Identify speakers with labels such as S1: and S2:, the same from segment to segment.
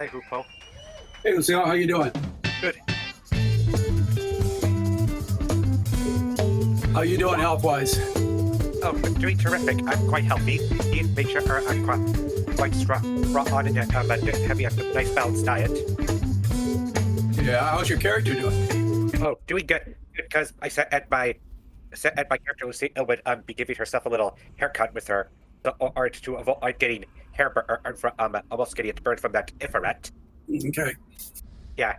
S1: Hupo.
S2: Hey, Lucille, how you doing?
S1: Good.
S2: How you doing health-wise?
S1: Oh, I'm doing terrific. I'm quite healthy. Make sure I'm quite strong on it. Having a nice balanced diet.
S2: Yeah, how's your character doing?
S1: Oh, doing good. Because I set at my character Lucy would be giving herself a little haircut with her, or to avoid getting hair almost getting it burned from that infrared.
S2: Okay.
S1: Yeah,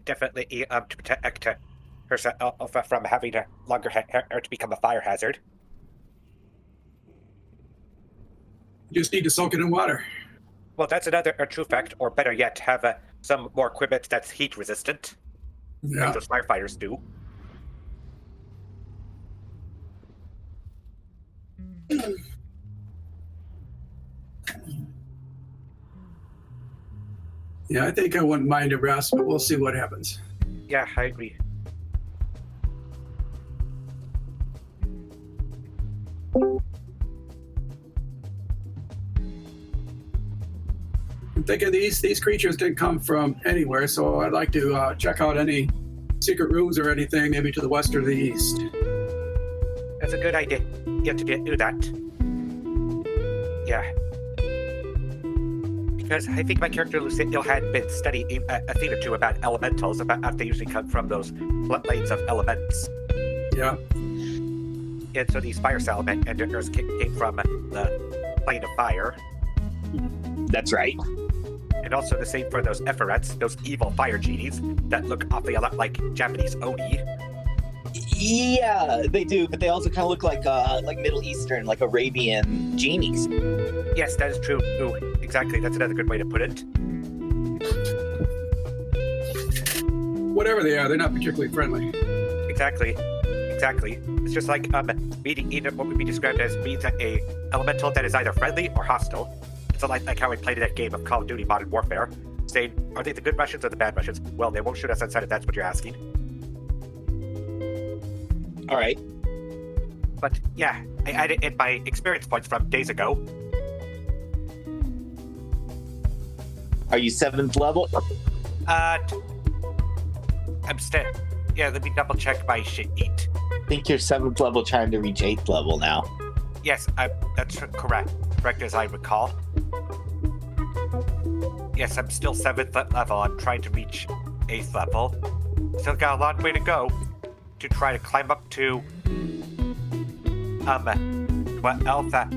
S1: definitely to protect herself from having longer hair to become a fire hazard.
S2: You just need to soak it in water.
S1: Well, that's another true fact, or better yet, have some more equipment that's heat resistant.
S2: Yeah.
S1: Like those firefighters do.
S2: Yeah, I think I wouldn't mind a rest, but we'll see what happens.
S1: Yeah, I agree.
S2: I'm thinking these creatures didn't come from anywhere, so I'd like to check out any secret rooms or anything, maybe to the west or the east.
S1: That's a good idea. You have to do that. Yeah. Because I think my character Lucille had been studying a thing or two about elementals, about how they usually come from those planes of elements.
S2: Yeah.
S1: And so these fire salamanders came from the plane of fire.
S3: That's right.
S1: And also the same for those efferets, those evil fire genies that look awfully a lot like Japanese oni.
S3: Yeah, they do, but they also kind of look like Middle Eastern, like Arabian genies.
S1: Yes, that is true. Ooh, exactly. That's another good way to put it.
S2: Whatever they are, they're not particularly friendly.
S1: Exactly. It's just like meeting either what would be described as means a elemental that is either friendly or hostile. It's like how we played that game of Call of Duty Modern Warfare, saying, are they the good Russians or the bad Russians? Well, they won't shoot us outside if that's what you're asking.
S3: All right.
S1: But yeah, I added in my experience points from days ago.
S3: Are you 7th level?
S1: I'm still. Yeah, let me double check my sheet.
S3: I think you're 7th level trying to reach 8th level now.
S1: Yes, that's correct. Correct as I recall. Yes, I'm still 7th level. I'm trying to reach 8th level. Still got a long way to go to try to climb up to what alpha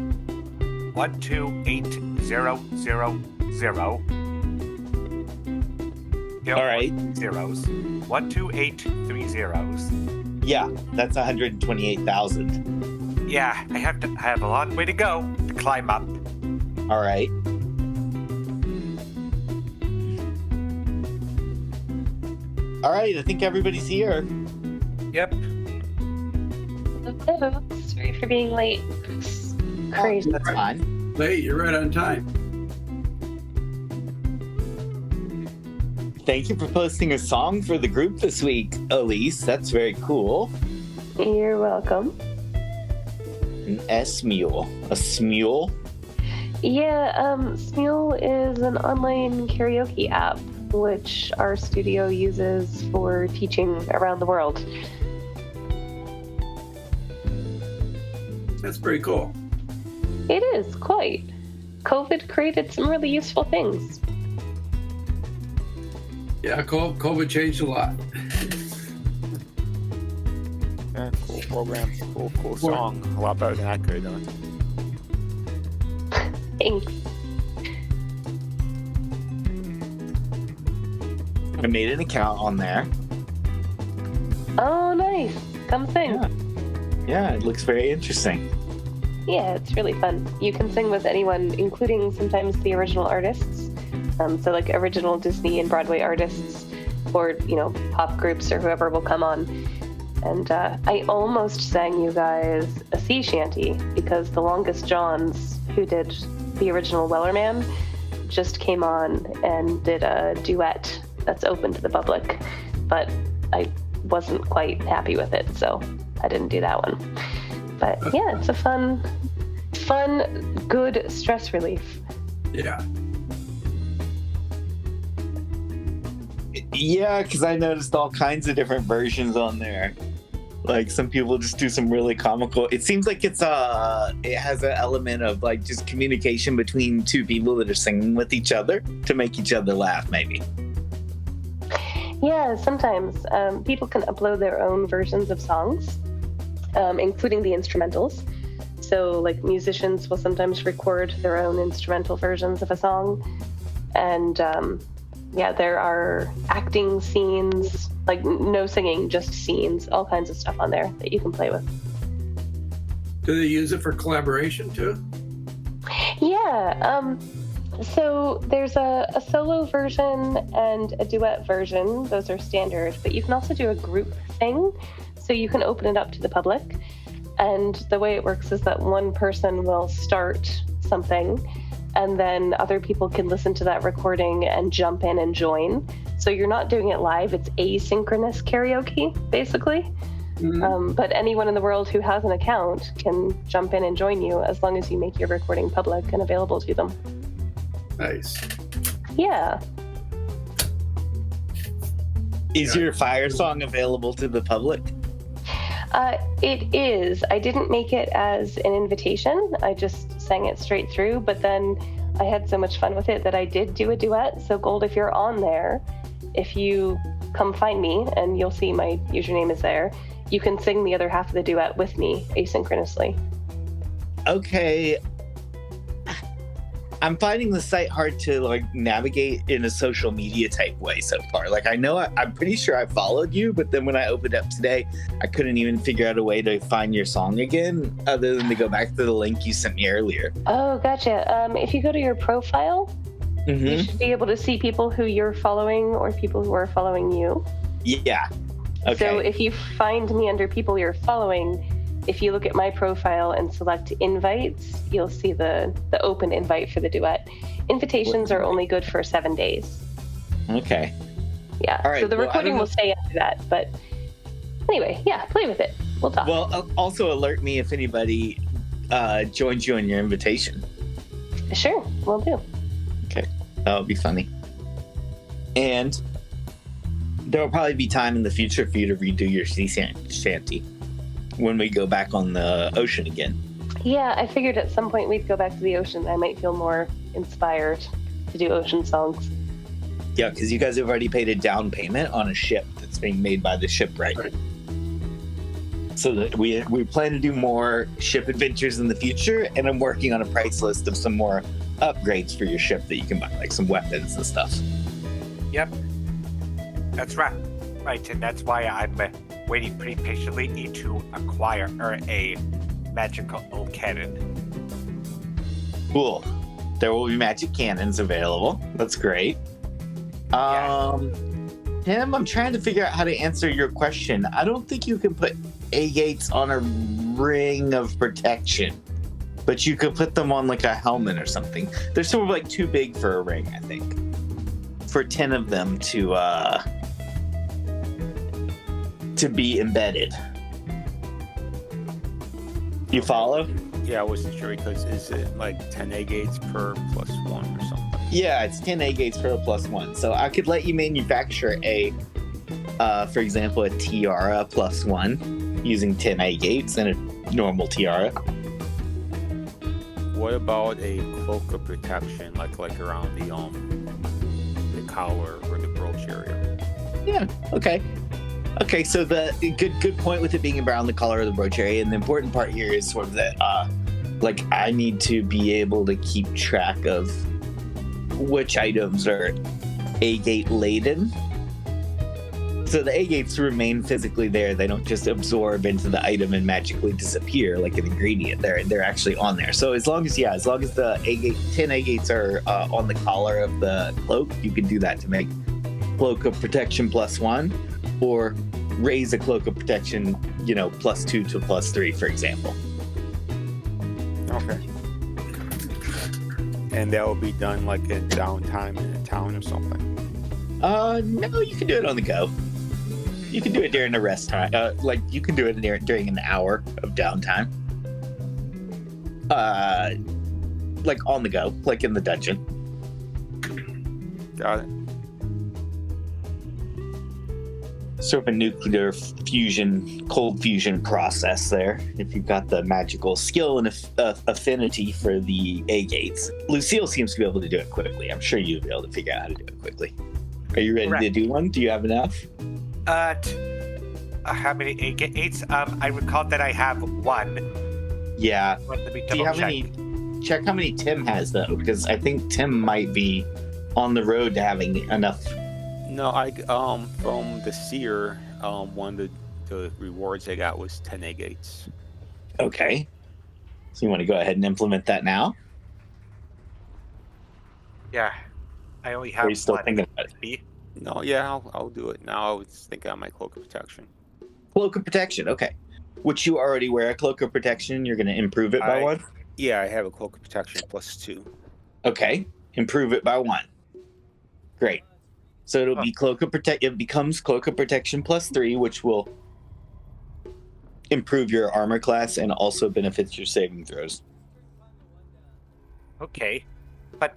S1: 128000.
S3: All right.
S1: Zeros. 128 zeros.
S3: Yeah, that's 128,000.
S1: Yeah, I have a long way to go to climb up.
S3: All right. All right, I think everybody's here.
S1: Yep.
S4: Hello. Sorry for being late. It's crazy.
S3: Oh, that's fine.
S2: Hey, you're right on time.
S3: Thank you for posting a song for the group this week, Elise. That's very cool.
S4: You're welcome.
S3: An S-Mule. A Smule?
S4: Yeah, Smule is an online karaoke app which our studio uses for teaching around the world.
S2: That's pretty cool.
S4: It is, quite. COVID created some really useful things.
S2: Yeah, COVID changed a lot.
S5: Yeah, cool program, cool song. A lot better than I could have done.
S4: Thanks.
S3: I made an account on there.
S4: Oh, nice. Come sing.
S3: Yeah, it looks very interesting.
S4: Yeah, it's really fun. You can sing with anyone, including sometimes the original artists. So like original Disney and Broadway artists, or, pop groups or whoever will come on. And I almost sang you guys a sea shanty because the Longest Johns, who did the original Wellerman, just came on and did a duet that's open to the public. But I wasn't quite happy with it, so I didn't do that one. But yeah, it's a fun, good stress relief.
S2: Yeah.
S3: Yeah, because I noticed all kinds of different versions on there. Like some people just do some really comical. It seems like it has an element of like just communication between two people that are singing with each other to make each other laugh, maybe.
S4: Yeah, sometimes people can upload their own versions of songs, including the instrumentals. So, like, musicians will sometimes record their own instrumental versions of a song. And, yeah, there are acting scenes, like, no singing, just scenes, all kinds of stuff on there that you can play with.
S2: Do they use it for collaboration, too?
S4: Yeah, so there's a solo version and a duet version. Those are standard, but you can also do a group thing. So you can open it up to the public. And the way it works is that one person will start something, and then other people can listen to that recording and jump in and join. So you're not doing it live. It's asynchronous karaoke, basically.
S2: Mm-hmm.
S4: But anyone in the world who has an account can jump in and join you as long as you make your recording public and available to them.
S2: Nice.
S4: Yeah.
S3: Is your fire song available to the public?
S4: It is. I didn't make it as an invitation. I just sang it straight through, but then I had so much fun with it that I did do a duet. So Gold, if you're on there, if you come find me, and you'll see my username is there, you can sing the other half of the duet with me asynchronously.
S3: Okay. I'm finding the site hard to like navigate in a social media type way so far. Like I'm pretty sure I followed you, but then when I opened up today, I couldn't even figure out a way to find your song again, other than to go back to the link you sent me earlier.
S4: Oh, gotcha. If you go to your profile, you should be able to see people who you're following or people who are following you.
S3: Yeah. Okay.
S4: So if you find me under people you're following, if you look at my profile and select invites, you'll see the open invite for the duet. Invitations are only good for 7 days.
S3: Okay.
S4: Yeah.
S3: All right,
S4: So the
S3: well,
S4: recording will stay after that. But anyway, yeah, play with it. We'll talk.
S3: Well, also alert me if anybody joins you on your invitation.
S4: Sure, we'll do.
S3: Okay. That would be funny. And there will probably be time in the future for you to redo your sea shanty when we go back on the ocean again.
S4: Yeah, I figured at some point we'd go back to the ocean. I might feel more inspired to do ocean songs.
S3: Yeah, because you guys have already paid a down payment on a ship that's being made by the shipwright.
S2: Right.
S3: So that we plan to do more ship adventures in the future, and I'm working on a price list of some more upgrades for your ship that you can buy, like some weapons and stuff.
S1: Yep. That's right. Right, and that's why I'm waiting pretty patiently to acquire a magical old cannon.
S3: Cool. There will be magic cannons available. That's great. Tim, I'm trying to figure out how to answer your question. I don't think you can put agates on a ring of protection, but you could put them on like a helmet or something. They're sort of like too big for a ring, I think. For 10 of them to be embedded. You follow?
S5: Yeah, I wasn't sure because is it like 10 agates per +1 or something?
S3: Yeah, it's 10 agates per +1. So I could let you manufacture for example, a tiara +1 using 10 agates and a normal tiara.
S5: What about a cloak of protection, like around the collar or the brooch area?
S3: Yeah. Okay. Okay. So the good point with it being around the collar of the brooch area, and the important part here is sort of that, like I need to be able to keep track of which items are agate laden. So the agates remain physically there. They don't just absorb into the item and magically disappear like an ingredient. They're actually on there. So as long as the 10 agates are on the collar of the cloak, you can do that to make cloak of protection +1, or raise a cloak of protection, +2 to +3, for example.
S5: Okay. And that will be done like in downtime in a town or something?
S3: No, you can do it on the go. You can do it during the rest time. Like you can do it during an hour of downtime. Like on the go, like in the dungeon.
S5: Got it.
S3: sort of a nuclear fusion, cold fusion process there. If you've got the magical skill and affinity for the agates, Lucille seems to be able to do it quickly. I'm sure you'll be able to figure out how to do it quickly. Are you ready to do one? Do you have enough?
S1: How many agates? I recall that I have one.
S3: Yeah.
S1: Let me
S3: Do you have any? Check how many Tim has though, because I think Tim might be on the road to having enough.
S5: No, I from the seer, one of the rewards I got was 10 agates.
S3: Okay. So you want to go ahead and implement that now?
S1: Yeah. I only have
S3: Or are you still
S1: one.
S3: thinking about it?
S5: No, yeah, I'll do it now. I was thinking on my cloak of protection.
S3: Cloak of protection. Okay. Which you already wear a cloak of protection. You're going to improve it by one.
S5: Yeah, I have a cloak of protection +2.
S3: Okay. Improve it by 1. Great. So it'll be cloak of protect. It becomes cloak of protection +3, which will improve your armor class and also benefits your saving throws.
S1: Okay. But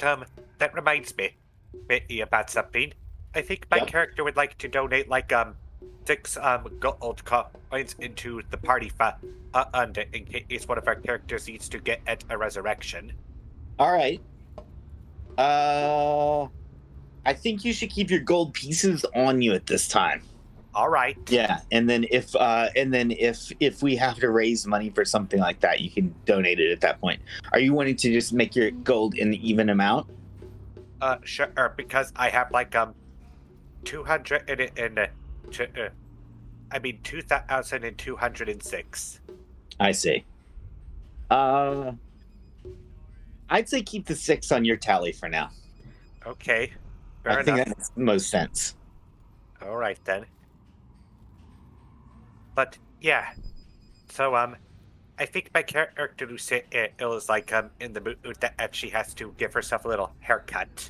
S1: that reminds me about something. I think my character would like to donate like 6 gold coins into the party fund in case one of our characters needs to get at a resurrection.
S3: All right. I think you should keep your gold pieces on you at this time.
S1: All right.
S3: Yeah, and then if we have to raise money for something like that, you can donate it at that point. Are you wanting to just make your gold an even amount?
S1: Sure. Because I have like 2,206.
S3: I see. I'd say keep the 6 on your tally for now.
S1: Okay.
S3: I think that makes the most sense.
S1: All right then. But yeah, so I think my character Lucille is like in the mood that she has to give herself a little haircut.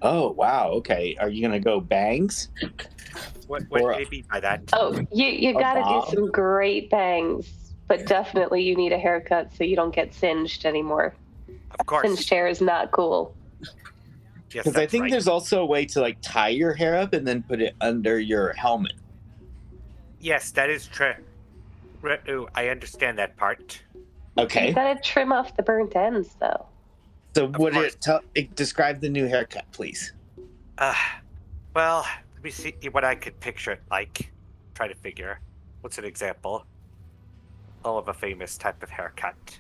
S3: Oh wow, okay. Are you gonna go bangs?
S1: What do you mean by that?
S4: Oh, you gotta
S3: bob?
S4: do some great bangs, but definitely you need a haircut so you don't get singed anymore.
S1: Of course.
S4: Singed hair is not cool.
S1: Yes,
S3: Because I
S1: that's
S3: think
S1: right.
S3: there's also a way to like tie your hair up and then put it under your helmet.
S1: Yes, that is true. I understand that part.
S3: Okay.
S4: You gotta trim off the burnt ends, though.
S3: So
S1: Of
S3: what
S1: course.
S3: describe the new haircut, please.
S1: Well, let me see what I could picture it like. Try to figure. What's an example? Of a famous type of haircut.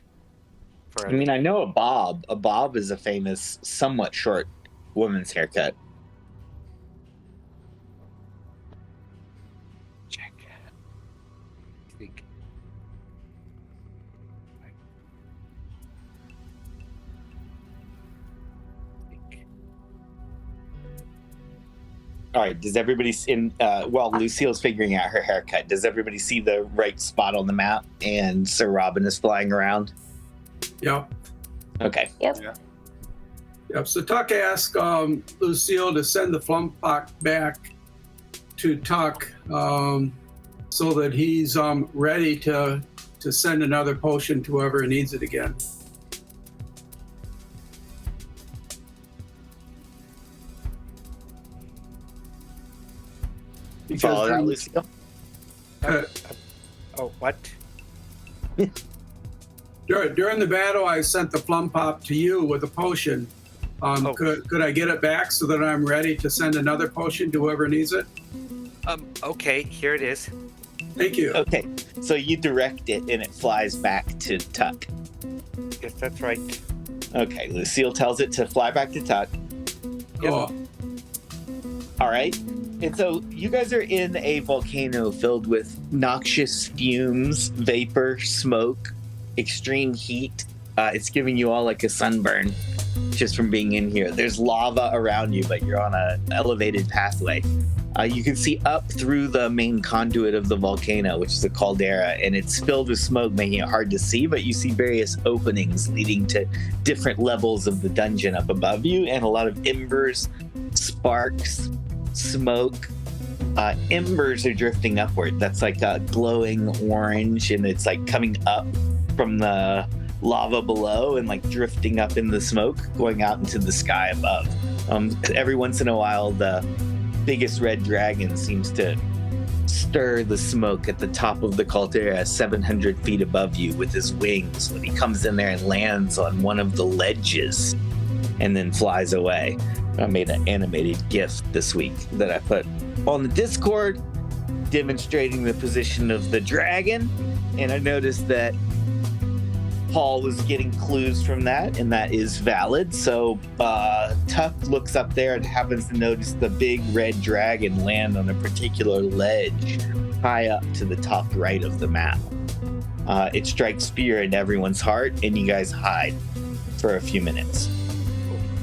S3: I mean, I know a bob. A bob is a famous, somewhat short woman's haircut.
S1: Check. Think.
S3: All right. Does everybody while Lucille's figuring out her haircut, does everybody see the right spot on the map and Sir Robin is flying around?
S2: Yep.
S3: Okay.
S2: Yep. So Tuck asked Lucille to send the flump back to Tuck so that he's ready to send another potion to whoever needs it again.
S3: Follow that, Lucille?
S1: Oh, what?
S2: During the battle, I sent the plum pop to you with a potion. Could I get it back so that I'm ready to send another potion to whoever needs it?
S1: Okay, here it is.
S2: Thank you.
S3: Okay. So you direct it and it flies back to Tuck.
S1: Yes, that's right.
S3: Okay. Lucille tells it to fly back to Tuck.
S2: Cool.
S3: All right. And so you guys are in a volcano filled with noxious fumes, vapor, smoke, extreme heat. It's giving you all like a sunburn just from being in here. There's lava around you, but you're on an elevated pathway. You can see up through the main conduit of the volcano, which is a caldera, and it's filled with smoke, making it hard to see, but you see various openings leading to different levels of the dungeon up above you, and a lot of embers, sparks, smoke. Embers are drifting upward. That's like a glowing orange, and it's like coming up from the lava below and like drifting up in the smoke, going out into the sky above. Every once in a while, the biggest red dragon seems to stir the smoke at the top of the caldera 700 feet above you with his wings when he comes in there and lands on one of the ledges and then flies away. I made an animated GIF this week that I put on the Discord demonstrating the position of the dragon, and I noticed that Paul was getting clues from that, and that is valid. So Tuck looks up there and happens to notice the big red dragon land on a particular ledge high up to the top right of the map. It strikes fear into everyone's heart, and you guys hide for a few minutes.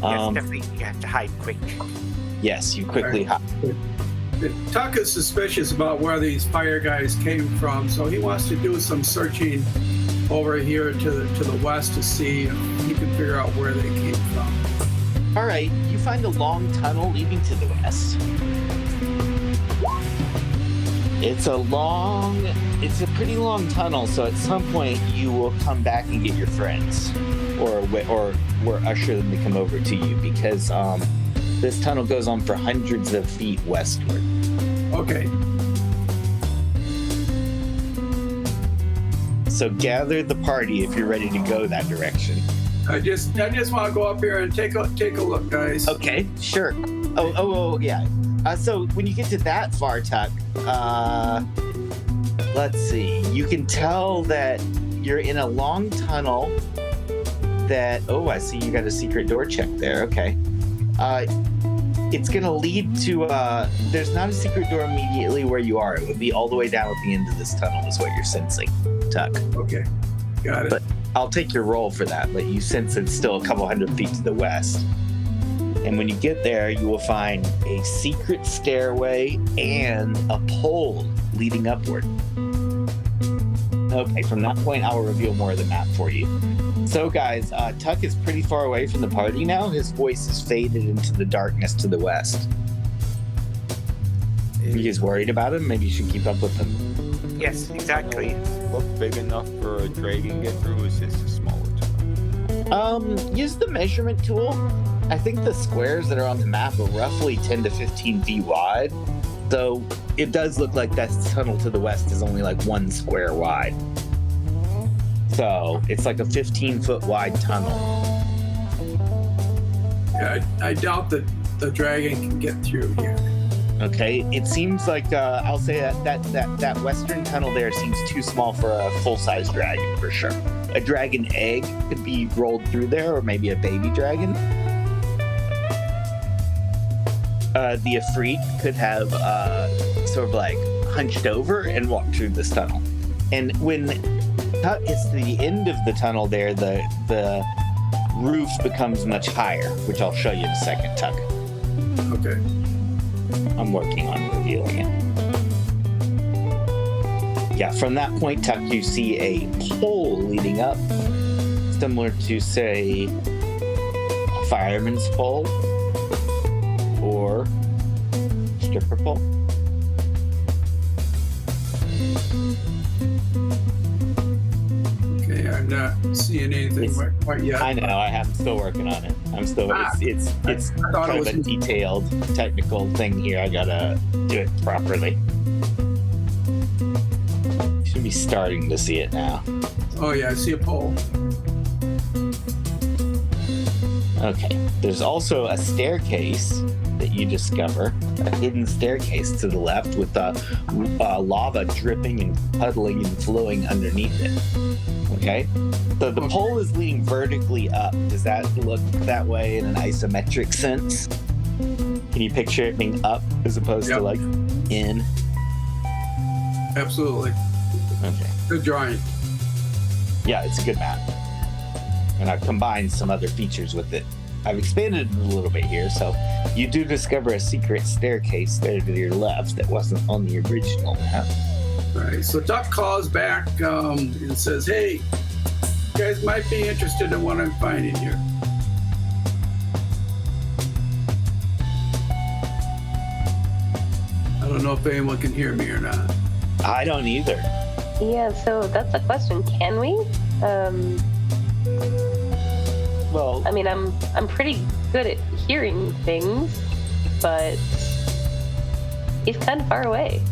S1: Yes, definitely. You have to hide quick.
S3: Yes, you quickly hide.
S2: Tuck is suspicious about where these fire guys came from, so he wants to do some searching over here to the west to see if he can figure out where they came from.
S3: All right, you find a long tunnel leading to the west. It's a pretty long tunnel, so at some point you will come back and get your friends, or usher them to come over to you, because this tunnel goes on for hundreds of feet westward.
S2: Okay.
S3: So gather the party if you're ready to go that direction.
S2: I just want to go up here and take a look, guys.
S3: Okay, sure. Oh, yeah. So when you get to that far, Tuck, let's see. You can tell that you're in a long tunnel that, I see you got a secret door check there. Okay. It's going to lead to, there's not a secret door immediately where you are. It would be all the way down at the end of this tunnel is what you're sensing, Tuck.
S2: Okay. Got it.
S3: But I'll take your roll for that, but you sense it's still a couple hundred feet to the west. And when you get there, you will find a secret stairway and a pole leading upward. Okay, from that point, I will reveal more of the map for you. So, guys, Tuck is pretty far away from the party now. His voice is faded into the darkness to the west. Are you guys worried about him? Maybe you should keep up with him.
S1: Yes, exactly.
S5: Look big enough for a dragon get through, is this a smaller tunnel?
S3: Use the measurement tool. I think the squares that are on the map are roughly 10 to 15 feet wide. So it does look like that tunnel to the west is only like 1 square wide. So it's like a 15-foot wide tunnel.
S2: Yeah, I doubt that the dragon can get through here.
S3: Okay, it seems like I'll say that western tunnel there seems too small for a full-size dragon for sure. A dragon egg could be rolled through there, or maybe a baby dragon. The Ifrit could have sort of like hunched over and walked through this tunnel. And when it's the end of the tunnel there, the roof becomes much higher, which I'll show you in a second, Tuck.
S2: Okay.
S3: I'm working on revealing it. Yeah, from that point, Tuck, you see a pole leading up, similar to, say, a fireman's pole or stripper pole.
S2: Okay, I'm not seeing anything quite yet.
S3: I know, I'm still working on it. It's kind of a detailed technical thing here. I gotta do it properly. You should be starting to see it now.
S2: Oh yeah, I see a pole.
S3: Okay, there's also a staircase that you discover, a hidden staircase to the left with lava dripping and puddling and flowing underneath it. Okay, so the pole is leading vertically up. Does that look that way in an isometric sense? Can you picture it being up as opposed to like in?
S2: Absolutely.
S3: Okay.
S2: Good drawing.
S3: Yeah, it's a good map. And I've combined some other features with it. I've expanded it a little bit here, so you do discover a secret staircase there to your left that wasn't on the original map.
S2: All right, so Duck calls back and says, hey, you guys might be interested in what I'm finding here. I don't know if anyone can hear me or not.
S3: I don't either.
S4: Yeah, so that's a question. Can we?
S3: Well,
S4: I mean, I'm pretty good at hearing things, but he's kind of far away.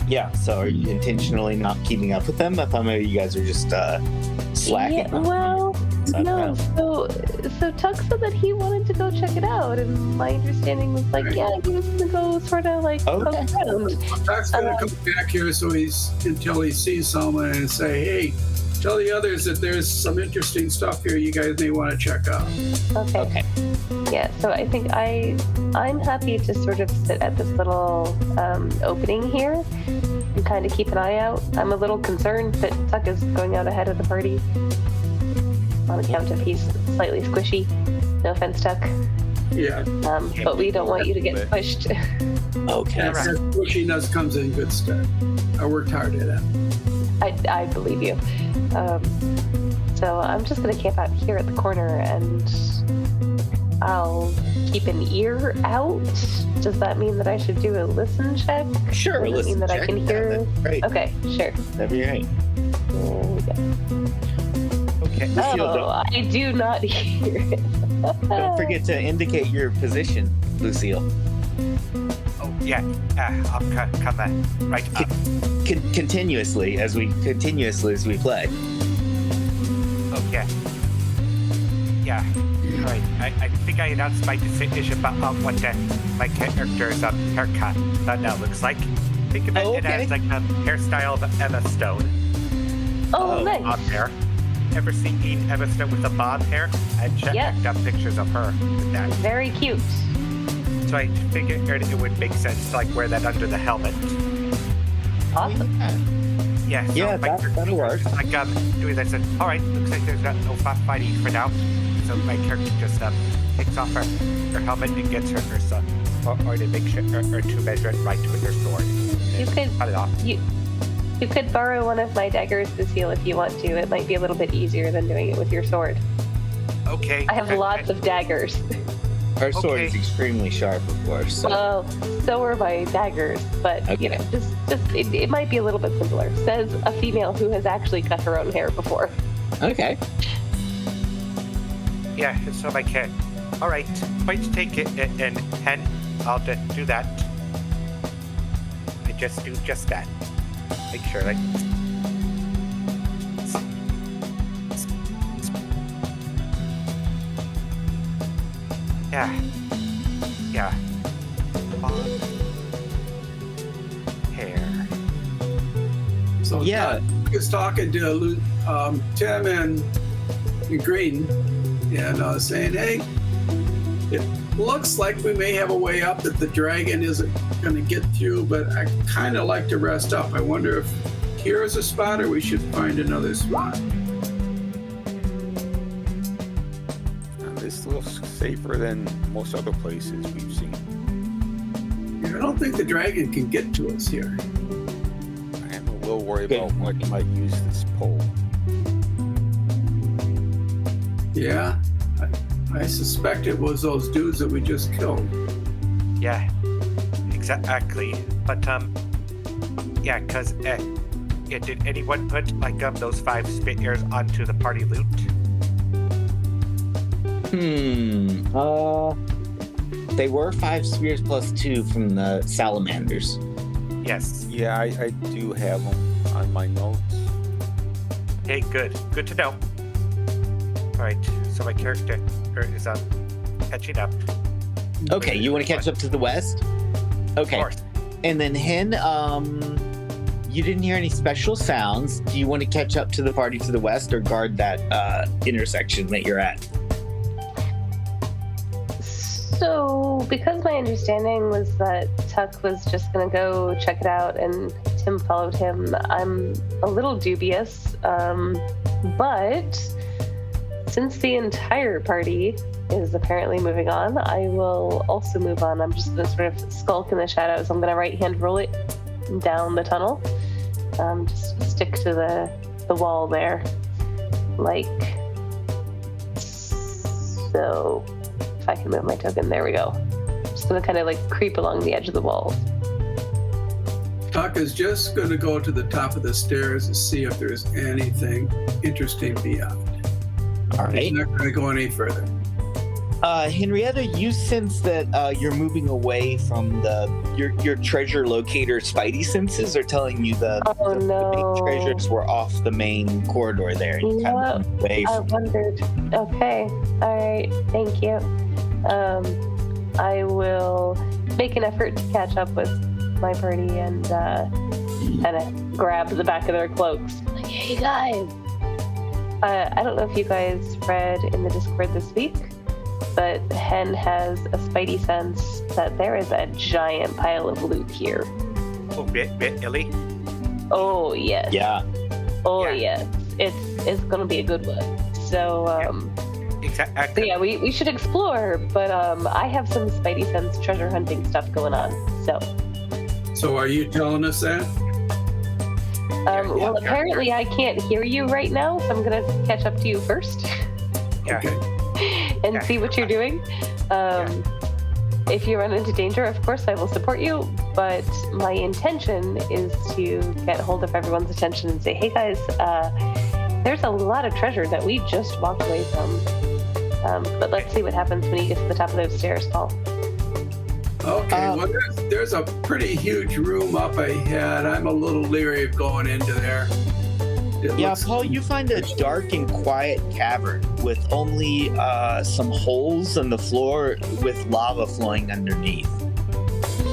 S3: Yeah, so are you intentionally not keeping up with them? I thought maybe you guys are just slacking.
S4: Yeah, well,
S3: I don't
S4: no.
S3: know.
S4: So Tuck said that he wanted to go check it out, and my understanding was like, yeah, he was gonna go sort of like poke around.
S2: Doc's gonna come back here until he sees someone and say, hey, tell the others that there's some interesting stuff here you guys may want to check out.
S4: Okay. Yeah, so I think I'm happy to sort of sit at this little opening here and kind of keep an eye out. I'm a little concerned that Tuck is going out ahead of the party on account of he's slightly squishy. No offense, Tuck.
S2: Yeah.
S4: But we don't want you to get pushed.
S3: Okay.
S2: That squishiness comes in good stead. I worked hard at it.
S4: I believe you. So I'm just gonna camp out here at the corner and I'll keep an ear out. Does that mean that I should do a listen check?
S3: Sure,
S4: Does it mean that I can hear?
S3: Right.
S4: Okay, sure.
S3: That'd be right.
S4: There we go.
S1: Okay.
S4: Oh, I do not hear it.
S3: Don't forget to indicate your position, Lucille.
S1: Oh, yeah. I'll come right up.
S3: Continuously as we play.
S1: Oh, yeah. Yeah. Right. I think I announced my decision about what my character's haircut now looks like. Think of it as like a hairstyle of Emma Stone.
S4: Oh, nice.
S1: Bob hair. Ever seen Emma Stone with the bob hair? I checked up pictures of her with that.
S4: Very cute.
S1: So I figured it would make sense to like wear that under the helmet.
S4: Awesome.
S1: Yeah, so
S3: Yeah, that'll work.
S1: Like doing this, and all right, looks like there's no fighting for now. So my character just takes off her helmet and gets her son, or to make sure, or to measure it right with her sword.
S4: You could
S1: cut it off.
S4: You could borrow one of my daggers, Lucille, if you want to. It might be a little bit easier than doing it with your sword.
S1: Okay.
S4: I have lots of daggers.
S3: Our sword is extremely sharp, of course. So.
S4: Well, so are my daggers, but you know, just it might be a little bit simpler. Says a female who has actually cut her own hair before.
S3: Okay.
S1: Yeah, so my cat. All right, going to take it and hen. I'll do that. I just do just that. Make sure, like. Yeah. Bob hair.
S2: So
S3: yeah,
S2: is talking to Tim and Green and saying, hey, it looks like we may have a way up that the dragon isn't going to get through, but I kind of like to rest up. I wonder if here is a spot or we should find another spot.
S5: It's a little safer than most other places we've seen.
S2: I don't think the dragon can get to us here.
S5: I am a little worried about what he might use this pole.
S2: Yeah, I suspect it was those dudes that we just killed.
S1: Yeah, exactly. But yeah, cause did anyone put like those 5 spears onto the party loot?
S3: They were 5 spears plus 2 from the salamanders.
S1: Yes.
S5: Yeah, I do have them on my notes.
S1: Hey, good to know. All right, so my character is catching up.
S3: Okay, you want to catch up to the west? Okay.
S1: Of course.
S3: And then Hen, you didn't hear any special sounds. Do you want to catch up to the party to the west or guard that intersection that you're at?
S4: So, because my understanding was that Tuck was just going to go check it out and Tim followed him, I'm a little dubious. But since the entire party is apparently moving on, I will also move on. I'm just going to sort of skulk in the shadows. I'm going to right-hand roll it down the tunnel. Just stick to the wall there. Like so. If I can move my token, there we go. Just gonna kind of like creep along the edge of the wall.
S2: Tuck is just going to go to the top of the stairs to see if there's anything interesting beyond.
S3: All right.
S2: He's not going to go any further.
S3: Henrietta, you sense that you're moving away from your treasure locator spidey senses are telling you the big treasures were off the main corridor there. And you kind of moved away
S4: I wondered. Okay. All right. Thank you. I will make an effort to catch up with my party and kind of grab the back of their cloaks. Like, hey guys. I don't know if you guys read in the Discord this week, but Hen has a spidey sense that there is a giant pile of loot here.
S1: Oh, really?
S4: Oh yes.
S3: Yeah.
S4: Oh
S1: Yeah.
S4: yes. It's gonna be a good one. So so yeah, we should explore, but I have some spidey sense treasure hunting stuff going on.
S2: So are you telling us that?
S4: Well, apparently I can't hear you right now, so I'm gonna catch up to you first.
S1: Yeah.
S2: Okay.
S4: And see what you're doing. If you run into danger, of course, I will support you. But my intention is to get hold of everyone's attention and say, hey guys, there's a lot of treasure that we just walked away from. But let's see what happens when you get to the top of those stairs, Paul.
S2: Okay, well, there's a pretty huge room up ahead. I'm a little leery of going into there.
S3: Paul, you find a dark and quiet cavern with only some holes in the floor with lava flowing underneath.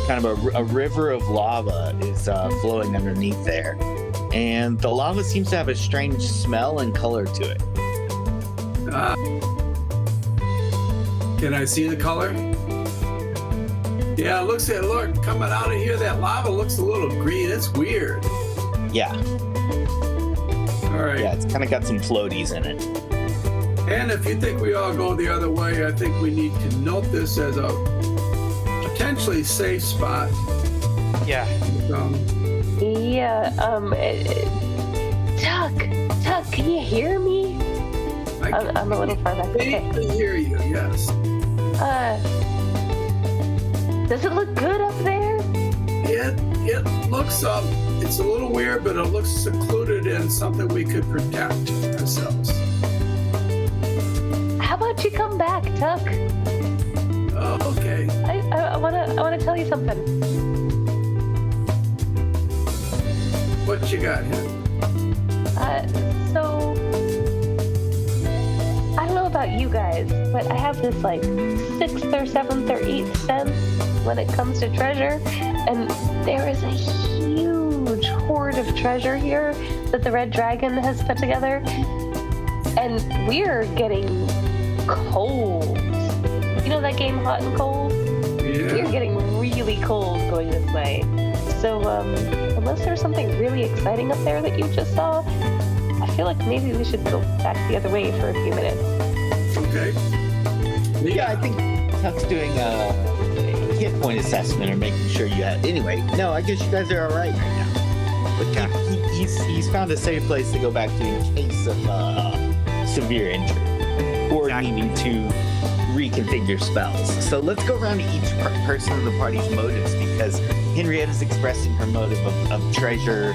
S3: Kind of a river of lava is flowing underneath there. And the lava seems to have a strange smell and color to it.
S2: Can I see the color? Yeah, look, coming out of here, that lava looks a little green. It's weird.
S3: Yeah.
S2: All right.
S3: Yeah, it's kind of got some floaties in it.
S2: And if you think we all go the other way, I think we need to note this as a potentially safe spot.
S1: Yeah.
S4: Tuck, can you hear me? I'm a little far back.
S2: I can hear you, yes.
S4: Does it look good up there?
S2: It looks it's a little weird, but it looks secluded in something we could protect ourselves.
S4: How about you come back, Tuck?
S2: Oh, okay.
S4: I wanna tell you something.
S2: What you got here?
S4: So I don't know about you guys, but I have this like 6th or 7th or 8th sense when it comes to treasure, and there is a huge hoard of treasure here that the Red Dragon has put together, and we're getting cold. You know that game Hot and Cold?
S2: Yeah.
S4: We're getting really cold going this way. So unless there's something really exciting up there that you just saw, I feel like maybe we should go back the other way for a few minutes.
S2: Okay.
S3: Yeah, I think Tuck's doing a hit point assessment or making sure you have. Anyway, no, I guess you guys are all right now. But he's found a safe place to go back to in case of severe injury or needing to reconfigure spells. So let's go around to each person in the party's motives, because Henrietta's expressing her motive of treasure.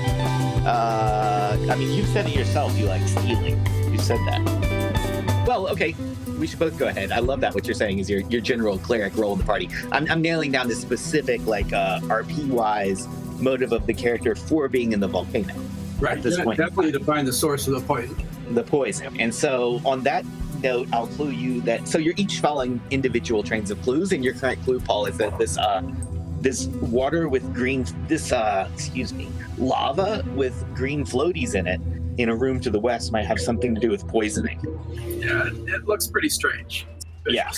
S3: I mean, you've said it yourself. You like stealing. You said that. Well, okay. We should both go ahead. I love that. What you're saying is your general cleric role in the party. I'm nailing down the specific, like, RP-wise motive of the character for being in the volcano.
S2: Right.
S3: At this point.
S2: Definitely to find the source of the poison.
S3: The poison. And so on that note, I'll clue you that. So you're each following individual trains of clues, and your current clue, Paul, is that this water with green, lava with green floaties in it in a room to the west might have something to do with poisoning.
S2: Yeah, it looks pretty strange.
S3: Yeah.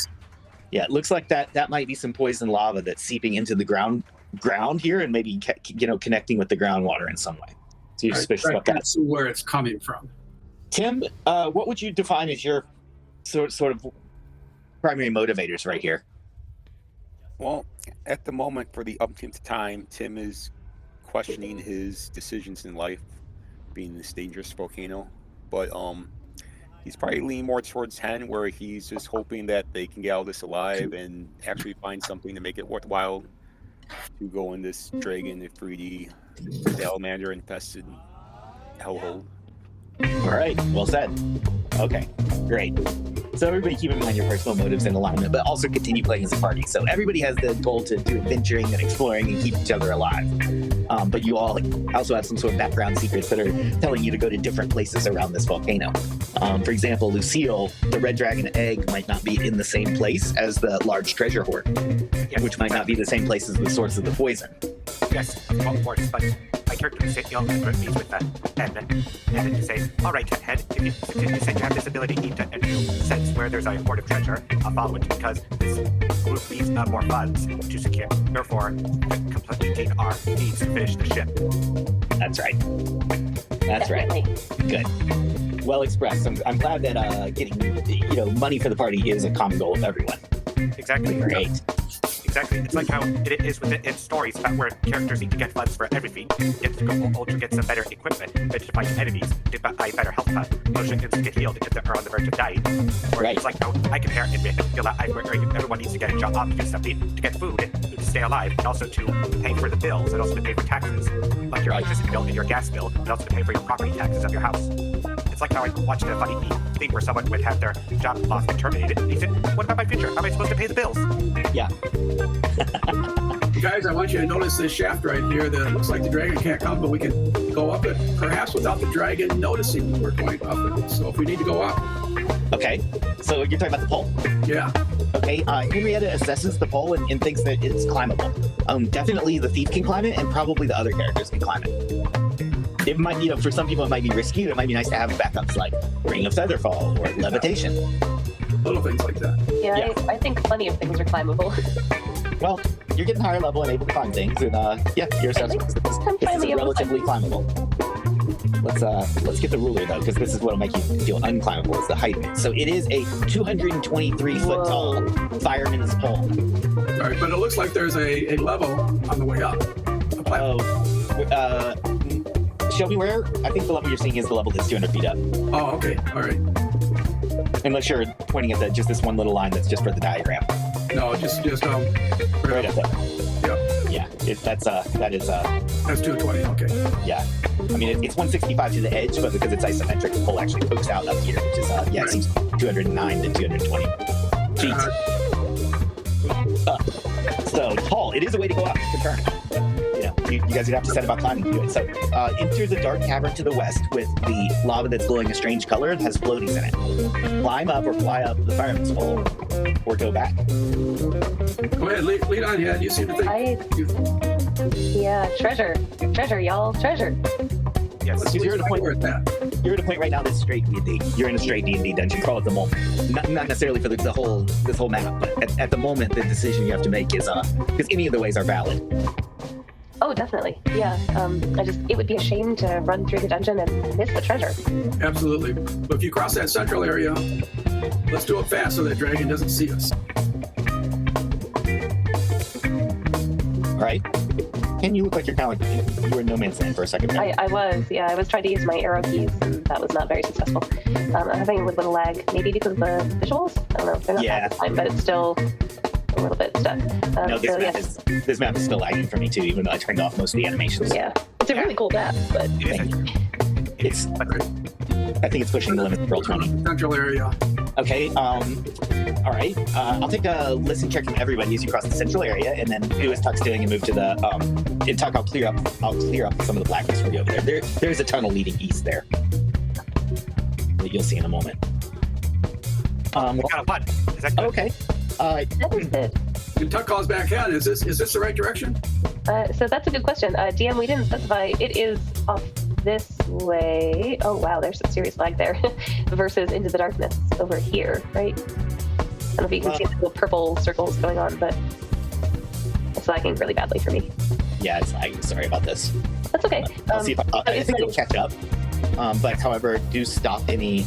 S3: Yeah, it looks like that might be some poison lava that's seeping into the ground here and maybe connecting with the groundwater in some way. So you're suspicious about that.
S2: That's where it's coming from.
S3: Tim, what would you define as your sort of primary motivators right here?
S5: Well, at the moment, for the umpteenth time, Tim is questioning his decisions in life, being this dangerous volcano. But he's probably leaning more towards Hen, where he's just hoping that they can get out of this alive and actually find something to make it worthwhile to go in this dragon, the 3D salamander infested hellhole.
S3: All right, well said. Okay, great. So everybody keep in mind your personal motives and alignment, but also continue playing as a party. So everybody has the goal to do adventuring and exploring and keep each other alive. But you all also have some sort of background secrets that are telling you to go to different places around this volcano. For example, Lucille, the red dragon egg might not be in the same place as the large treasure hoard, which might not be the same place as the source of the poison.
S1: Yes, of course, but my character will sit meets with that and then you say, all right, head, if you say you have this ability and you sense where there's a hoard of treasure, I'll follow it because this group needs more funds to secure. Therefore, completing our needs to finish the ship.
S3: That's right. That's
S4: Definitely.
S3: right. Good. Well expressed. I'm glad that getting money for the party is a common goal of everyone.
S1: Exactly.
S3: Great.
S1: Exactly. It's like how it is in stories about where characters need to get funds for everything. Get to go ultra, get some better equipment, better to fight enemies, to buy better health pad, motion to get healed if they're on the verge of dying. Or
S3: Right.
S1: it's like how I compare it and feel like where everyone needs to get a job to do something, to get food, to stay alive, and also to pay for the bills, and also to pay for taxes, like your electricity bill and your gas bill, and also to pay for your property taxes of your house. It's like how I watched a funny thing where someone would have their job lost and terminated. He said, what about my future? How am I supposed to pay the bills?
S3: Yeah.
S2: Guys, I want you to notice this shaft right here that looks like the dragon can't come, but we can go up it, perhaps without the dragon noticing we're going up it. So if we need to go up,
S3: Okay. So you're talking about the pole.
S2: yeah.
S3: Okay. Henrietta assesses the pole and thinks that it's climbable. Definitely the thief can climb it, and probably the other characters can climb it. It might, for some people, it might be risky. It might be nice to have backups like Ring of Featherfall or Levitation.
S2: Little things like that.
S4: Yeah, I think plenty of things are climbable.
S3: Well, you're getting higher level and able to climb things, and your assessment is this is
S4: finally able to
S3: relatively climbable. Let's get the ruler though, because this is what'll make you feel unclimbable, is the height of it. So it is a 223 foot tall fireman's pole.
S2: All right, but it looks like there's a level on the way up. A platform.
S3: Show me where. I think the level you're seeing is the level that's 200 feet up.
S2: Oh, okay. All right.
S3: Unless you're pointing at just this one little line that's just for the diagram.
S2: No, just
S3: Right up there.
S2: Yeah.
S3: Yeah. That's
S2: 220. Okay.
S3: yeah. I mean, it's 165 to the edge, but because it's isometric, the pole actually pokes out up here, which is it seems 209 to 220 feet. So tall. It is a way to go up. Confirmed. You guys would have to set about climbing to do it. So enter the dark cavern to the west with the lava that's glowing a strange color and has floaties in it. Climb up or fly up the fireman's pole, or go back.
S2: Go ahead, lead on ahead. You seem to think.
S4: Yeah, treasure, y'all, treasure.
S1: Yes.
S2: Let's
S3: You're at a point
S2: where it's at.
S3: You're at a point right now that's straight D&D. You're in a straight D&D dungeon crawl at the moment. Not necessarily for this whole map, but at the moment the decision you have to make is because any of the ways are valid.
S4: Oh, definitely. Yeah. It would be a shame to run through the dungeon and miss the treasure.
S2: Absolutely. But if you cross that central area, let's do it fast so that dragon doesn't see us.
S3: All right. Ken, you look like you're kind of like you were in no man's land for a second there.
S4: I was trying to use my arrow keys, and that was not very successful. I'm having a little bit of lag, maybe because of the visuals. I don't know. They're not bad this time, but it's still a little bit stuck.
S3: No, this map is still lagging for me too, even though I turned off most of the animations.
S4: Yeah, it's a really cool map, but
S3: It's I think it's pushing the limit of Roll20.
S2: Central area.
S3: Okay. All right. I'll take a listen check from everybody as you cross the central area, and then do as Tuck's doing and move to the. And Tuck, I'll clear up some of the blackness for you over there. There's a tunnel leading east there that you'll see in a moment.
S1: We got a button. Is that good?
S3: Okay.
S4: that is good.
S2: And Tuck calls back in. Is this the right direction?
S4: So that's a good question. DM, we didn't specify. It is off this way. Oh wow, there's some serious lag there. Versus Into the Darkness over here, right? I don't know if you can see the little purple circles going on, but it's lagging really badly for me.
S3: Yeah, it's lagging. Sorry about this.
S4: That's okay.
S3: I'll see if I think it'll catch up. But however, do stop any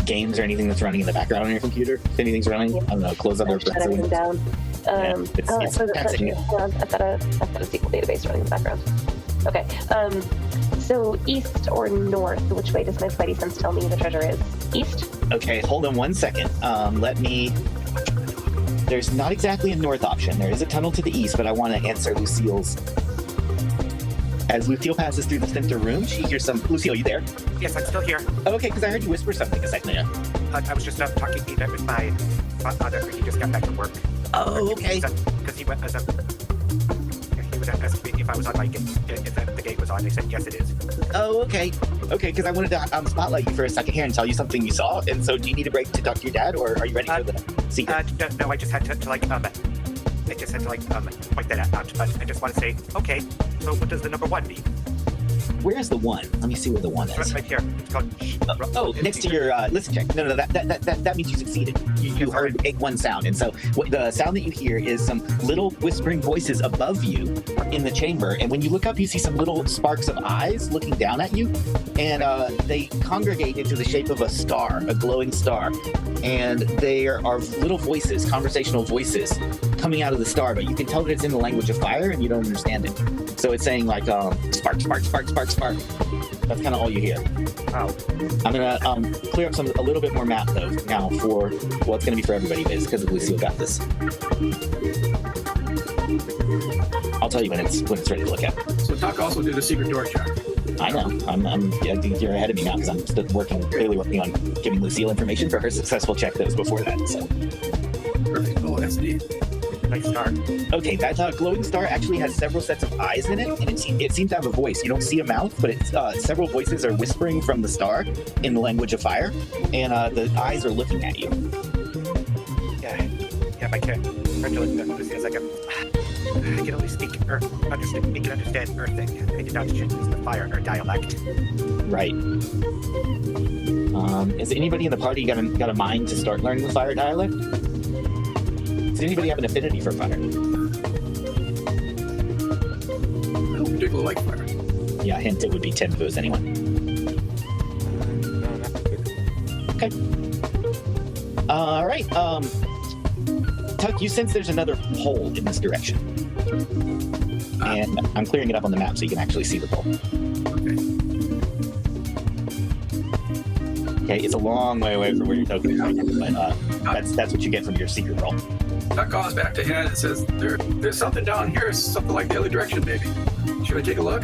S3: games or anything that's running in the background on your computer. If anything's running, I don't know, close other
S4: Shut everything down.
S3: it's taxing you.
S4: I've got a SQL database running in the background. Okay. So east or north? Which way does my Spidey sense tell me the treasure is? East?
S3: Okay, hold on 1 second. There's not exactly a north option. There is a tunnel to the east, but I want to answer Lucille's as Lucille passes through the center room, she hears some. Lucille, are you there?
S1: Yes, I'm still here.
S3: Oh, okay, because I heard you whisper something a second ago.
S1: I was just talking with my father. He just got back from work.
S3: Oh, okay.
S1: Because he went as a. He would ask me if I was on my game, if the game was on. They said yes, it is.
S3: Oh, okay. Okay, because I wanted to spotlight you for a second here and tell you something you saw. And so, do you need a break to talk to your dad, or are you ready for the secret?
S1: No, I just had to point that out. But I just want to say, okay. So what does the number 1 mean?
S3: Where's the 1? Let me see where the 1 is.
S1: Right here. It's called.
S3: Next to your listen check. No, that means you succeeded. You heard a 1 sound, and so the sound that you hear is some little whispering voices above you in the chamber. And when you look up, you see some little sparks of eyes looking down at you, and they congregate into the shape of a star, a glowing star. And there are little voices, conversational voices, coming out of the star, but you can tell that it's in the language of fire, and you don't understand it. So it's saying like spark, spark, spark, spark, spark. That's kind of all you hear.
S1: Wow.
S3: I'm gonna clear up a little bit more map though now for it's gonna be for everybody, but it's because Lucille got this. I'll tell you when it's ready to look at.
S2: So Tuck also did a secret door check.
S3: I know. I think you're ahead of me now because I'm still clearly working on giving Lucille information for her successful check that was before that. So.
S2: Perfect. Oh, that's neat.
S1: Nice star.
S3: Okay, that glowing star actually has several sets of eyes in it, and it seems to have a voice. You don't see a mouth, but it's several voices are whispering from the star in the language of fire, and the eyes are looking at you.
S1: Yeah, my character says like I can only speak Earth, understand Earthing. I did not choose the fire or dialect.
S3: Right. Is anybody in the party got a mind to start learning the fire dialect? Does anybody have an affinity for fire?
S2: I don't particularly like fire.
S3: Yeah, hint it would be Tim if it was anyone.
S5: No, not good.
S3: Okay. All right. Tuck, you sense there's another pole in this direction. And I'm clearing it up on the map so you can actually see the pole. Okay, it's a long way away from where your token is right now, but that's what you get from your secret roll.
S2: Tuck calls back to Hen and says, there's something down here, something like the other direction, maybe. Should I take a look?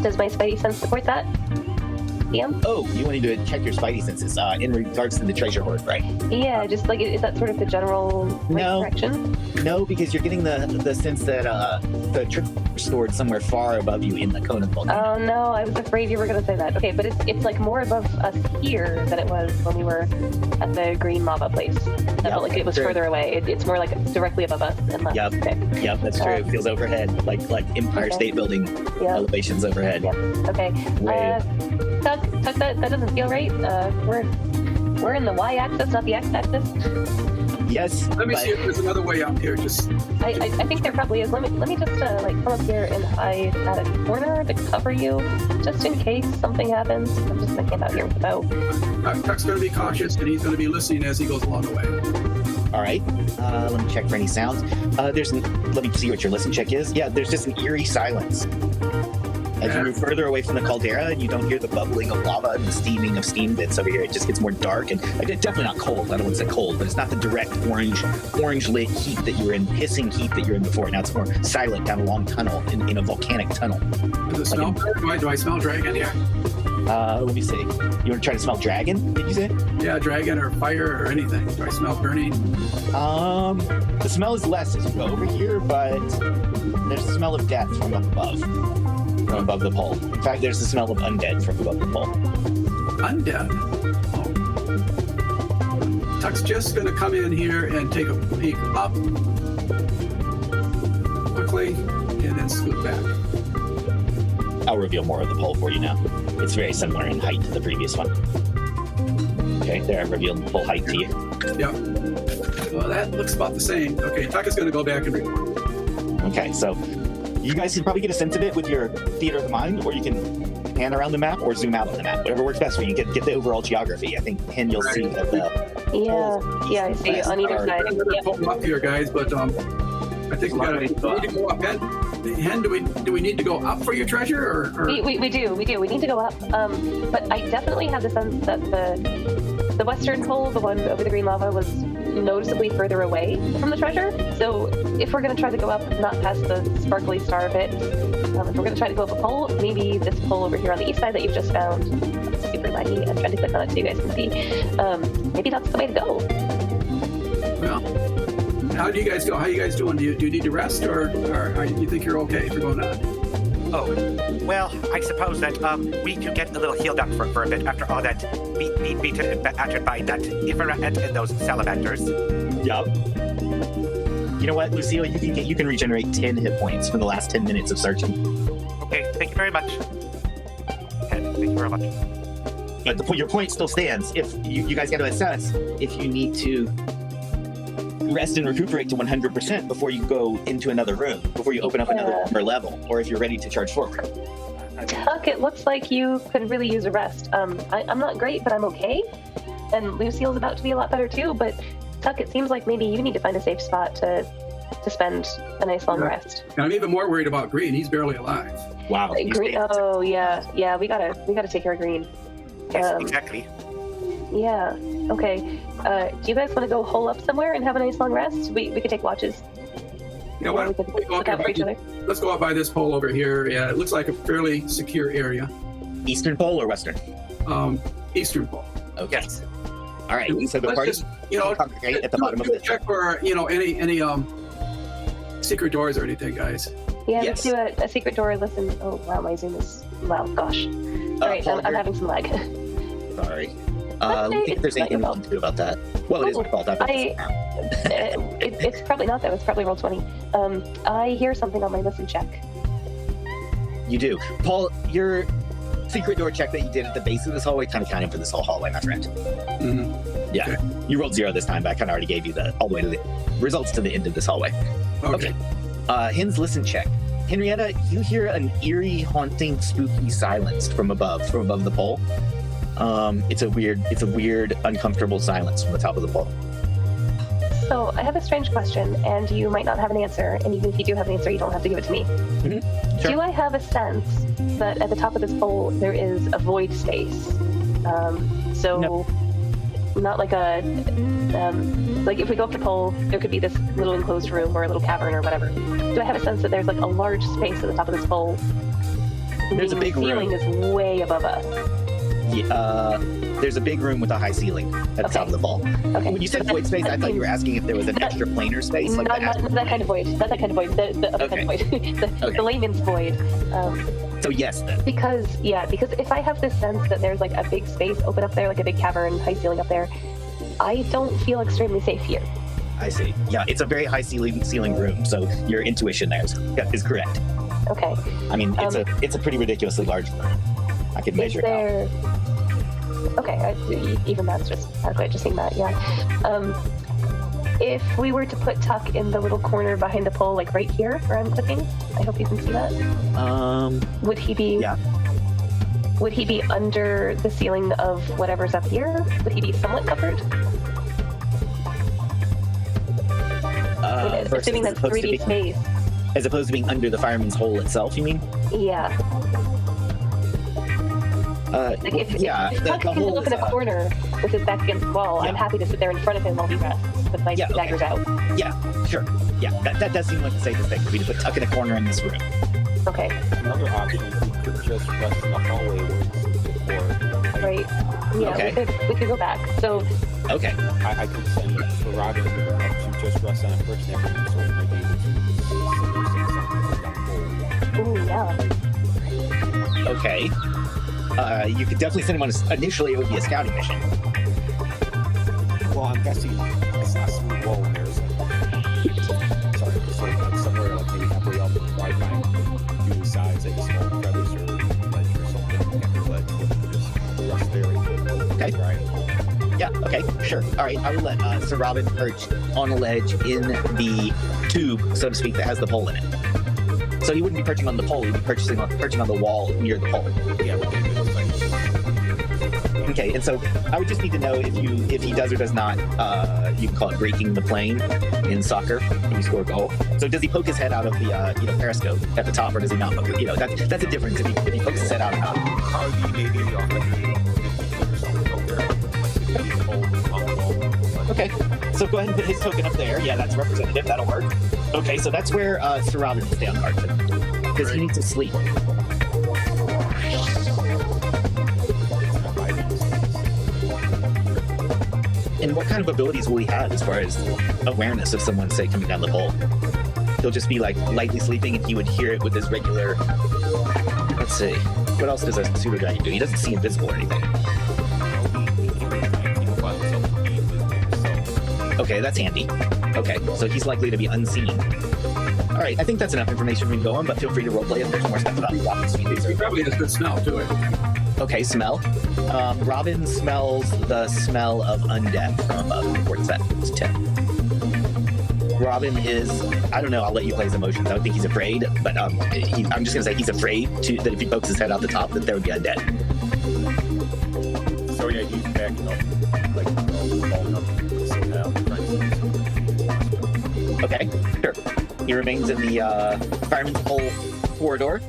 S4: Does my spidey sense support that? Yeah.
S3: Oh, you wanted to check your spidey senses in regards to the treasure hoard, right?
S4: Yeah, just like, is that sort of the general direction?
S3: No, because you're getting the sense that the treasure is stored somewhere far above you in the cone of volcano.
S4: Oh no, I was afraid you were going to say that. Okay, but it's like more above us here than it was when we were at the green lava place. I felt like it was further away. It's more like directly above us and less.
S3: Yep.
S4: Okay.
S3: Yep, that's true. It feels overhead, like Empire State Building elevations overhead.
S4: Yep. Okay. Tuck, that doesn't feel right. We're in the y-axis, not the x-axis.
S3: Yes.
S2: Let me see if there's another way up here. Just
S4: I think there probably is. Let me just come up here and hide at a corner to cover you, just in case something happens. I'm just gonna camp out here with the bow.
S2: Tuck's going to be cautious, and he's going to be listening as he goes along the way.
S3: All right. Let me check for any sounds. Let me see what your listen check is. Yeah, there's just an eerie silence. As you move further away from the caldera, and you don't hear the bubbling of lava and the steaming of steam bits over here. It just gets more dark and it's definitely not cold. I don't want to say cold, but it's not the direct orange lit heat that you're in, hissing heat that you're in before. Now it's more silent down a long tunnel in a volcanic tunnel.
S2: Does it smell better? Do I smell dragon here?
S3: Let me see. You want to try to smell dragon? Did you say?
S2: Yeah, dragon or fire or anything. Do I smell burning?
S3: The smell is less as you go over here, but there's a smell of death from above. From above the pole. In fact, there's the smell of undead from above the pole.
S2: Undead? Oh. Tuck's just going to come in here and take a peek up quickly and then scoot back.
S3: I'll reveal more of the pole for you now. It's very similar in height to the previous one. Okay, there, I've revealed the full height to you.
S2: Yep. Well, that looks about the same. Okay, Tuck is going to go back and report.
S3: Okay, so you guys can probably get a sense of it with your theater of the mind, or you can pan around the map or zoom out on the map. Whatever works best for you. Get the overall geography. I think, Hen, you'll see that the
S4: I see on either side.
S2: I'm going to pull up here, guys, but I think we need to go up. Hen, do we need to go up for your treasure? Or?
S4: We do. We need to go up. But I definitely have the sense that the western pole, the one over the green lava, was noticeably further away from the treasure. So if we're going to try to go up, not past the sparkly star bit, if we're going to try to go up a pole, maybe this pole over here on the east side that you've just found, it's super laggy. I'm trying to click on it so you guys can see. Maybe that's the way to go.
S2: Well, how do you guys go? How you guys doing? Do you need to rest, or you think you're okay for going on?
S1: Oh, well, I suppose that we do get a little healed up for a bit after all that beaten and battered by that Ifrit and those salamanders.
S3: Yup. You know what, Lucille? You can regenerate 10 hit points for the last 10 minutes of searching.
S1: Okay, thank you very much. Thank you very much.
S3: But your point still stands. If you guys got to assess if you need to rest and recuperate to 100% before you go into another room, before you open up another level, or if you're ready to charge forward.
S4: Tuck, it looks like you could really use a rest. I'm not great, but I'm okay. And Lucille's about to be a lot better too, but Tuck, it seems like maybe you need to find a safe spot to spend a nice long rest.
S2: And I'm even more worried about Green. He's barely alive.
S3: Wow.
S4: Green, oh yeah, we gotta take care of Green.
S1: Yes, exactly.
S4: Yeah. Okay. Do you guys want to go hole up somewhere and have a nice long rest? We could take watches.
S2: You know what?
S4: We could look out for each other.
S2: Let's go up by this pole over here. Yeah, it looks like a fairly secure area.
S3: Eastern pole or western?
S2: Eastern pole.
S3: Okay.
S1: Yes.
S3: All right. So the
S2: Let's
S3: party
S2: just, you know,
S3: congregate at the bottom of the
S2: check for any secret doors or anything, guys.
S4: Yeah,
S3: Yes.
S4: let's do a secret door. Listen. Oh wow, my zoom is. Wow, gosh. All right,
S3: Paul,
S4: I'm having some lag.
S3: Sorry. Let me think if there's anything we can do about that. Well, it is my fault.
S4: It's probably not though. It's probably Roll20. I hear something on my listen check.
S3: You do. Paul, your secret door check that you did at the base of this hallway kind of counted for this whole hallway, my friend.
S2: Mm-hmm.
S3: Yeah.
S2: Okay.
S3: You rolled 0 this time, but I kind of already gave you all the way to the results to the end of this hallway.
S2: Okay.
S3: Hin's listen check. Henrietta, you hear an eerie, haunting, spooky silence from above the pole. It's a weird, uncomfortable silence from the top of the pole.
S4: So I have a strange question, and you might not have an answer. And even if you do have an answer, you don't have to give it to me.
S3: Mm-hmm. Sure.
S4: Do I have a sense that at the top of this pole there is a void space?
S3: No.
S4: Not like a like if we go up the pole, there could be this little enclosed room or a little cavern or whatever. Do I have a sense that there's like a large space at the top of this pole?
S3: There's a big
S4: The ceiling
S3: room.
S4: is way above us.
S3: There's a big room with a high ceiling at the top of the vault.
S4: Okay.
S3: When you said void space, I thought you were asking if there was an extra planar space. Like
S4: not that kind of void. Not that kind of void. The other kind of void. The layman's void.
S3: So yes, then.
S4: Because if I have this sense that there's like a big space open up there, like a big cavern, high ceiling up there, I don't feel extremely safe here.
S3: I see. Yeah, it's a very high ceiling room, so your intuition there is correct.
S4: Okay.
S3: I mean, it's a pretty ridiculously large room. I can measure it out.
S4: Okay, even that's just adequate, just seeing that, yeah. If we were to put Tuck in the little corner behind the pole, like right here where I'm clicking, I hope you can see that. Would he be?
S3: Yeah.
S4: Would he be under the ceiling of whatever's up here? Would he be somewhat covered? Assuming that's 3D space.
S3: As opposed to being under the fireman's hole itself, you mean?
S4: Yeah. Like if Tuck can
S3: hole
S4: look in a corner with his back against the wall, I'm happy to sit there in front of him while he rests with my daggers out.
S3: Yeah, sure. Yeah, that does seem like the safest thing for me to put Tuck in a corner in this room.
S4: Okay.
S5: Another option is just rest in the hallway or
S4: Right. Yeah,
S3: Okay.
S4: we could go back. So
S3: Okay.
S5: I could send Robin to just rest on a person every so it might be able to
S4: ooh, yeah.
S3: Okay. You could definitely send him on initially it would be a scouting mission.
S5: Well, I'm guessing it's not smooth wall when there's sorry, so like somewhere like maybe halfway up right by doing sides like a small crevice or ledge or something. Like ledge, just rest there.
S3: Okay.
S5: Right.
S3: Yeah, okay, sure. All right, I will let Sir Robin perch on a ledge in the tube, so to speak, that has the pole in it. So he wouldn't be perching on the pole, he'd be perching on the wall near the pole.
S5: Yeah,
S3: Okay, and so I would just need to know if he does or does not, you can call it breaking the plane in soccer when you score a goal. So does he poke his head out of the periscope at the top, or does he not poke it? That's a difference if he pokes his head out or not.
S5: maybe 150 or something over there.
S3: So go ahead and put his token up there. Yeah, that's representative. That'll work. Okay, so that's where Sir Robin will stay on guard because he needs to sleep. And what kind of abilities will he have as far as awareness of someone, say, coming down the pole? He'll just be like lightly sleeping and he would hear it with his regular... Let's see. What else does a pseudo dragon do? He doesn't see invisible or anything. Okay, that's handy. Okay, so he's likely to be unseen. All right, I think that's enough information we can go on, but feel free to roleplay if there's more stuff about Robin's speed.
S2: He probably has good smell to it.
S3: Okay, smell. Robin smells the smell of undeath from above. Reports that to 10. Robin is, I don't know, I'll let you play his emotions. I don't think he's afraid, but I'm just going to say he's afraid that if he pokes his head out the top, that there would be undead.
S5: So yeah, he's backing up, like, falling up.
S3: Okay, sure. He remains in the fireman's pole corridor,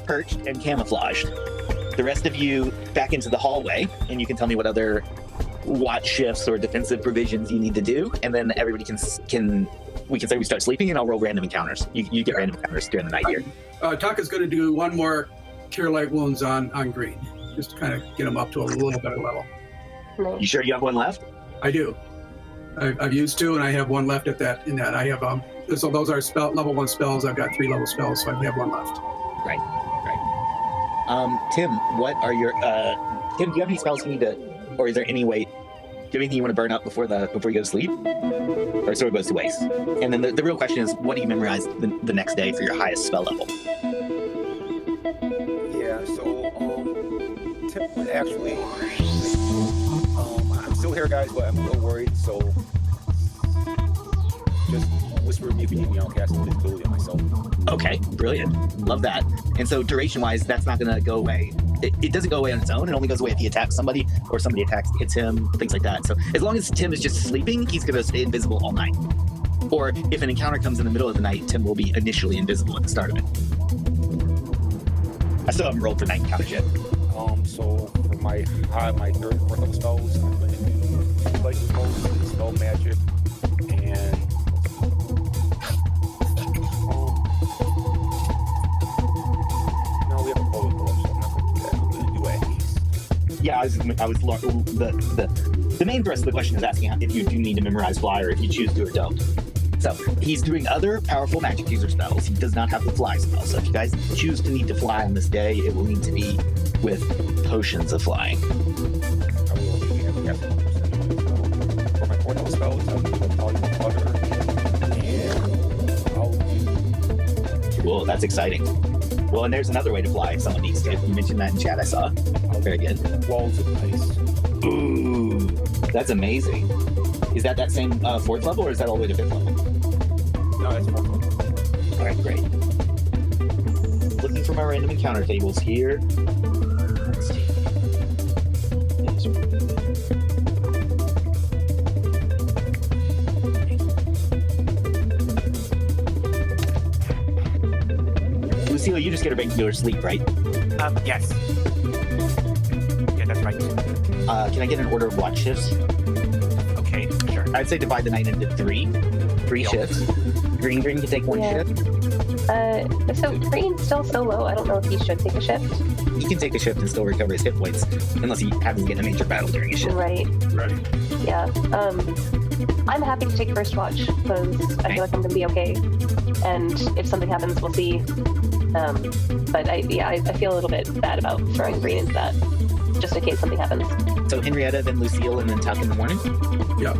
S3: perched and camouflaged. The rest of you back into the hallway, and you can tell me what other watch shifts or defensive provisions you need to do, and then everybody we can say we start sleeping, and I'll roll random encounters. You get random encounters during the night here.
S2: Taka's going to do one more Cure Light Wounds on Green, just to kind of get him up to a little better level.
S4: Nice.
S3: You sure you have one left?
S2: I do. I've used 2, and I have 1 left in that. I have so those are level 1 spells. I've got 3 level spells, so I have 1 left.
S3: Right. Tim, what are your Tim? Do you have any spells you need to, or is there any way? Do you have anything you want to burn up before you go to sleep, or so it goes to waste? And then the real question is, what do you memorize the next day for your highest spell level?
S5: Yeah. So Tim would actually. I'm still here, guys, but I'm a little worried. So just whisper me if you need me. I'll cast invisibility on myself.
S3: Okay, brilliant. Love that. And so duration-wise, that's not going to go away. It doesn't go away on its own. It only goes away if he attacks somebody or somebody hits him, things like that. So as long as Tim is just sleeping, he's going to stay invisible all night. Or if an encounter comes in the middle of the night, Tim will be initially invisible at the start of it. I still haven't rolled for night encounters yet.
S5: So for my 3rd and 4th level spells, I'm going to do lightning bolts, spell magic, and no, we have a bullet bullet, so I'm not going to do that. I'm going to do a haste.
S3: Yeah, the main thrust of the question is asking if you do need to memorize fly or if you choose to or don't. So he's doing other powerful magic user spells. He does not have the fly spell. So if you guys choose to need to fly on this day, it will need to be with potions of flying.
S5: I will maybe have cast 1%. For my 4th level spells, I'll do a polymer butter, and I'll do...
S3: Cool, that's exciting. Well, and there's another way to fly if someone needs to. You mentioned that in chat, I saw. Very good.
S5: Walls of ice.
S3: Ooh, that's amazing. Is that same 4th level, or is that all the way to 5th level?
S5: No, that's 4th level.
S3: All right, great. Looking for my random encounter tables here. Let's see. Lucille, you just get a regular sleep, right?
S1: Yes. Yeah, that's right.
S3: Can I get an order of watch shifts?
S1: Okay, sure.
S3: I'd say divide the night into 3 shifts. Green can take 1 shift.
S4: So Green's still so low, I don't know if he should take a shift.
S3: He can take a shift and still recover his hit points, unless he happens to get in a major battle during a shift.
S4: Right. Yeah. I'm happy to take first watch, because I feel like I'm going to be okay. And if something happens, we'll see. But I feel a little bit bad about throwing Green into that, just in case something happens.
S3: So Henrietta, then Lucille, and then Tuck in the morning?
S2: Yeah.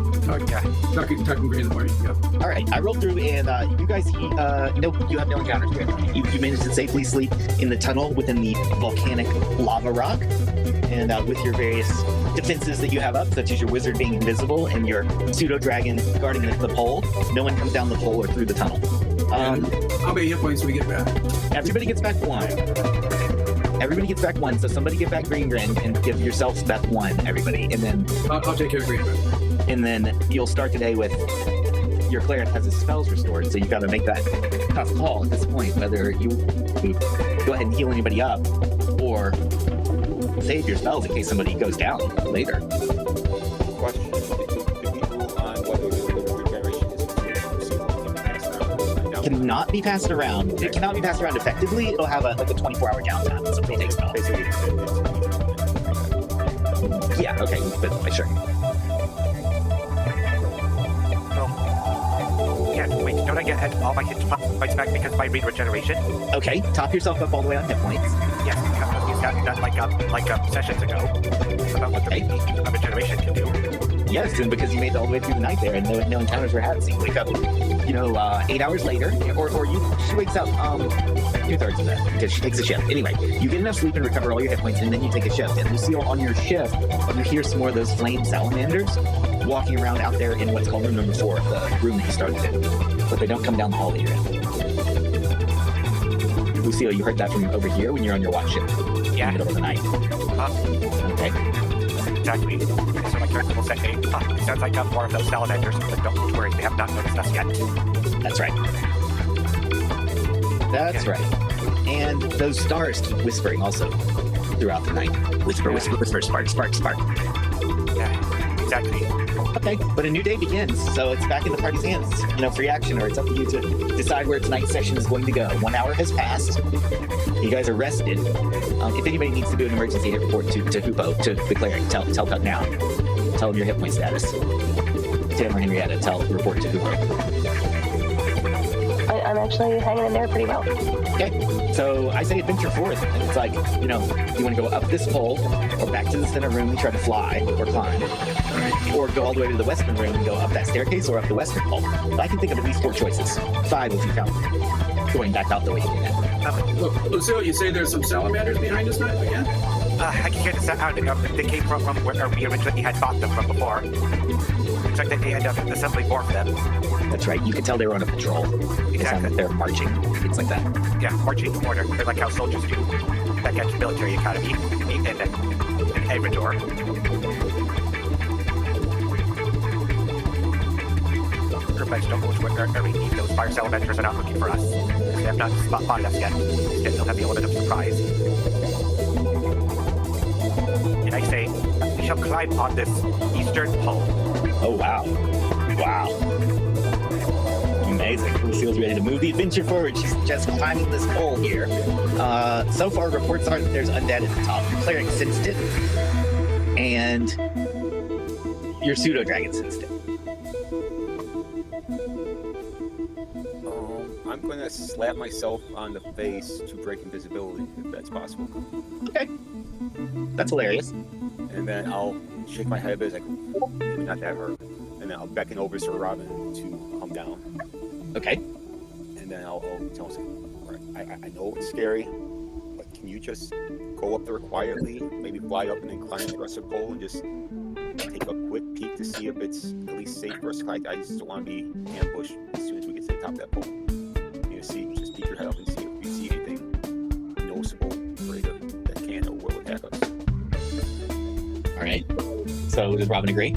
S2: Tuck and Green in the morning. Yeah.
S3: All right, I rolled through, and you guys, you have no encounters here. You managed to safely sleep in the tunnel within the volcanic lava rock, and with your various defenses that you have up, such as your wizard being invisible and your pseudo dragon guarding the pole. No one comes down the pole or through the tunnel.
S2: And how many hit points do we get back?
S3: Everybody gets back 1. Everybody gets back 1. So somebody get back Green and give yourselves back 1. Everybody, and then
S2: I'll take care of Green.
S3: And then you'll start today with your cleric has his spells restored. So you've got to make that tough call at this point, whether you go ahead and heal anybody up or save your spells in case somebody goes down later.
S5: Question: did we rule on whether
S3: cannot be passed around. It cannot be passed around effectively. It'll have a 24-hour downtime. So it takes no.
S5: Basically,
S3: Yeah, okay, but sure.
S1: Well, yeah, wait, don't I get all my hit points back because of my regeneration?
S3: Okay, top yourself up all the way on hit points.
S1: Yes, he's got that like sessions ago. About what
S3: Okay.
S1: the regeneration can do.
S3: Yes, and because you made it all the way through the night there and no encounters were had, so you wake up, 8 hours later, or she wakes up 2/3 of that because she takes a shift. Anyway, you get enough sleep and recover all your hit points, and then you take a shift. And Lucille, on your shift, you hear some more of those flame salamanders walking around out there in what's called room number 4, the room that you started in. But they don't come down the hall that you're in. Lucille, you heard that from over here when you're on your watch shift in
S1: Yeah.
S3: the middle of the night. Okay.
S1: Exactly. So my character will say, hey, it sounds like more of those salamanders, but don't worry, they have not noticed us yet.
S3: That's right. That's right. And those stars keep whispering also throughout the night. Whisper, whisper, whisper, spark, spark, spark.
S1: Yeah, exactly.
S3: Okay, but a new day begins, so it's back in the party's hands. Free action, or it's up to you to decide where tonight's session is going to go. 1 hour has passed. You guys are rested. If anybody needs to do an emergency hit report to Hoopo, to the cleric, tell Puck now. Tell him your hit point status. Tim or Henrietta, report to Hoopo.
S4: I'm actually hanging in there pretty well.
S3: Okay, so I say adventure forth, and it's like, you want to go up this pole, or back to the center room and try to fly, or climb, or go all the way to the western room and go up that staircase, or up the western pole. But I can think of at least 4 choices. 5 if you count going back out the way you did that.
S2: Look, Lucille, you say there's some salamanders behind us now again?
S1: I can hear the sound. They came from where we originally had fought them from before. Looks like they end up assembling more of them.
S3: That's right, you can tell they were on a patrol. It sounds
S1: Exactly.
S3: like they're marching, things like that.
S1: Yeah, marching in order. They're like how soldiers do back at the military academy in Ecuador. Group edge don't go to where we need those fire salamanders are not looking for us. They have not spotted us yet. Instead, they'll have the element of surprise. And I say, we shall climb on this eastern pole.
S3: Oh, wow. Wow. Amazing. Lucille's ready to move the adventure forward. She's just climbing this pole here. So far, reports are that there's undead at the top. The cleric sensed it, and your pseudo-dragon sensed it.
S5: I'm going to slap myself on the face to break invisibility, if that's possible.
S3: Okay. That's hilarious.
S5: And then I'll shake my head a bit, like, maybe not that hurt. And then I'll beckon over Sir Robin to come down.
S3: Okay.
S5: And then I'll tell him, all right, I know it's scary, but can you just go up there quietly, maybe fly up and then climb the rest of the pole and just take a quick peek to see if it's at least safe for us? I just don't want to be ambushed as soon as we get to the top of that pole. Just peek your head up and see if we see anything noticeable that can or will attack us.
S3: All right. So does Robin agree?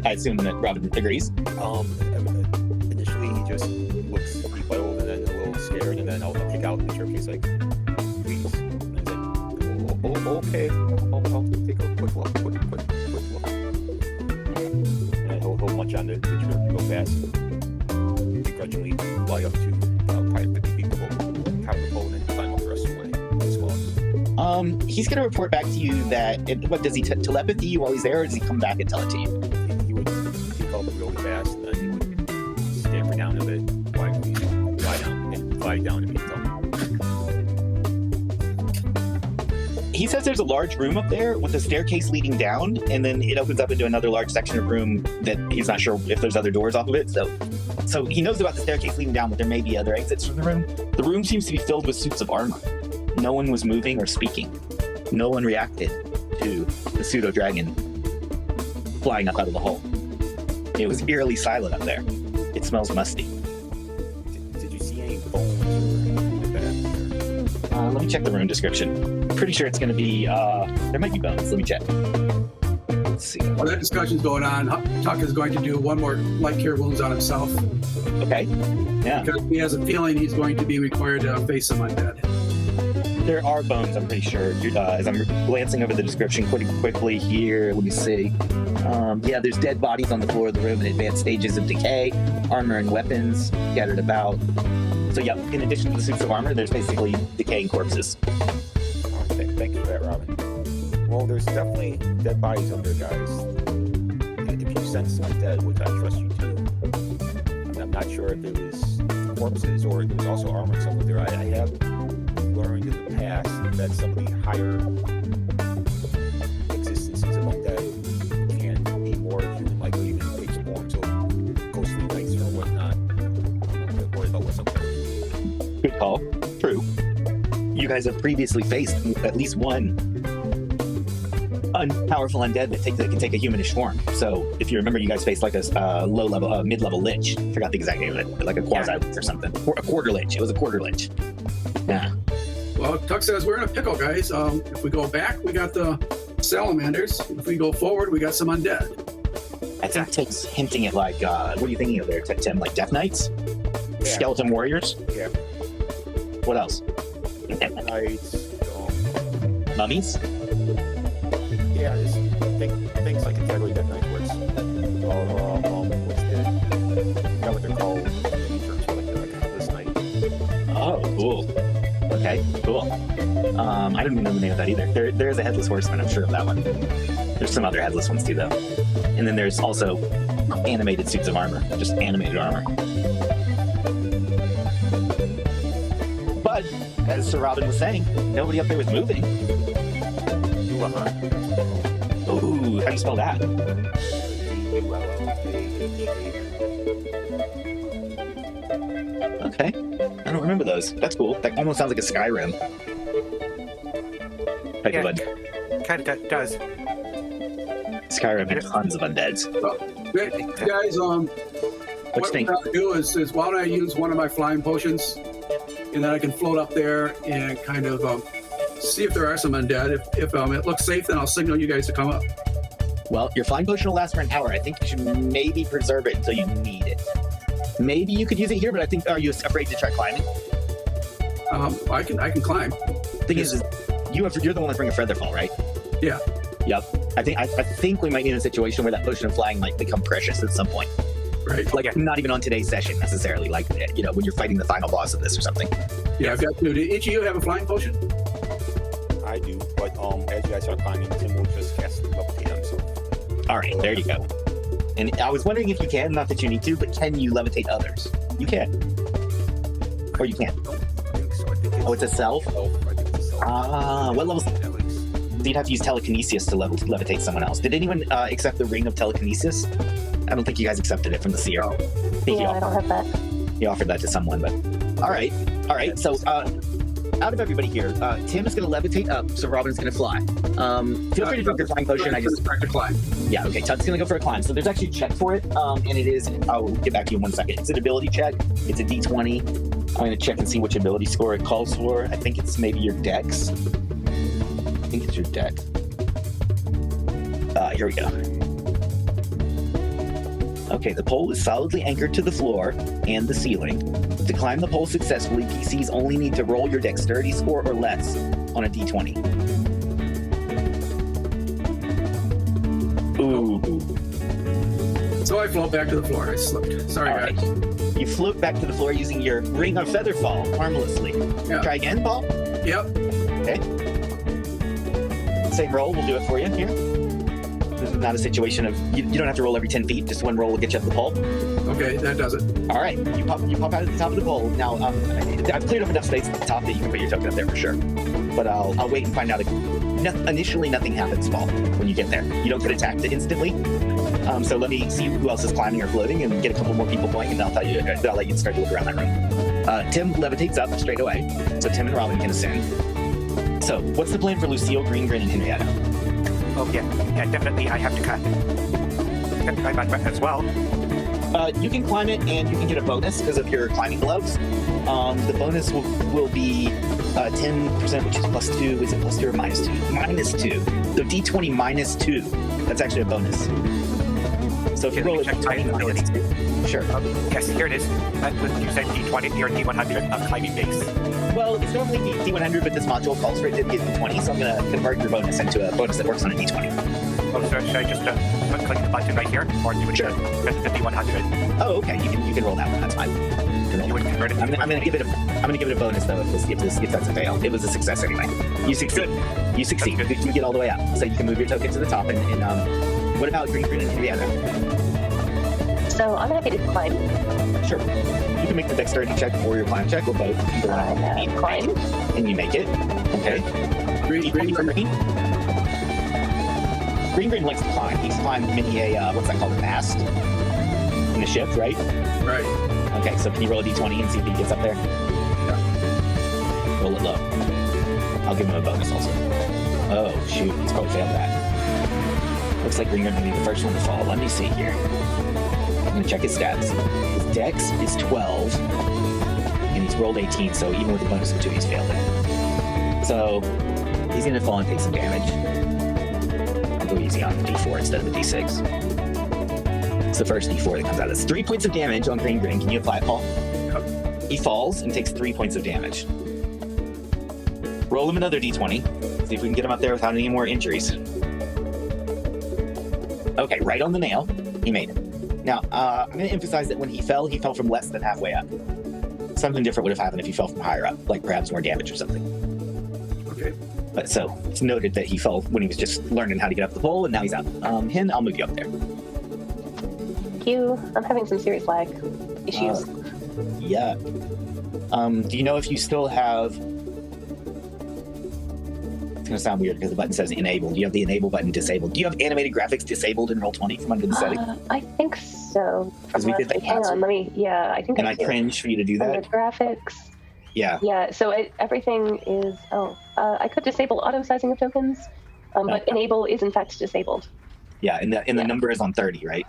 S3: I assume that Robin agrees.
S5: Initially he just looks befuddled and then a little scared, and then I'll pick out the picture. He's like, please. And it's like, okay. I'll take a quick look. And then he'll munch on the trip real fast. Begrudgingly fly up to probably 50 feet below top of the pole and then climb up the rest of the way as well.
S3: He's going to report back to you that, what does he telepathy you while he's there, or does he come back and tell it to you?
S5: He would pick up really fast, and then he would scamper down a bit, quietly fly down and meet them.
S3: He says there's a large room up there with a staircase leading down, and then it opens up into another large section of room that he's not sure if there's other doors off of it. So he knows about the staircase leading down, but there may be other exits from the room. The room seems to be filled with suits of armor. No one was moving or speaking. No one reacted to the pseudo-dragon flying up out of the hole. It was eerily silent up there. It smells musty.
S5: Did you see any bones or anything like that?
S3: Let me check the room description. Pretty sure it's going to be, there might be bones. Let me check. Let's see.
S2: While that discussion's going on, Tuck is going to do one more light cure wounds on himself.
S3: Okay. Yeah.
S2: Because he has a feeling he's going to be required to face some undead.
S3: There are bones, I'm pretty sure. As I'm glancing over the description quickly here, let me see. Yeah, there's dead bodies on the floor of the room in advanced stages of decay, armor and weapons scattered about. So yeah, in addition to the suits of armor, there's basically decaying corpses.
S5: Okay, thank you for that, Robin. Well, there's definitely dead bodies under, guys. And if you sense undead, which I trust you to, I'm not sure if it was corpses or there was also armor and stuff there. I have learned in the past that some of the higher existences of undead can be more human-like, or even take forms of ghostly knights or whatnot. I'm not worried about what's up there.
S3: Good call. True. You guys have previously faced at least one powerful undead that can take a humanish form. So if you remember, you guys faced like a low-level, mid-level lich. Forgot the exact name of it, but like a quasi-lich or something. Or a quarter lich. It was a quarter lich. Yeah.
S2: Well, Tuck says we're in a pickle, guys. If we go back, we got the salamanders. If we go forward, we got some undead.
S3: I think Tim's hinting at like, what are you thinking of there, Tim? Like Death Knights?
S5: Yeah.
S3: Skeleton warriors?
S5: Yeah.
S3: What else?
S5: Knights,
S3: Mummies?
S5: yeah, just things like a category Death Knight where it's what's the, I forgot what they're called in terms of like a headless knight.
S3: Oh, cool. Okay, cool. I don't even know the name of that either. There's a headless horseman, I'm sure of that one. There's some other headless ones too, though. And then there's also animated suits of armor, just animated armor. But, as Sir Robin was saying, nobody up there was moving. Ooh, how do you spell that? Okay, I don't remember those. That's cool. That almost sounds like a Skyrim. Type of undead.
S1: Kind of does.
S3: Skyrim had tons of undeads.
S2: Well, great. Guys,
S3: What you
S2: what
S3: think?
S2: we're gonna do is why don't I use one of my flying potions, and then I can float up there and kind of see if there are some undead. If it looks safe, then I'll signal you guys to come up.
S3: Well, your flying potion will last for an hour. I think you should maybe preserve it until you need it. Maybe you could use it here, but I think, are you afraid to try climbing?
S2: I can climb.
S3: Thing is you're the one that's bringing a feather fall, right?
S2: Yeah.
S3: Yep. I think we might be in a situation where that potion of flying might become precious at some point.
S2: Right.
S3: Like, not even on today's session necessarily. Like, when you're fighting the final boss of this or something.
S2: Yeah, I've got two. Did each of you have a flying potion?
S5: I do, but as you guys start climbing, Tim will just cast levitate on himself.
S3: All right, there you go. And I was wondering if you can, not that you need to, but can you levitate others? You can. Or you can't.
S5: I think so. I think
S3: It's a self?
S5: I think it's a self.
S3: What levels?
S5: At least.
S3: So you'd have to use telekinesis to levitate someone else. Did anyone accept the ring of telekinesis? I don't think you guys accepted it from the seer. I think
S4: Yeah, I don't have that.
S3: he offered that to someone, but all right. So out of everybody here, Tim is going to levitate up, so Robin's going to fly. Feel free to drink your flying potion.
S2: Start to climb.
S3: Yeah, okay. Tud's going to go for a climb. So there's actually a check for it, and it is. I'll get back to you in 1 second. It's an ability check. It's a D20. I'm going to check and see which ability score it calls for. I think it's maybe your dex. I think it's your dex. Here we go. Okay, the pole is solidly anchored to the floor and the ceiling. To climb the pole successfully, PCs only need to roll your dexterity score or less on a D20. Ooh.
S2: So I float back to the floor. I slipped. Sorry,
S3: All
S2: guys.
S3: right. You float back to the floor using your ring of featherfall harmlessly.
S2: Yeah.
S3: Try again, Paul.
S2: Yep.
S3: Okay. Same roll. We'll do it for you here. This is not a situation of you don't have to roll every 10 feet. Just one roll will get you up the pole.
S2: Okay, that does it.
S3: All right. You pop out at the top of the pole. Now I've cleared up enough space at the top that you can put your token up there for sure. But I'll wait and find out. Initially, nothing happens, Paul, when you get there. You don't get attacked instantly. So let me see who else is climbing or floating and get a couple more people going, and then I'll let you start to look around that room. Tim levitates up straight away, so Tim and Robin can ascend. So what's the plan for Lucille, Green, and Henrietta?
S1: Oh, yeah, definitely. I have to climb as well.
S3: You can climb it, and you can get a bonus because of your climbing gloves. The bonus will be 10%, which is +2. Is it +2 or -2? -2. So D20 -2. That's actually a bonus. So if you roll a
S1: check time
S3: d20,
S1: ability.
S3: sure.
S1: Yes, here it is. You said D20, you're D100 of climbing base.
S3: Well, it's normally D100, but this module calls for it to be a D20, so I'm going to convert your bonus into a bonus that works on a D20.
S1: Oh, so should I just click the button right here, or do you
S3: Sure.
S1: press the D100?
S3: Oh, okay. You can roll that one. That's fine.
S1: You would convert it.
S3: I'm going to give it a bonus though if that's a fail. It was a success anyway. You succeed. You succeed.
S1: That's good.
S3: You get all the way up, so you can move your token to the top. And what about green and Indiana?
S4: So I'm happy to climb.
S3: Sure. You can make the dexterity check or your climb check or both. Either one.
S4: Climb.
S3: And you make it. Okay.
S2: Green.
S3: Green likes to climb. He's climbed many what's that called, a mast in the ship, right?
S2: Right.
S3: Okay, so can you roll a d20 and see if he gets up there?
S2: Yeah.
S3: Roll it low. I'll give him a bonus also. Oh, shoot. He's probably failed that. Looks like Green going to be the first one to fall. Let me see here. I'm going to check his stats. His dex is 12, and he's rolled 18, so even with a bonus of 2, he's failed it. So he's going to fall and take some damage. I'll go easy on the d4 instead of the d6. It's the first d4 that comes out. That's 3 points of damage on Green. Can you apply it, Paul?
S2: Yep.
S3: He falls and takes 3 points of damage. Roll him another d20. See if we can get him up there without any more injuries. Okay, right on the nail. He made it. Now, I'm going to emphasize that when he fell from less than halfway up. Something different would have happened if he fell from higher up, like perhaps more damage or something.
S2: Okay.
S3: But so, it's noted that he fell when he was just learning how to get up the pole, and now he's up. Hin, I'll move you up there.
S4: Thank you. I'm having some serious lag issues.
S3: Yeah. Do you know if you still have... It's going to sound weird because the button says enable. Do you have the enable button disabled? Do you have animated graphics disabled in Roll20 from under the setting?
S4: I think so.
S3: Because we did that
S4: Hang on, I think
S3: and
S4: I
S3: I
S4: do.
S3: cringe for you to do
S4: Under
S3: that.
S4: graphics.
S3: Yeah.
S4: Yeah, so everything is... I could disable auto-sizing of tokens, but enable is in fact disabled.
S3: Yeah, and the number is on 30, right?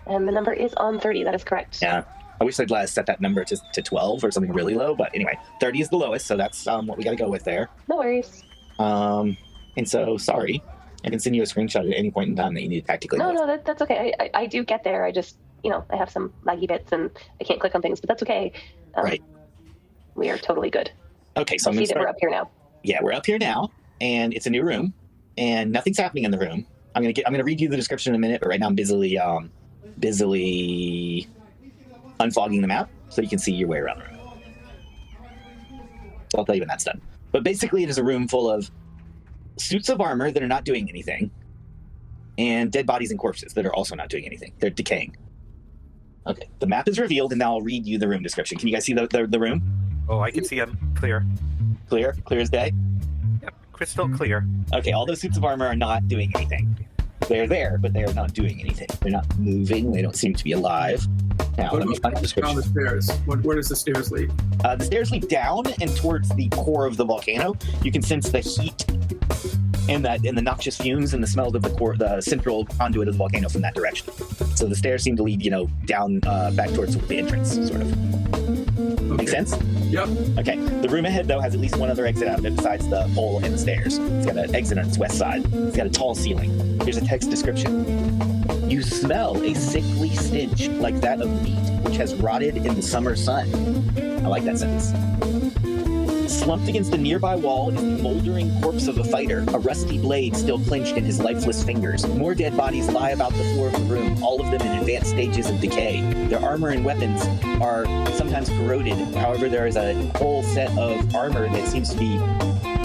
S4: And the number is on 30, that is correct.
S3: Yeah. I wish I'd set that number to 12 or something really low, but anyway, 30 is the lowest, so that's what we got to go with there.
S4: No worries.
S3: And so, sorry. I can send you a screenshot at any point in time that you need to tactically.
S4: No, that's okay. I do get there. I just, I have some laggy bits and I can't click on things, but that's okay.
S3: Right.
S4: We are totally good.
S3: Okay, so I'm going to start.
S4: We're up here now.
S3: Yeah, we're up here now, and it's a new room, and nothing's happening in the room. I'm gonna read you the description in a minute, but right now I'm busily unfogging the map so you can see your way around the room. So I'll tell you when that's done. But basically, it is a room full of suits of armor that are not doing anything, and dead bodies and corpses that are also not doing anything. They're decaying. Okay, the map is revealed, and now I'll read you the room description. Can you guys see the room?
S1: Oh, I can see them clear.
S3: Clear as day?
S1: Yep, crystal clear.
S3: Okay, all those suits of armor are not doing anything. They're there, but they are not doing anything. They're not moving. They don't seem to be alive. Now, let me find the description.
S2: Down the stairs. Where does the stairs lead?
S3: The stairs lead down and towards the core of the volcano. You can sense the heat and the noxious fumes and the smell of the central conduit of the volcano from that direction. So the stairs seem to lead, down back towards the entrance, sort of. Make sense?
S2: Yep.
S3: Okay. The room ahead, though, has at least one other exit out of it besides the pole and the stairs. It's got an exit on its west side. It's got a tall ceiling. Here's a text description. You smell a sickly stench like that of meat which has rotted in the summer sun. I like that sentence. Slumped against a nearby wall is the moldering corpse of a fighter, a rusty blade still clenched in his lifeless fingers. More dead bodies lie about the floor of the room, all of them in advanced stages of decay. Their armor and weapons are sometimes corroded. However, there is a whole set of armor that seems to be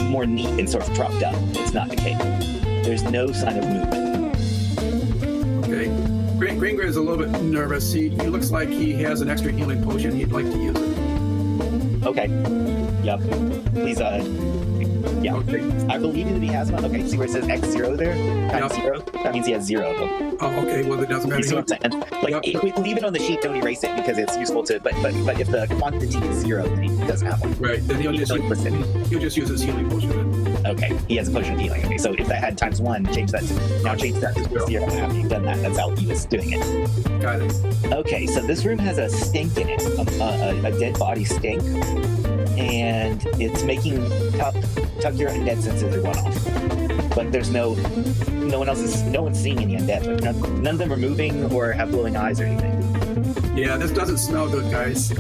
S3: more neat and sort of propped up. It's not decayed. There's no sign of movement.
S2: Okay. Green is a little bit nervous. He looks like he has an extra healing potion. He'd like to use it.
S3: Okay. Yep. Please, yeah.
S2: Okay.
S3: I believe that he has one. Okay, see where it says X0 there? Times 0? That means he has 0 of them.
S2: Oh, okay. Well, it doesn't matter.
S3: You see what I'm saying? Like, if we leave it on the sheet, don't erase it because it's useful to, but if the quantity is 0, then he doesn't have one.
S2: Right. Then he'll just use his healing potion then.
S3: Okay. He has a potion of healing. Okay, so if that had times 1, change that to 0 after you've done that. That's how he was doing it.
S2: Got it.
S3: Okay, so this room has a stink in it, a dead body stink. And it's making tuck your undead senses are one off. but there's no one's seeing any undead. Like none of them are moving or have glowing eyes or anything.
S2: Yeah, this doesn't smell good, guys.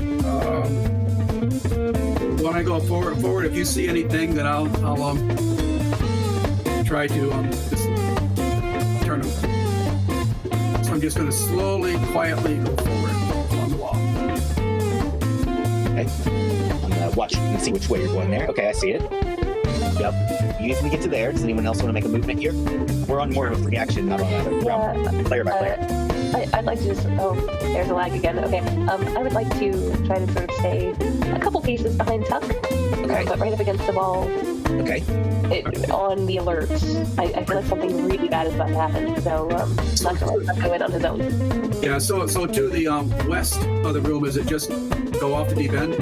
S2: When I go forward, if you see anything, then I'll try to just turn them. So I'm just going to slowly, quietly go forward along the wall.
S3: Okay. I'm gonna watch and see which way you're going there. Okay, I see it. Yep. You need to get to there. Does anyone else want to make a movement here? We're on more of a reaction, not on a round, player by player.
S4: I'd like to just. Oh, there's a lag again. Okay. I would like to try to sort of stay a couple paces behind Tuck, but right up against the wall.
S3: Okay.
S4: On the alert. I feel like something really bad is about to happen, so not gonna let him go in on his own.
S2: Yeah. So to the west of the room, is it just go off the deep end?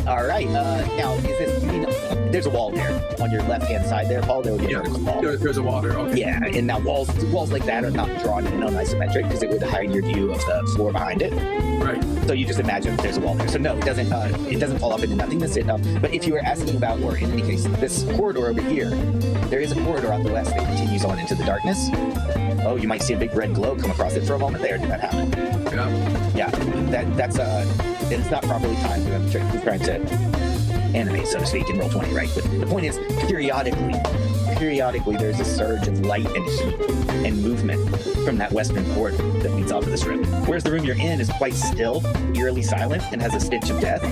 S3: All right. Now, is this? You mean, there's a wall there on your left-hand side there, Paul. There would be a wall.
S2: There's a wall there. Okay.
S3: Yeah, and now walls like that are not drawn in on isometric because it would hide your view of the floor behind it.
S2: Right.
S3: So you just imagine there's a wall there. So no, it doesn't fall off into nothingness. But if you were asking about, or in any case, this corridor over here, there is a corridor out the west that continues on into the darkness. Oh, you might see a big red glow come across it for a moment there. Did that happen?
S2: Yeah.
S3: Yeah. That's it's not properly timed. I'm trying to animate, so to speak, in Roll20, right? But the point is, periodically, there's a surge of light and heat and movement from that western corridor that leads off of this room. Whereas the room you're in is quite still, eerily silent, and has a stench of death.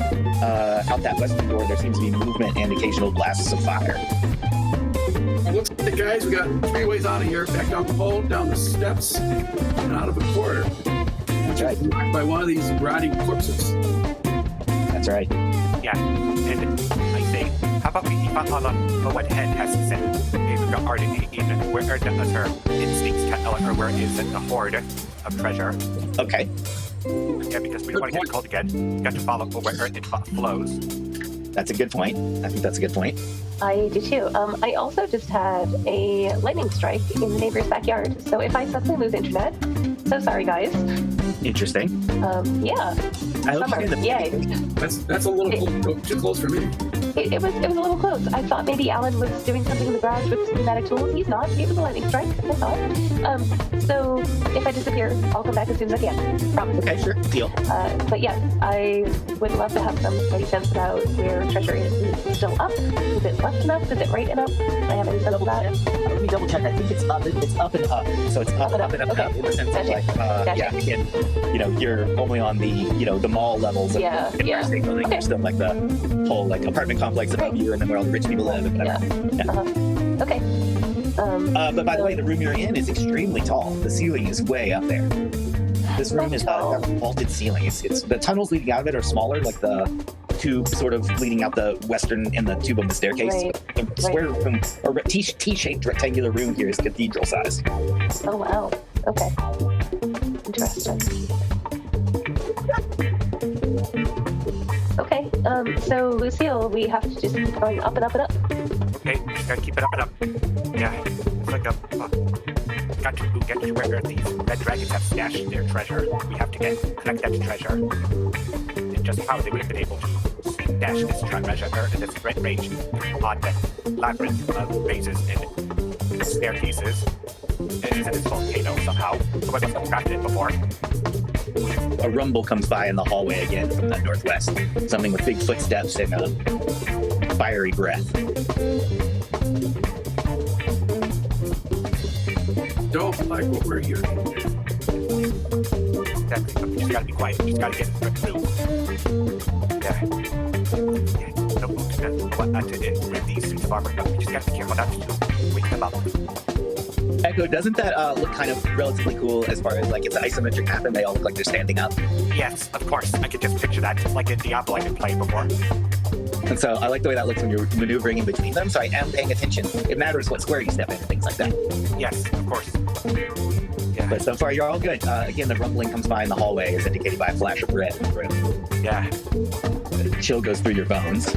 S3: Out that western door, there seems to be movement and occasional blasts of fire.
S2: Looks like, guys, we got 3 ways out of here. Back down the hole, down the steps, and out of a corridor.
S3: That's right.
S2: By one of these rotting corpses.
S3: That's right.
S1: Yeah, and I say, how about we keep on what Head has said in regard to where does her instincts tell her where is the hoard of treasure?
S3: Okay.
S1: Yeah, because we don't want to get cold again. You got to follow where it flows.
S3: That's a good point. I think that's a good point.
S4: I do too. I also just had a lightning strike in the neighbor's backyard. So if I suddenly lose internet, so sorry guys.
S3: Interesting.
S4: Yeah.
S3: I hope you get
S4: Yay.
S2: That's a little too close for me.
S4: It was a little close. I thought maybe Alan was doing something in the garage with pneumatic tools. He's not. It was a lightning strike. I thought. So if I disappear, I'll come back as soon as I can. Promise.
S3: Okay, sure. Deal.
S4: But yes, I would love to have some steady sense about where treasure is. Is it still up? Is it left enough? Is it right enough? Do I have any sense of that?
S3: Let me double check. I think it's up. It's up and up. So it's up and up and up,
S4: okay.
S3: in the sense of like,
S4: Gotcha.
S3: yeah. Again, you're only on the the mall levels of the Empire State Building.
S4: Okay.
S3: You're still like the whole like apartment complex above you, and then where all the rich people live and whatever.
S4: Yeah. Okay.
S3: But by the way, the room you're in is extremely tall. The ceiling is way up there. This room is got a vaulted ceiling. It's the tunnels leading out of it are smaller, like the tube sort of leading out the western and the tube of the staircase.
S4: Right.
S3: The square room, or T-shaped rectangular room here is cathedral size.
S4: Oh wow. Okay. Interesting. Okay. So Lucille, we have to just keep going up and up and up.
S1: Okay, just gotta keep it up and up. Yeah, it's like got to get to where these red dragons have stashed their treasure. We have to collect that treasure. And just how they would have been able to stash this treasure in this red range on the labyrinth of mazes and staircases. It is in this volcano somehow. Somebody must have crafted it before.
S3: A rumble comes by in the hallway again from the northwest. Something with big footsteps and fiery breath.
S2: Don't like what we're hearing.
S1: Exactly. We just gotta be quiet. We just gotta get it through. Yeah. No, not to with these suits of armor, but we just gotta be careful not to wake them up.
S3: Echo, doesn't that look kind of relatively cool as far as like it's an isometric map and they all look like they're standing up?
S1: Yes, of course. I could just picture that, like in Diablo I've been playing before.
S3: And so I like the way that looks when you're maneuvering in between them, so I am paying attention. It matters what square you step in and things like that.
S1: Yes, of course. Yeah.
S3: But so far, you're all good. Again, the rumbling comes by in the hallway as indicated by a flash of red in the room.
S1: Yeah.
S3: A chill goes through your bones.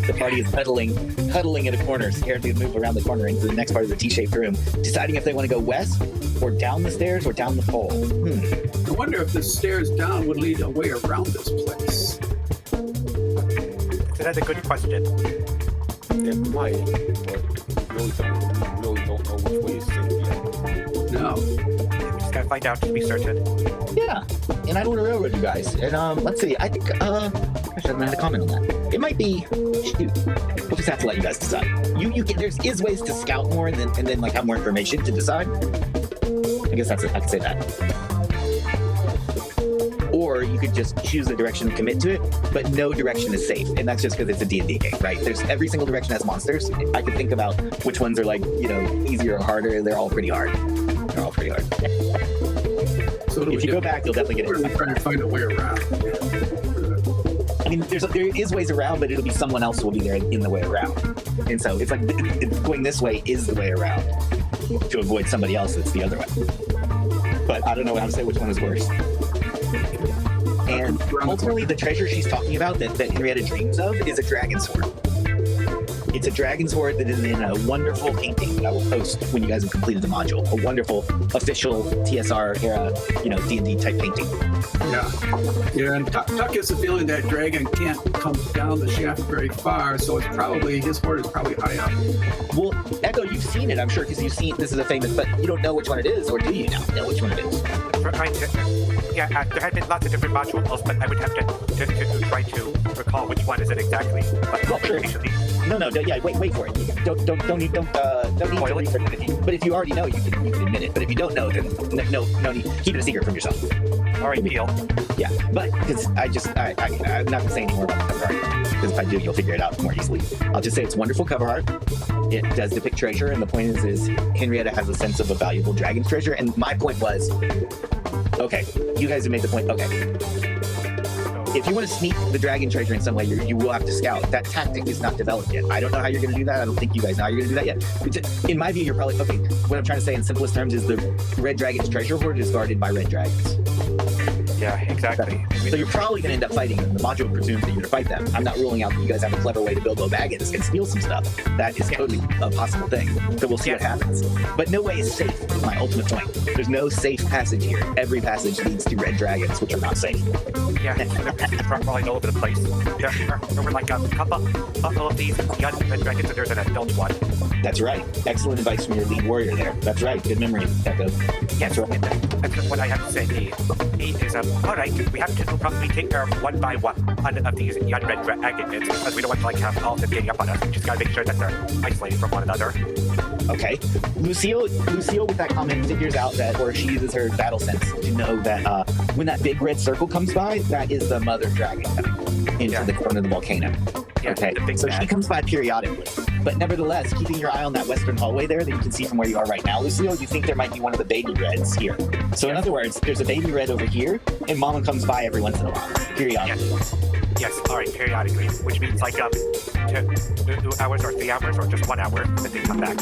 S3: The party is huddling in a corner, scared to move around the corner into the next part of the T-shaped room, deciding if they want to go west, or down the stairs, or down the pole.
S2: I wonder if the stairs down would lead a way around this place.
S1: That's a good question.
S5: It might, but we really don't know which way is safe yet.
S2: No.
S1: We just gotta find out to be certain.
S3: Yeah, and I don't want to railroad you guys. And let's see. I think I haven't had a comment on that. It might be. Shoot, we'll just have to let you guys decide. You can. There's ways to scout more and then like have more information to decide. I guess that's it. I can say that. Or you could just choose a direction and commit to it, but no direction is safe, and that's just because it's a D&D game, right? There's every single direction has monsters. I could think about which ones are like, easier or harder. They're all pretty hard.
S2: So
S3: If you go back, you'll definitely get
S2: we're
S3: it.
S2: trying to find a way around.
S3: I mean, there is ways around, but it'll be someone else will be there in the way around. And so it's like going this way is the way around to avoid somebody else that's the other way. But I don't know how to say which one is worse. And ultimately, the treasure she's talking about that Henrietta dreams of is a dragon sword. It's a dragon sword that is in a wonderful painting that I will post when you guys have completed the module. A wonderful official TSR era, D&D type painting.
S2: Yeah, and Tuck gets the feeling that dragon can't come down the shaft very far, so it's probably his hoard is probably high up.
S3: Well, Echo, you've seen it, I'm sure, because you've seen this is a famous, but you don't know which one it is, or do you now know which one it is?
S1: There had been lots of different modules, but I would have to try to recall which one is it exactly. But
S3: Sure. Wait for it. Don't need to research it. But if you already know, you can admit it. But if you don't know, then no need. Keep it a secret from yourself.
S1: all right, deal.
S3: Yeah, but because I'm not gonna say any more about the cover art, because if I do, you'll figure it out more easily. I'll just say it's wonderful cover art. It does depict treasure, and the point is Henrietta has a sense of a valuable dragon's treasure. And my point was, okay, you guys have made the point. Okay, if you want to sneak the dragon treasure in some way, you will have to scout. That tactic is not developed yet. I don't know how you're going to do that. I don't think you guys know how you're going to do that yet. In my view, you're probably okay. What I'm trying to say in simplest terms is the red dragon's treasure hoard is guarded by red dragons.
S1: Yeah, exactly.
S3: So you're probably going to end up fighting them. The module presumes that you're going to fight them. I'm not ruling out that you guys have a clever way to build low baggins and steal some stuff. That is totally a possible thing. So we'll see what happens. But no way is safe, is my ultimate point. There's no safe passage here. Every passage leads to red dragons, which are not safe.
S1: Yeah, they're probably all over the place. There were like a couple of these young red dragons, and there's an adult one.
S3: That's right. Excellent advice from your lead warrior there. That's right. Good memory, Echo. That's right.
S1: That's just what I have to say. He is all right. We have to probably take care of one by one of these young red dragons because we don't want to have all of them getting up on us. We just gotta make sure that they're isolated from one another.
S3: Okay. Lucille with that comment figures out that, or she uses her battle sense to know that when that big red circle comes by, that is the mother dragon coming into the corner of the volcano.
S1: Yeah,
S3: Okay,
S1: the big
S3: so
S1: bad.
S3: she comes by periodically. But nevertheless, keeping your eye on that western hallway there that you can see from where you are right now, Lucille, you think there might be one of the baby reds here. So in other words, there's a baby red over here, and Mama comes by every once in a while, periodically.
S1: Yes, all right, periodically, which means like 2 hours or 3 hours or just 1 hour that they come back.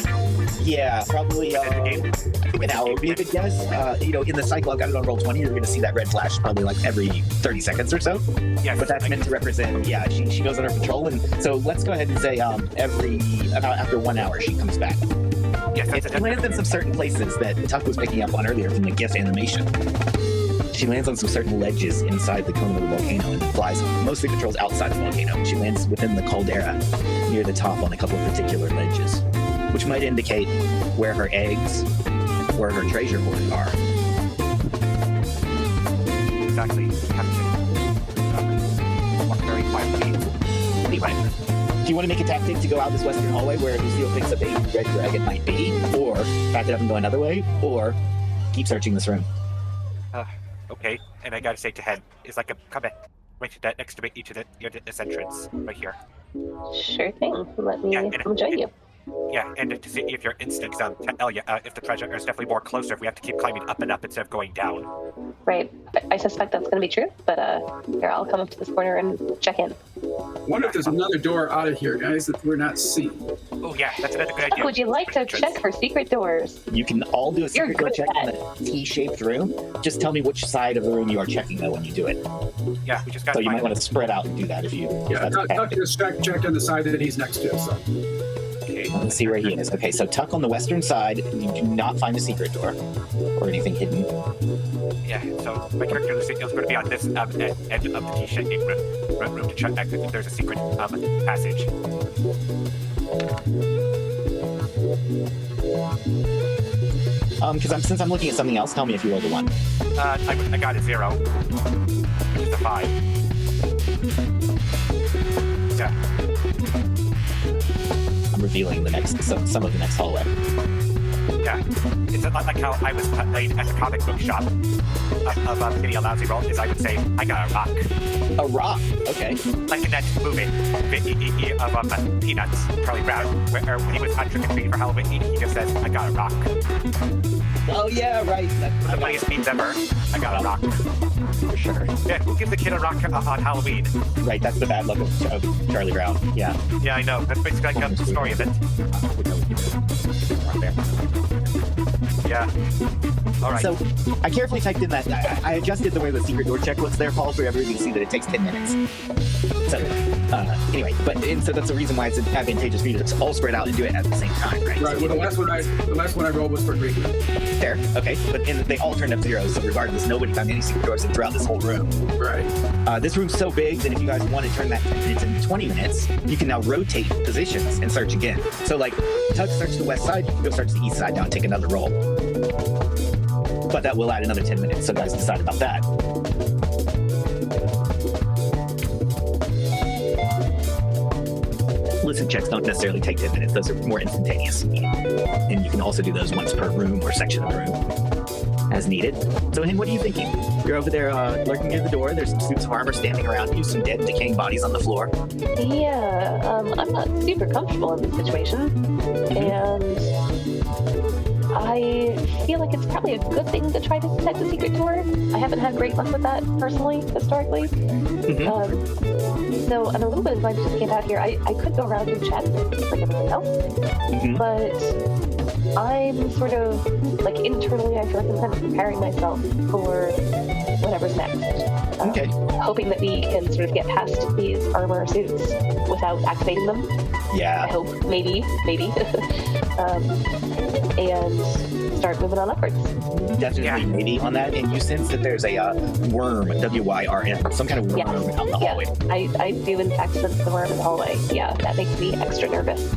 S3: Yeah, probably
S1: In the game.
S3: I think an hour would be a good guess. In the cycle I've got it on Roll20, you're going to see that red flash probably like every 30 seconds or so.
S1: Yes,
S3: But that's meant to represent, she goes on her patrol, and so let's go ahead and say after 1 hour she comes back.
S1: Yes, that's
S3: It lands in some certain places that Tuck was picking up on earlier from the GIF animation. She lands on some certain ledges inside the cone of the volcano and flies, mostly patrols outside the volcano. She lands within the caldera near the top on a couple of particular ledges, which might indicate where her eggs or her treasure hoard are.
S1: exactly. We have to walk very quietly.
S3: Anyway, do you want to make a tactic to go out this western hallway where Lucille thinks a baby red dragon might be, or back it up and go another way, or keep searching this room?
S1: Okay, and I gotta say to head is like a comment right to that next to each of this entrance right here.
S4: Sure thing. Let me come join you.
S1: Yeah, and to see if your instincts tell you if the treasure is definitely more closer if we have to keep climbing up and up instead of going down.
S4: Right. I suspect that's going to be true, but here, I'll come up to this corner and check in.
S2: Wonder if there's another door out of here, guys, that we're not seeing.
S1: Oh yeah, that's another good idea.
S4: Would you like to check for secret doors?
S3: You can all do a
S4: You're
S3: secret door
S4: good
S3: check
S4: at
S3: in the T-shaped room. Just tell me which side of the room you are checking, though, when you do it.
S1: Yeah, we just
S3: So
S1: gotta
S3: you might
S1: find
S3: want to spread out and do that if
S2: Yeah,
S3: that's
S2: Tuck just check on the side that he's next to. So.
S1: Okay.
S3: Let's see where he is. Okay, so Tuck on the western side, you do not find a secret door or anything hidden.
S1: Yeah, so my character is going to be on this end of the T-shaped room to check if there's a secret passage.
S3: Since I'm looking at something else, tell me if you rolled a 1.
S1: I got a 0. Which is a 5. Yeah.
S3: I'm revealing some of the next hallway.
S1: Yeah. It's a lot like how I was playing at the comic book shop of getting a lousy roll, is I would say, I got a rock.
S3: A rock? Okay.
S1: Like in that movie of Peanuts, Charlie Brown, where when he was on trick-or-treating for Halloween, he just says, I got a rock.
S3: Oh, yeah, right.
S1: The funniest memes ever. I got a rock.
S3: For sure.
S1: Yeah, who gives a kid a rock on Halloween?
S3: Right, that's the bad luck of Charlie Brown. Yeah.
S1: Yeah, I know. That's basically like the story of it. Yeah. All right.
S3: So I carefully typed in that. I adjusted the way the secret door check looks there, Paul, for everybody to see that it takes 10 minutes. So anyway, so that's the reason why it's advantageous for you to all spread out and do it at the same time, right?
S2: Right. Well, the last one I rolled was for green.
S3: Fair. Okay. But they all turned up 0s, so regardless, nobody found any secret doors throughout this whole room.
S2: Right.
S3: This room's so big that if you guys want to turn that 10 minutes into 20 minutes, you can now rotate positions and search again. So like, Tug search the west side, you can go search the east side now and take another roll. But that will add another 10 minutes, so guys decide about that. Listen checks don't necessarily take 10 minutes. Those are more instantaneous. And you can also do those once per room or section of the room as needed. So, Hen, what are you thinking? You're over there lurking near the door. There's some suits of armor standing around you, some dead, decaying bodies on the floor.
S4: Yeah, I'm not super comfortable in this situation. And I feel like it's probably a good thing to try to detect the secret door. I haven't had great luck with that personally, historically. So I'm a little bit inclined to just camp out here. I could go around and chat like everyone else, but I'm sort of like internally, I feel like I'm kind of preparing myself for whatever's next.
S3: Okay.
S4: Hoping that we can sort of get past these armor suits without activating them.
S3: Yeah.
S4: I hope, maybe. And start moving on upwards.
S3: Definitely maybe on that. And you sense that there's a worm, W-Y-R-M, some kind of worm out in the hallway.
S4: I do in fact sense the worm in the hallway. Yeah, that makes me extra nervous.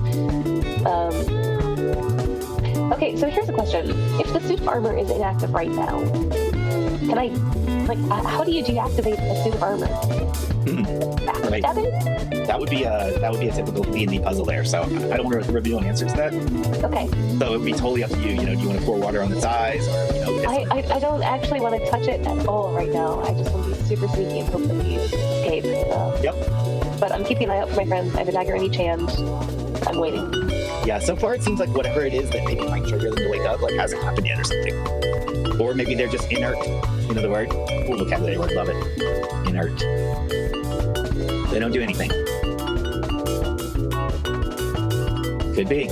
S4: Okay, so here's a question. If the suit of armor is inactive right now, can I, how do you deactivate a suit of armor?
S3: Right. That would be a typical D&D puzzle there. So I don't want to reveal an answer to that.
S4: Okay.
S3: So it would be totally up to you. Do you want to pour water on its eyes, or
S4: I don't actually want to touch it at all right now. I just want to be super sneaky and hope that we escape.
S3: Yep.
S4: But I'm keeping an eye out for my friends. I have a dagger in each hand. I'm waiting.
S3: Yeah. So far, it seems like whatever it is that maybe might trigger them to wake up, hasn't happened yet or something. Or maybe they're just inert. You know the word? Cool vocabulary word. Love it. Inert. They don't do anything. Could be.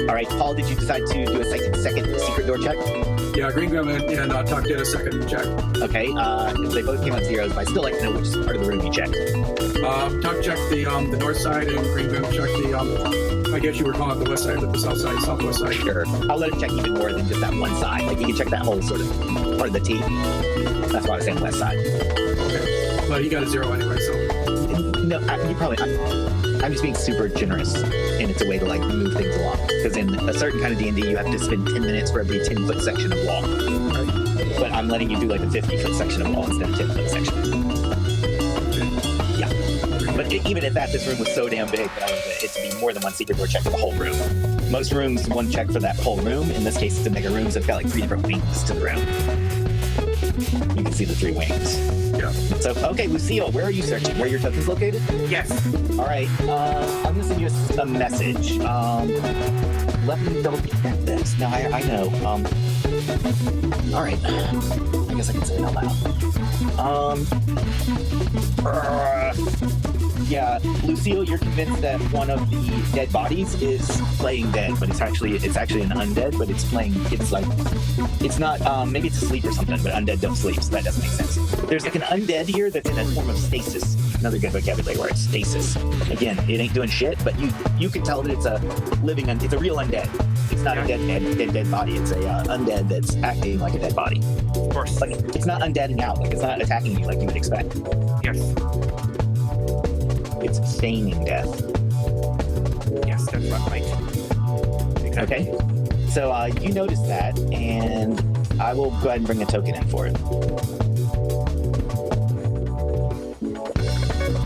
S3: All right, Paul, did you decide to do a second secret door check?
S2: Yeah, Green Gum and Tuck did a second check.
S3: Okay, they both came out 0s, but I'd still like to know which part of the room you checked.
S2: Tuck checked the north side, and Green Gum checked the, I guess you were calling it the west side, but the south side, southwest side.
S3: Sure. I'll let him check even more than just that one side. Like, you can check that whole sort of part of the T. That's why I was saying west side.
S2: Okay. But he got a 0 anyway, so.
S3: No, I'm just being super generous, and it's a way to move things along. Because in a certain kind of D&D, you have to spend 10 minutes for every 10-foot section of wall. Right? But I'm letting you do a 50-foot section of wall instead of 10-foot section. Yeah. But even at that, this room was so damn big that I wanted it to be more than one secret door check for the whole room. Most rooms, one check for that whole room. In this case, it's a mega room, so it's got 3 different wings to the room. You can see the 3 wings.
S2: Yeah.
S3: So, okay, Lucille, where are you searching? Where your token's located?
S1: Yes.
S3: All right. I'm going to send you a message. Let me double check this. No, I know. All right. I guess I can say it out loud. Yeah, Lucille, you're convinced that one of the dead bodies is playing dead, but it's actually an undead, but it's not, maybe it's asleep or something, but undead don't sleep, so that doesn't make sense. There's an undead here that's in a form of stasis. Another good vocabulary word, stasis. Again, it ain't doing shit, but you can tell that it's a real undead. It's not a dead body. It's a undead that's acting like a dead body.
S1: Of course.
S3: It's not undeading out. It's not attacking you like you would expect.
S1: Yes.
S3: it's feigning death.
S1: Yes, that's right. Exactly.
S3: Okay. So you notice that, and I will go ahead and bring a token in for it.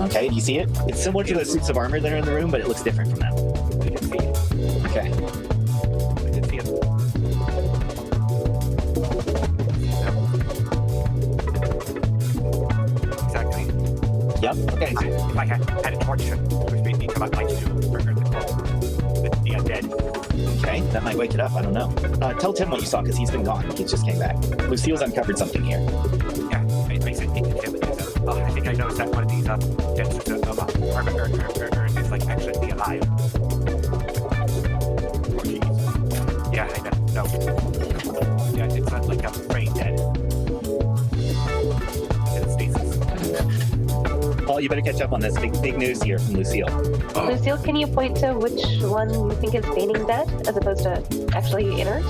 S3: Okay, do you see it? It's similar to the suits of armor that are in the room, but it looks different from that.
S1: I did see it.
S3: Okay.
S1: I did see it. Exactly.
S3: Yep. Okay.
S1: If I had a torch, which made me come out light to the undead.
S3: Okay, that might wake it up. I don't know. Tell Tim what you saw, because he's been gone. He just came back. Lucille's uncovered something here.
S1: Yeah, I said Tim is, I think I noticed that one of these dead suits of armor is like actually alive. Oh, jeez. Yeah, I know. No. Yeah, it's not like a brain dead. It's stasis.
S3: Paul, you better catch up on this. Big news here from Lucille.
S2: Oh,
S4: Lucille, can you point to which one you think is feigning dead as opposed to actually inert?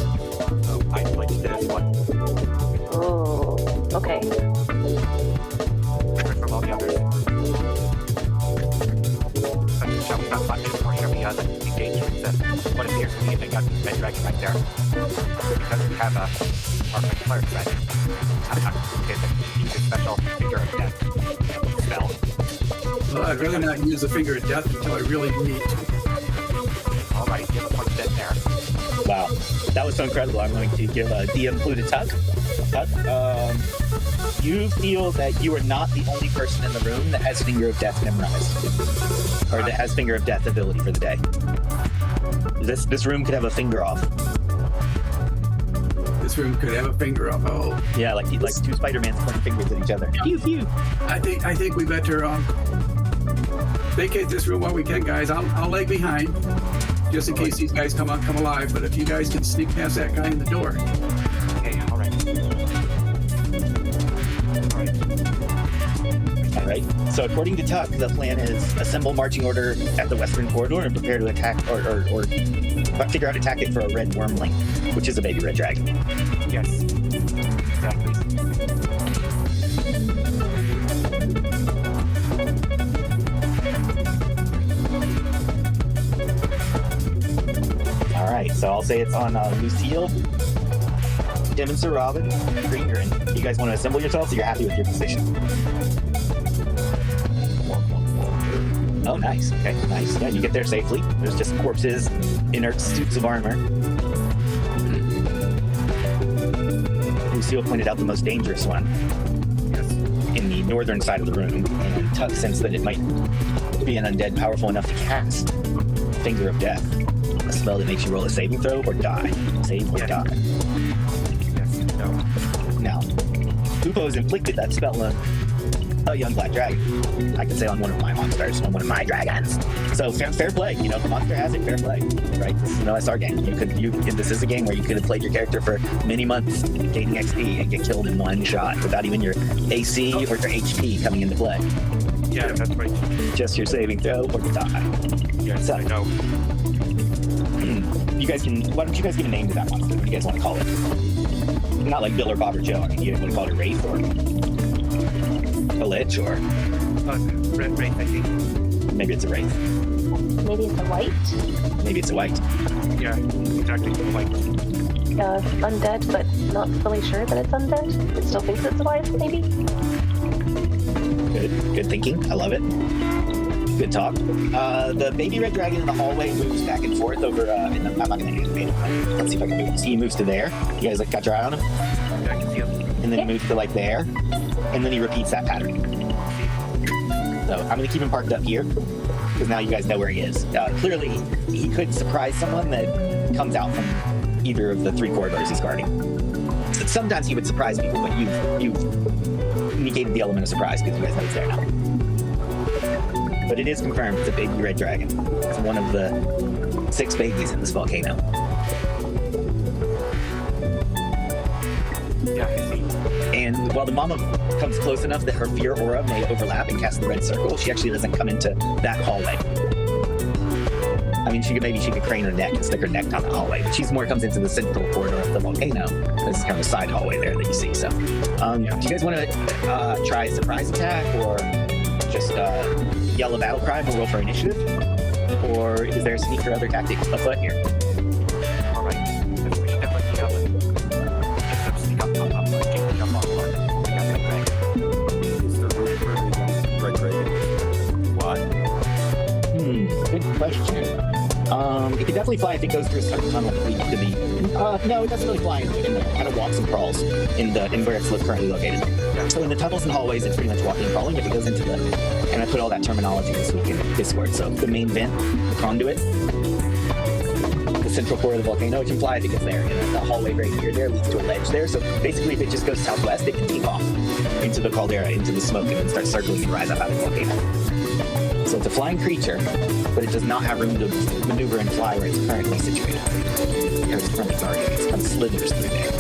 S1: So I pointed to this one.
S4: Oh, okay.
S1: Different from all the others. Such a show not much portion of the engagement that what appears to be a gun red dragon right there. Because we have our cleric threat. Use a special figure of death spell.
S2: well, I'd rather not use the finger of death until I really need to.
S1: Alright, give a point dead there.
S3: Wow, that was so incredible. I'm going to give a DM clue to Tuck. Tuck, you feel that you are not the only person in the room that has Finger of Death memorized, or that has Finger of Death ability for the day. This room could have a finger off.
S2: This room could have a finger up. Oh,
S3: Yeah, like two Spider-Mans pointing fingers at each other. Pew pew.
S2: I think we better vacate this room while we can, guys. I'll lag behind just in case these guys come alive. But if you guys can sneak past that guy in the door.
S1: Okay, alright.
S3: All right. So according to Tuck, the plan is assemble marching order at the western corridor and prepare to attack or figure out a tactic for a red wormling, which is a baby red dragon.
S1: Yes. Exactly.
S3: All right. So I'll say it's on Lucille, Tim, and Sir Robin, Green Grin. You guys want to assemble yourselves, so you're happy with your position? Oh, nice. Okay, nice. Yeah, you get there safely. There's just corpses, inert suits of armor. Lucille pointed out the most dangerous one in the northern side of the room, and Tuck sensed that it might be an undead powerful enough to cast Finger of Death, a spell that makes you roll a saving throw or die. Save or die.
S1: Yes. No.
S3: Now, Upo has inflicted that spell on a young black dragon. I can say on one of my monsters, on one of my dragons. So fair play, the monster has it, fair play, right? This is an OSR game. This is a game where you could have played your character for many months, gaining XP, and get killed in one shot without even your AC or your HP coming into play.
S1: Yeah, that's right.
S3: Just your saving throw or die.
S1: Yes,
S3: So-
S1: I know.
S3: Why don't you guys give a name to that monster? What do you guys want to call it? Not like Bill or Bob or Joe. I mean, you want to call it a Wraith or a Lich, or
S1: Red Wraith, I think.
S3: maybe it's a Wraith.
S4: Maybe it's a white,
S3: Maybe it's a White.
S1: Yeah, exactly. Like,
S4: undead, but not fully sure that it's undead. It still thinks it's alive, maybe?
S3: Good thinking. I love it. Good talk. The baby red dragon in the hallway moves back and forth over I'm not going to animate it. Let's see if I can move it. See, he moves to there. You guys got your eye on him?
S1: yeah, I can see him.
S3: And then he moves to there. And then he repeats that pattern. So I'm going to keep him parked up here, because now you guys know where he is. Clearly, he could surprise someone that comes out from either of the 3 corridors he's guarding. So sometimes he would surprise people, but you've negated the element of surprise because you guys know he's there now. But it is confirmed it's a baby red dragon. It's one of the 6 babies in this volcano.
S1: Yeah, I see.
S3: And while the mama comes close enough that her fear aura may overlap and cast the red circle, she actually doesn't come into that hallway. I mean, she could crane her neck and stick her neck down the hallway, but she's more comes into the central corridor of the volcano. This is kind of a side hallway there that you see. So, do you guys want to try a surprise attack, or just yell a battle cry and we'll roll for initiative? Or is there a sneak or other tactics afoot here?
S1: All right. We should definitely sneak up, jump on board. We got that dragon.
S5: Is there room for the red dragon? What?
S3: Good question. It can definitely fly if it goes through a certain tunnel that leads to the... no, it doesn't really fly in there. It kind of walks and crawls in where it's currently located. So in the tunnels and hallways, it's pretty much walking and crawling. If it goes into the... And I put all that terminology this week in Discord. So the main vent, the conduit, the central core of the volcano, it can fly if it gets there. And the hallway right here there leads to a ledge there. So basically, if it just goes southwest, it can take off into the caldera, into the smoke, and then start circling and rise up out of the volcano. So it's a flying creature, but it does not have room to maneuver and fly where it's currently situated. Here's its front guard, it kind of slithers through there.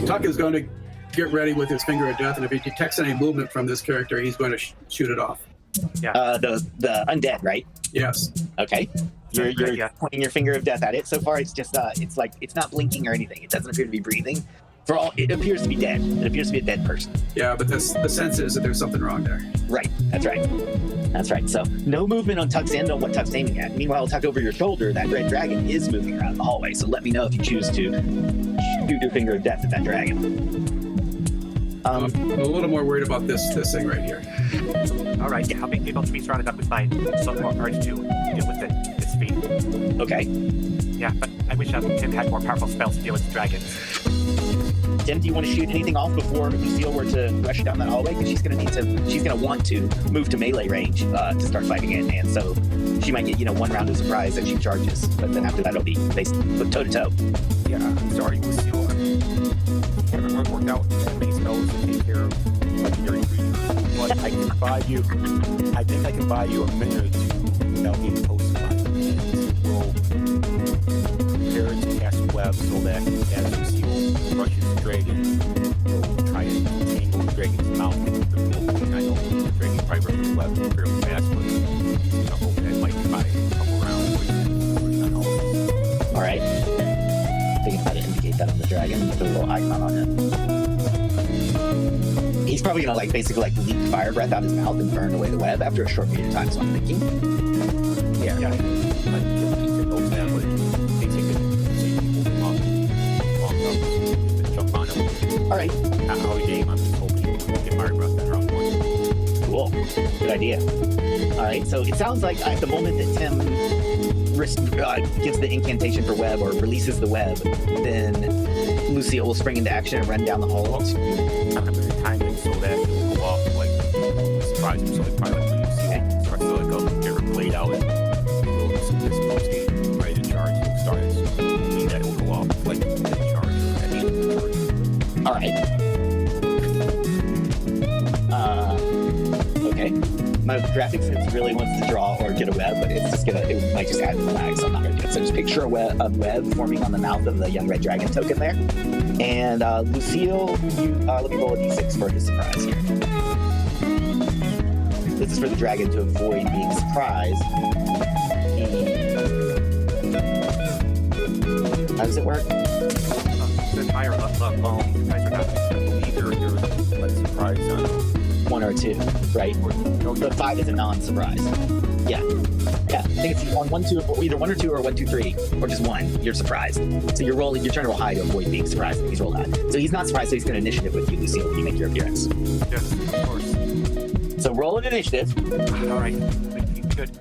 S2: Tuck is going to get ready with his finger of death, and if he detects any movement from this character, he's going to shoot it off.
S3: The undead, right?
S2: Yes.
S3: Okay. You're pointing your finger of death at it. So far, it's just it's like it's not blinking or anything. It doesn't appear to be breathing. For all, it appears to be dead. It appears to be a dead person.
S2: Yeah, but the sense is that there's something wrong there.
S3: Right. That's right. That's right. So no movement on Tuck's end on what Tuck's aiming at. Meanwhile, Tuck over your shoulder, that red dragon is moving around the hallway. So let me know if you choose to shoot your finger of death at that dragon.
S2: I'm a little more worried about this thing right here.
S1: All right, yeah, I'll be able to be surrounded up with my somewhat more urge to deal with this speed.
S3: Okay.
S1: Yeah, but I wish Tim had more powerful spells to deal with dragons.
S3: Tim, do you want to shoot anything off before Lucille were to rush down that hallway? Because she's going to want to move to melee range to start fighting it, and so she might get, one round of surprise as she charges. But then after that, it'll be toe to toe.
S5: Yeah, I'm sorry, Lucille. I haven't worked out many spells to take care of legendary creatures. But I think I can buy you a minute or two without being posted by it. We'll prepare to cast web so that as Lucille rushes the dragon, we'll try and tangle the dragon's mouth into the pool. I know the dragon probably rushes the web fairly fast, but I hope that might buy a couple rounds.
S3: All right. Thinking how to indicate that on the dragon. Put a little icon on it. He's probably gonna basically leak fire breath out his mouth and burn away the web after a short period of time. So I'm thinking.
S5: Yeah. But jump on him.
S3: All right.
S5: Not how we game. I'm just hoping you can get fire breath at around point.
S3: Cool. Good idea. All right. So it sounds like at the moment that Tim gives the incantation for web or releases the web, then Lucille will spring into action and run down the hall.
S5: I'm going to time it so that it will go off, surprise him, so they probably Lucille starts to get her blade out and we'll just this post game ready to charge. He'll start it, so mean that it will go off the charge at the end of the charge.
S3: All right. Okay. My graphics sense really wants to draw or get a web, but it might just add the lag, so I'm not going to do it. So just picture a web forming on the mouth of the young red dragon token there. And Lucille, let me roll a d6 for his surprise here. This is for the dragon to avoid being surprised. How does it work?
S1: The higher level, you guys are not, I believe you're
S5: surprise on
S3: 1 or 2, right? The 5 is a non-surprise. Yeah. I think it's on 1, 2, either 1 or 2 or 1, 2, 3, or just 1. You're surprised. So you're trying to roll high to avoid being surprised. He's rolled high. So he's not surprised, so he's going to initiative with you, Lucille, when you make your appearance.
S1: Yes, of course.
S3: So roll an initiative.
S1: All right. Good.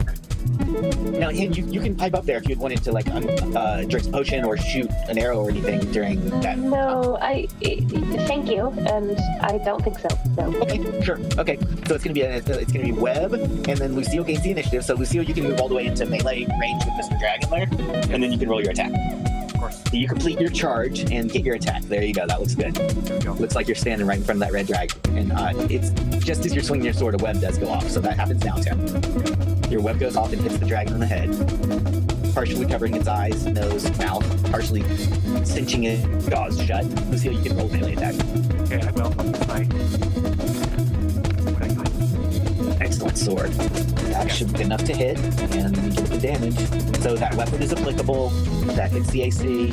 S3: Now, you can pipe up there if you wanted to drink a potion or shoot an arrow or anything during that.
S4: No, thank you, and I don't think so. No.
S3: Okay, sure. Okay, so it's gonna be web, and then Lucille gains the initiative. So Lucille, you can move all the way into melee range with Mr. Dragon there, and then you can roll your attack.
S1: Of course.
S3: So you complete your charge and get your attack. There you go. That looks good.
S1: There we go.
S3: Looks like you're standing right in front of that red dragon, and it's just as you're swinging your sword, a web does go off. So that happens now, Tim. Your web goes off and hits the dragon in the head, partially covering its eyes, nose, mouth, partially cinching its jaws shut. Lucille, you can roll melee attack.
S1: Okay, I will. Excellent.
S3: sword. That should be enough to hit, and we get the damage. So that weapon is applicable. That hits the AC,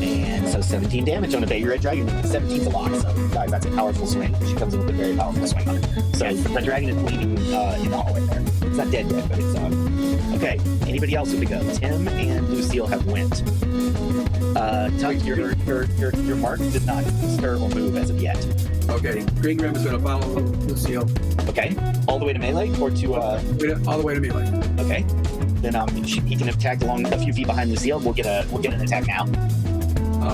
S3: and so 17 damage on a Baby Red Dragon. 17's a lot, so guys, that's a powerful swing. She comes in with a very powerful swing on it. So the dragon is bleeding in the hallway there. It's not dead yet, but it's okay. Anybody else with the go? Tim and Lucille have went. Tuck, your mark did not stir or move as of yet.
S2: Okay, Green Grim is going to follow Lucille.
S3: Okay, all the way to melee or to
S2: all the way to melee.
S3: Okay, then he can attack along a few feet behind Lucille. We'll get an attack now.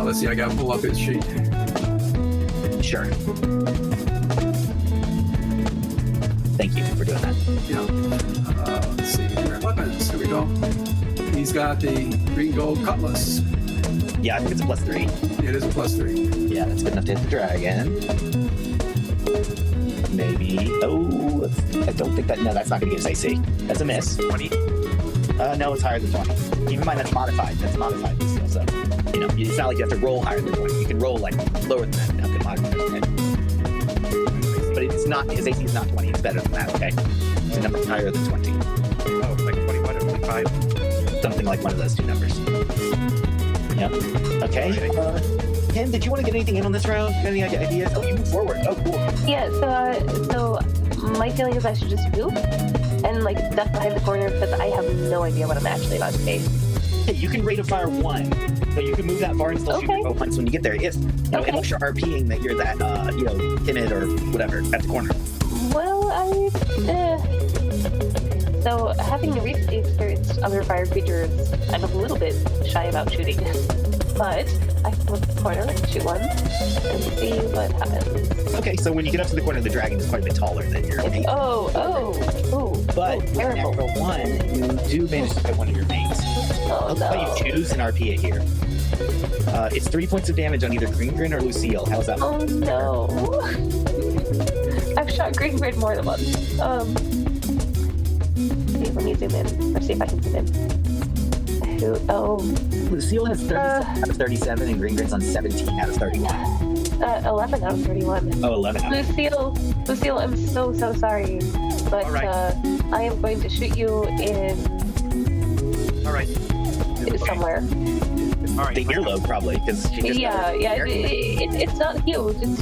S2: Let's see, I got to pull up his sheet.
S3: Sure. Thank you for doing that.
S2: Yeah. Let's see, weapons. Here we go. He's got the green gold cutlass.
S3: Yeah, I think it's a +3.
S2: It is a +3.
S3: Yeah, that's good enough to hit the dragon. Maybe. Oh, I don't think that. No, that's not going to get his AC. That's a miss.
S1: 20?
S3: No, it's higher than 20. Keep in mind that's modified. That's modified still. So, it's not like you have to roll higher than 20. You can roll like lower than that and have to modify it. But it's not. His AC is not 20. It's better than that. Okay. It's a number higher than 20.
S1: Oh, like 21 or 25?
S3: Something like one of those two numbers. Yep. Okay. Kim, did you want to get anything in on this round? Got any ideas? Oh, you move forward. Oh, cool.
S4: Yeah, so my feeling is I should just move and like duck behind the corner because I have no idea what I'm actually about to face.
S3: Hey, you can rate of fire 1, but you can move that far and still shoot your bow once when you get there. If if you're RPing that you're that timid or whatever at the corner.
S4: Well, so having recently experienced other fire creatures, I'm a little bit shy about shooting. But I can look at the corner, shoot one, and see what happens.
S3: Okay, so when you get up to the corner, the dragon is quite a bit taller than your mate. But
S4: terrible.
S3: For 1, you do manage to hit one of your mates.
S4: Oh, no.
S3: How you choose an RP it here. It's 3 points of damage on either Green Grin or Lucille. How's that?
S4: Oh no! I've shot Green Grin more than once. Let me zoom in, or see if I can zoom in.
S3: Lucille has 37 out of 37, and Green Grin's on 17 out of 31.
S4: 11 out of 31.
S3: Oh, 11 out of 31.
S4: Lucille, I'm so sorry, but I am going to shoot you in.
S1: All right.
S4: Somewhere.
S1: All right.
S3: The earlobe, probably, because she just.
S4: It's not huge. It's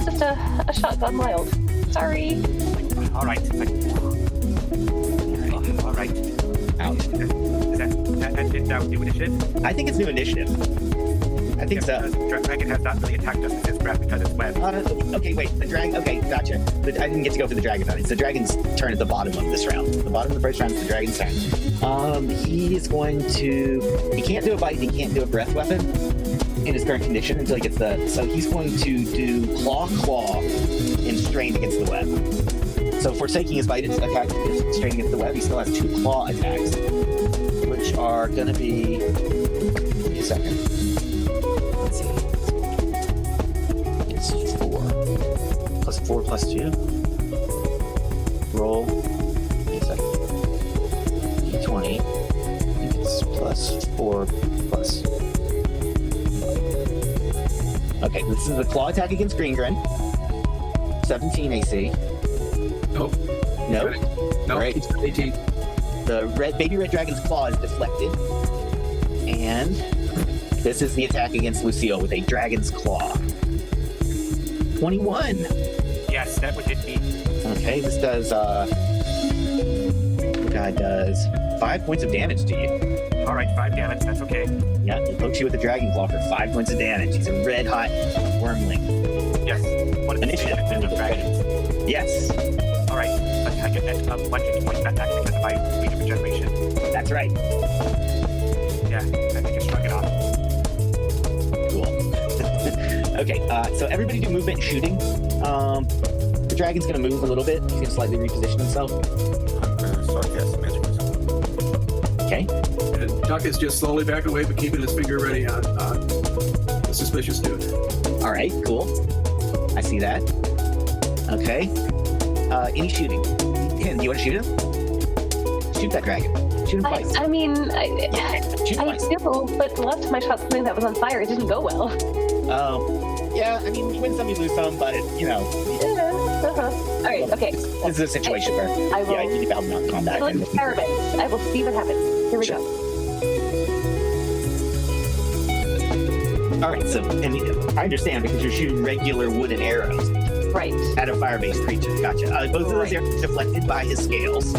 S4: just a shotgun wild. Sorry.
S1: All right. All right.
S3: Ouch.
S1: Is that new initiative?
S3: I think it's new initiative. I think so.
S1: Dragon has not really attacked us with his breath because it's wet.
S3: Okay, wait. The dragon. Okay, gotcha. I didn't get to go for the dragon round. It's the dragon's turn at the bottom of this round. The bottom of the first round is the dragon's turn. He is going to. He can't do a bite. He can't do a breath weapon in his current condition until he gets the. So he's going to do claw, and strain against the web. So forsaking his bite attack, strain against the web, he still has 2 claw attacks, which are going to be. Give me a second. Let's see. It's 4. +4 +2. Roll. Give me a second. D20. I think it's +4 plus. Okay, this is the claw attack against Green Grin. 17 AC.
S2: Nope.
S3: Nope.
S2: No,
S3: Right.
S2: he's 18.
S3: The Baby Red Dragon's claw is deflected. And this is the attack against Lucille with a dragon's claw. 21.
S1: Yes, that would hit me.
S3: Okay, this does the guy does 5 points of damage to you.
S1: All right, 5 damage. That's okay.
S3: Yeah, he pokes you with a dragon claw for 5 points of damage. He's a red hot wormling.
S1: Yes. What is
S3: Initiative.
S1: of dragons?
S3: Yes,
S1: All right. I get a bunch of points back because of my speed of regeneration.
S3: that's right.
S1: Yeah, I think I shrug it off.
S3: Cool. Okay, so everybody do movement and shooting. The dragon's gonna move a little bit. He's gonna slightly reposition himself.
S5: I'm gonna start casting magic missile.
S3: Okay.
S2: And Tuck is just slowly backing away, but keeping his finger ready on the suspicious dude.
S3: All right. Cool. I see that. Okay. Any shooting? Ken, do you want to shoot him? Shoot that dragon. Shoot him twice.
S4: I mean,
S3: Shoot him
S4: I
S3: twice.
S4: do, but the last time I shot something that was on fire, it didn't go well.
S3: Oh. Yeah. I mean, you win some, you lose some, but it,
S4: All right. Okay.
S3: This is a situation where
S4: I will.
S3: you need to combat.
S4: Select
S3: And
S4: experiments. I will see what happens. Here we go.
S3: all right, so and I understand because you're shooting regular wooden arrows
S4: Right.
S3: at a fire-based creature. Gotcha. Both of those arrows are deflected by his scales.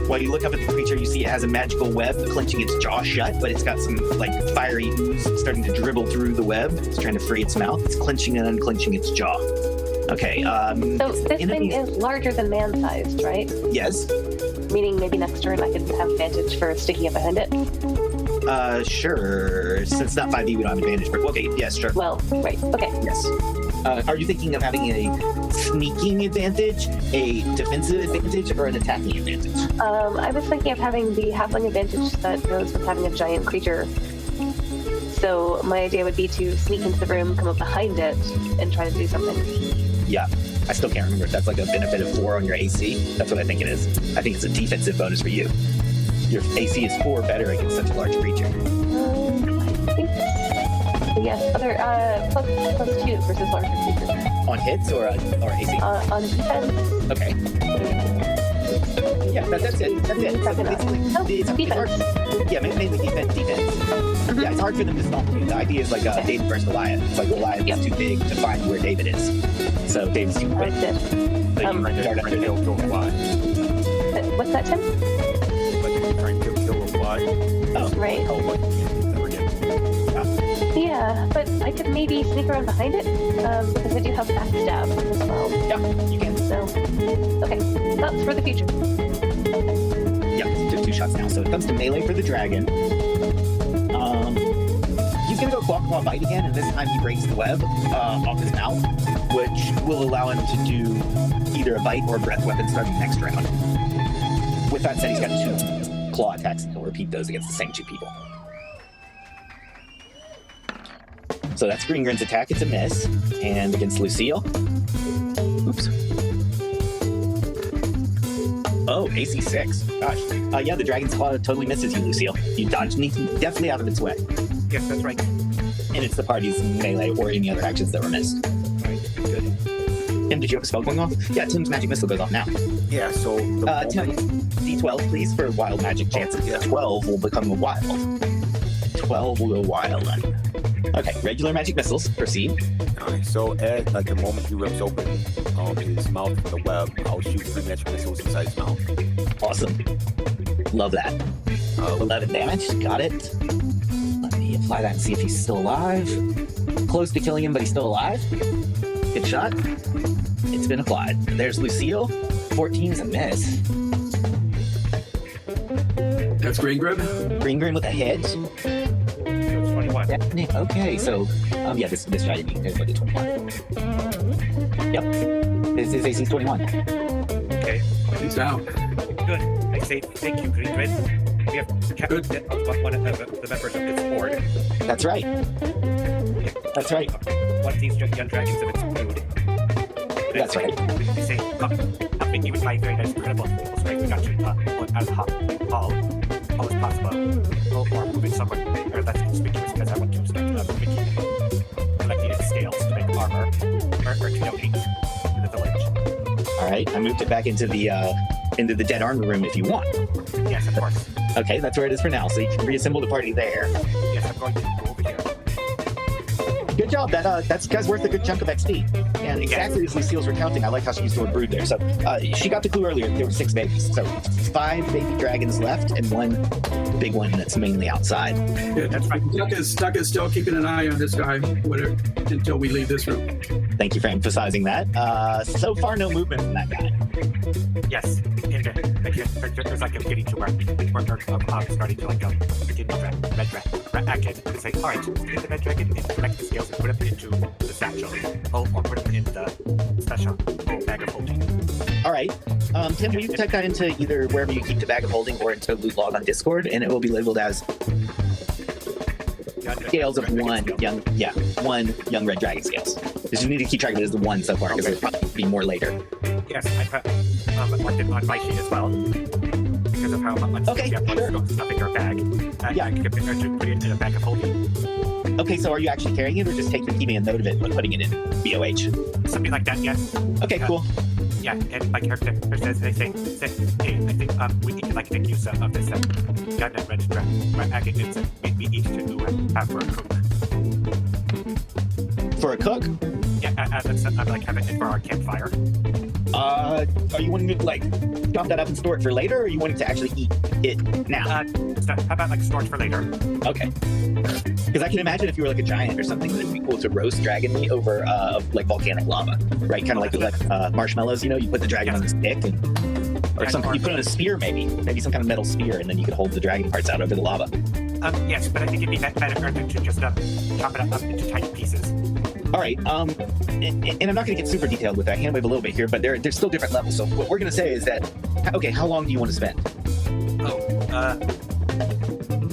S3: While you look up at the creature, you see it has a magical web clenching its jaw shut, but it's got some like fiery ooze starting to dribble through the web. It's trying to free its mouth. It's clenching and unclenching its jaw. Okay.
S4: So this thing
S3: enemies-
S4: is larger than man-sized, right?
S3: Yes.
S4: Meaning maybe next turn I could have advantage for sticking up behind it.
S3: Sure. Since it's not 5e, we don't have advantage. But okay, yes, sure.
S4: Well, right. Okay.
S3: Yes. Are you thinking of having a sneaking advantage, a defensive advantage, or an attacking advantage?
S4: I was thinking of having the halfling advantage that goes with having a giant creature. So my idea would be to sneak into the room, come up behind it, and try to do something.
S3: Yeah. I still can't remember if that's like a benefit of 4 on your AC. That's what I think it is. I think it's a defensive bonus for you. Your AC is 4 better against such a large creature.
S4: I think so. Yes. Other plus 2 versus larger creatures.
S3: On hits or AC?
S4: On defense.
S3: Okay. Yeah, that's it. That's it. So basically,
S4: Oh,
S3: it's hard.
S4: defense.
S3: Yeah, mainly defense. Yeah, it's hard for them to stomp you. The idea is like David versus Goliath. It's like Goliath is too big to find where David is. So David's too quick.
S4: That's it.
S5: Like you're trying to kill a fly.
S4: What's that, Tim?
S5: Like you're trying to kill a fly.
S3: Oh,
S4: Right.
S5: Oh, but you can't never get.
S4: Yeah, but I could maybe sneak around behind it because I do have backstab as well.
S3: yeah, you can.
S4: So, okay, that's for the future.
S3: Yeah, just 2 shots now. So it comes to melee for the dragon. He's gonna go claw bite again, and this time he breaks the web off his mouth, which will allow him to do either a bite or a breath weapon starting next round. With that said, he's got 2 claw attacks, and he'll repeat those against the same 2 people. So that's Green Grin's attack. It's a miss, and against Lucille. Oops. Oh, AC 6. Gosh. Yeah, the Dragon's Claw totally misses you, Lucille. You dodged definitely out of its way.
S1: Yes, that's right.
S3: And it's the party's melee or any other actions that were missed.
S1: Right. Good.
S3: Tim, did you have a spell going off? Yeah, Tim's magic missile goes off now.
S5: Yeah, so the
S3: Tim, D12, please, for wild magic chances.
S5: yeah.
S3: 12 will become a wild. 12 will go wild. Okay, regular magic missiles. Proceed.
S5: Alright, so at the moment he rips open his mouth with the web, I'll shoot 3 magic missiles inside his mouth.
S3: Awesome. Love that. 11 damage. Got it. Let me apply that and see if he's still alive. Close to killing him, but he's still alive. Good shot. It's been applied. There's Lucille. 14 is a miss.
S2: That's Green Grin.
S3: Green Grin with a hit.
S1: So it's 21.
S3: Okay, so yeah, this guy is like a 21. Yep. This is AC 21.
S1: Okay.
S2: He's down.
S1: Good. I say thank you, Green Grin. We have captured one of the members of this board.
S3: That's right. That's right.
S1: One of these young dragons of its brood.
S3: That's right.
S1: We say, helping you with my very nice incredible strength reduction out of the hall. All is possible. Or moving somewhere less conspicuous because I want to start collecting its scales to make armor or to donate to the village.
S3: All right, I moved it back into the dead armor room if you want.
S1: Yes, of course.
S3: Okay, that's where it is for now. So you can reassemble the party there.
S1: Yes, I'm going to go over here.
S3: Good job. That's worth a good chunk of XP. And exactly as Lucille's recounting, I like how she used the word brood there. So she got the clue earlier. There were 6 babies. So 5 baby dragons left and 1 big one that's mainly outside.
S2: Yeah,
S1: That's right.
S2: Tuck is still keeping an eye on this guy until we leave this room.
S3: Thank you for emphasizing that. So far, no movement from that guy.
S1: Yes, and there's like a getting to where I'm starting to like begin the red dragon and say, all right, get the red dragon and collect the scales and put them into the satchel, or put them in the special bag of holding.
S3: All right. Tim, will you type that into either wherever you keep the bag of holding or into loot log on Discord, and it will be labeled as scales of one young red dragon scales. Just need to keep track of it as the 1 so far because there'll probably be more later.
S1: Yes, I marked it on my sheet as well. because of how much
S3: Okay,
S1: you have
S3: sure.
S1: stuff in your bag.
S3: Yeah.
S1: You can put it in a bag of holding.
S3: Okay, so are you actually carrying it or just keeping a note of it but putting it in BOH?
S1: Something like that, yes.
S3: Okay, cool.
S1: Yeah, and my character says, hey, I think we need to like make use of this gun and red agents and we each to have for a cook.
S3: For a cook?
S1: Yeah, like have it for our campfire.
S3: Are you wanting to like chop that up and store it for later, or are you wanting to actually eat it now?
S1: How about like storage for later?
S3: Okay. Because I can imagine if you were like a giant or something, it'd be cool to roast dragon meat over like volcanic lava, right? Kind of like marshmallows. You put the dragon on a stick, or something. You put on a spear, maybe some kind of metal spear, and then you could hold the dragon parts out over the lava.
S1: Yes, but I think it'd be better to just chop it up into tiny pieces.
S3: All right. And I'm not going to get super detailed with that. Hand wave a little bit here, but there's still different levels. So what we're going to say is that, okay, how long do you want to spend?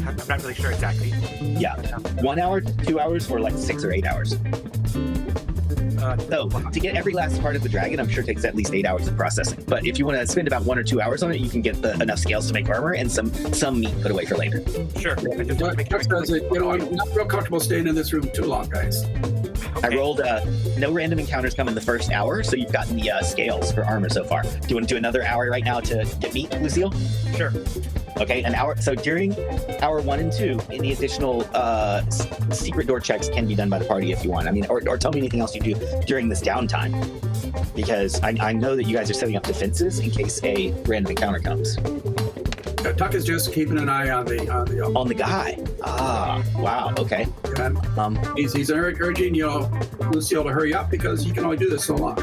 S1: I'm not really sure exactly.
S3: Yeah. 1 hour, 2 hours, or like 6 or 8 hours? So to get every last part of the dragon, I'm sure takes at least 8 hours of processing. But if you want to spend about 1 or 2 hours on it, you can get enough scales to make armor and some meat put away for later.
S1: Sure. I just want to make
S2: Chuck says that, I'm not real comfortable staying in this room too long, guys.
S3: I rolled no random encounters come in the first hour, so you've gotten the scales for armor so far. Do you want to do another hour right now to get meat, Lucille?
S1: Sure.
S3: Okay, an hour. So during hour 1 and 2, any additional secret door checks can be done by the party if you want. I mean, or tell me anything else you do during this downtime, because I know that you guys are setting up defenses in case a random encounter comes.
S2: Tuck is just keeping an eye on the
S3: guy. Ah, wow. Okay.
S2: And he's urging Lucille to hurry up because he can only do this so long.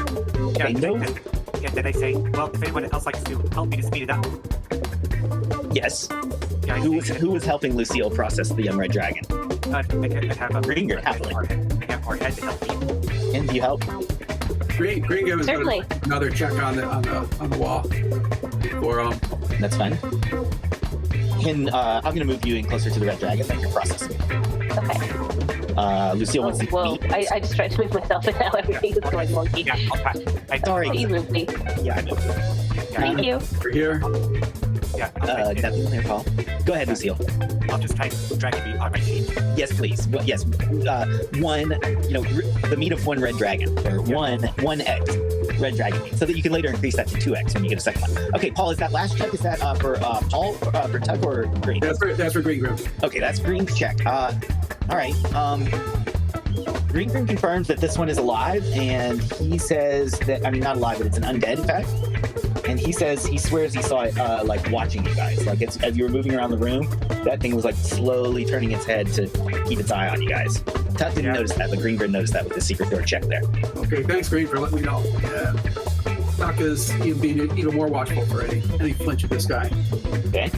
S3: Okay,
S1: Did they say, well, if anyone else likes to help me to speed it up?
S3: Yes.
S1: Yeah,
S3: Who was helping Lucille process the young red dragon?
S1: I have a
S3: Green girl, happily.
S1: or head to help me.
S3: And do you help?
S2: Green gives
S4: Certainly.
S2: another check on the wall for
S3: That's fine. I'm going to move you in closer to the red dragon that you're processing.
S4: Okay.
S3: Lucille wants to
S4: Well, I just tried to move myself, and now everything is going wonky.
S1: Yeah,
S3: Sorry.
S4: You moved me.
S3: Yeah, I know.
S4: Thank you.
S2: for here.
S1: Yeah,
S3: Nothing on their call. Go ahead, Lucille.
S1: I'll just type dragon meat on my sheet.
S3: Yes, please. Well, yes. One, the meat of one red dragon, or one egg red dragon meat, so that you can later increase that to 2x when you get a second one. Okay, Paul, is that last check? Is that for Paul, for Tuck, or Green?
S2: That's for Green Grim.
S3: Okay, that's Green's check. All right. Green confirms that this one is alive, and he says that, not alive, but it's an undead, in fact. And he swears he saw it like watching you guys. Like as you were moving around the room, that thing was like slowly turning its head to keep its eye on you guys. Tuck didn't notice that, but Green noticed that with the secret door check there.
S2: Okay, thanks, Green, for letting me know. Tuck is being even more watchful for any flinch of this guy.
S3: Okay.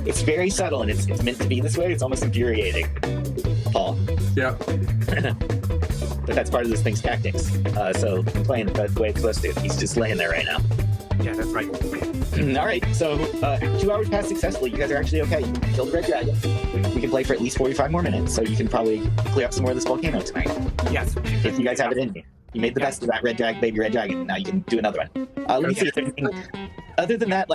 S3: It's very subtle, and it's meant to be this way. It's almost infuriating, Paul.
S2: Yeah.
S3: But that's part of this thing's tactics. So I'm playing it the way it's supposed to. He's just laying there right now.
S1: Yeah, that's right.
S3: All right, so 2 hours passed successfully. You guys are actually okay. You killed the red dragon. We can play for at least 45 more minutes, so you can probably clear up some more of this volcano tonight.
S1: Yes.
S3: If you guys have it in you. You made the best of that baby red dragon. Now you can do another one. Let me see if there's anything. Other than that,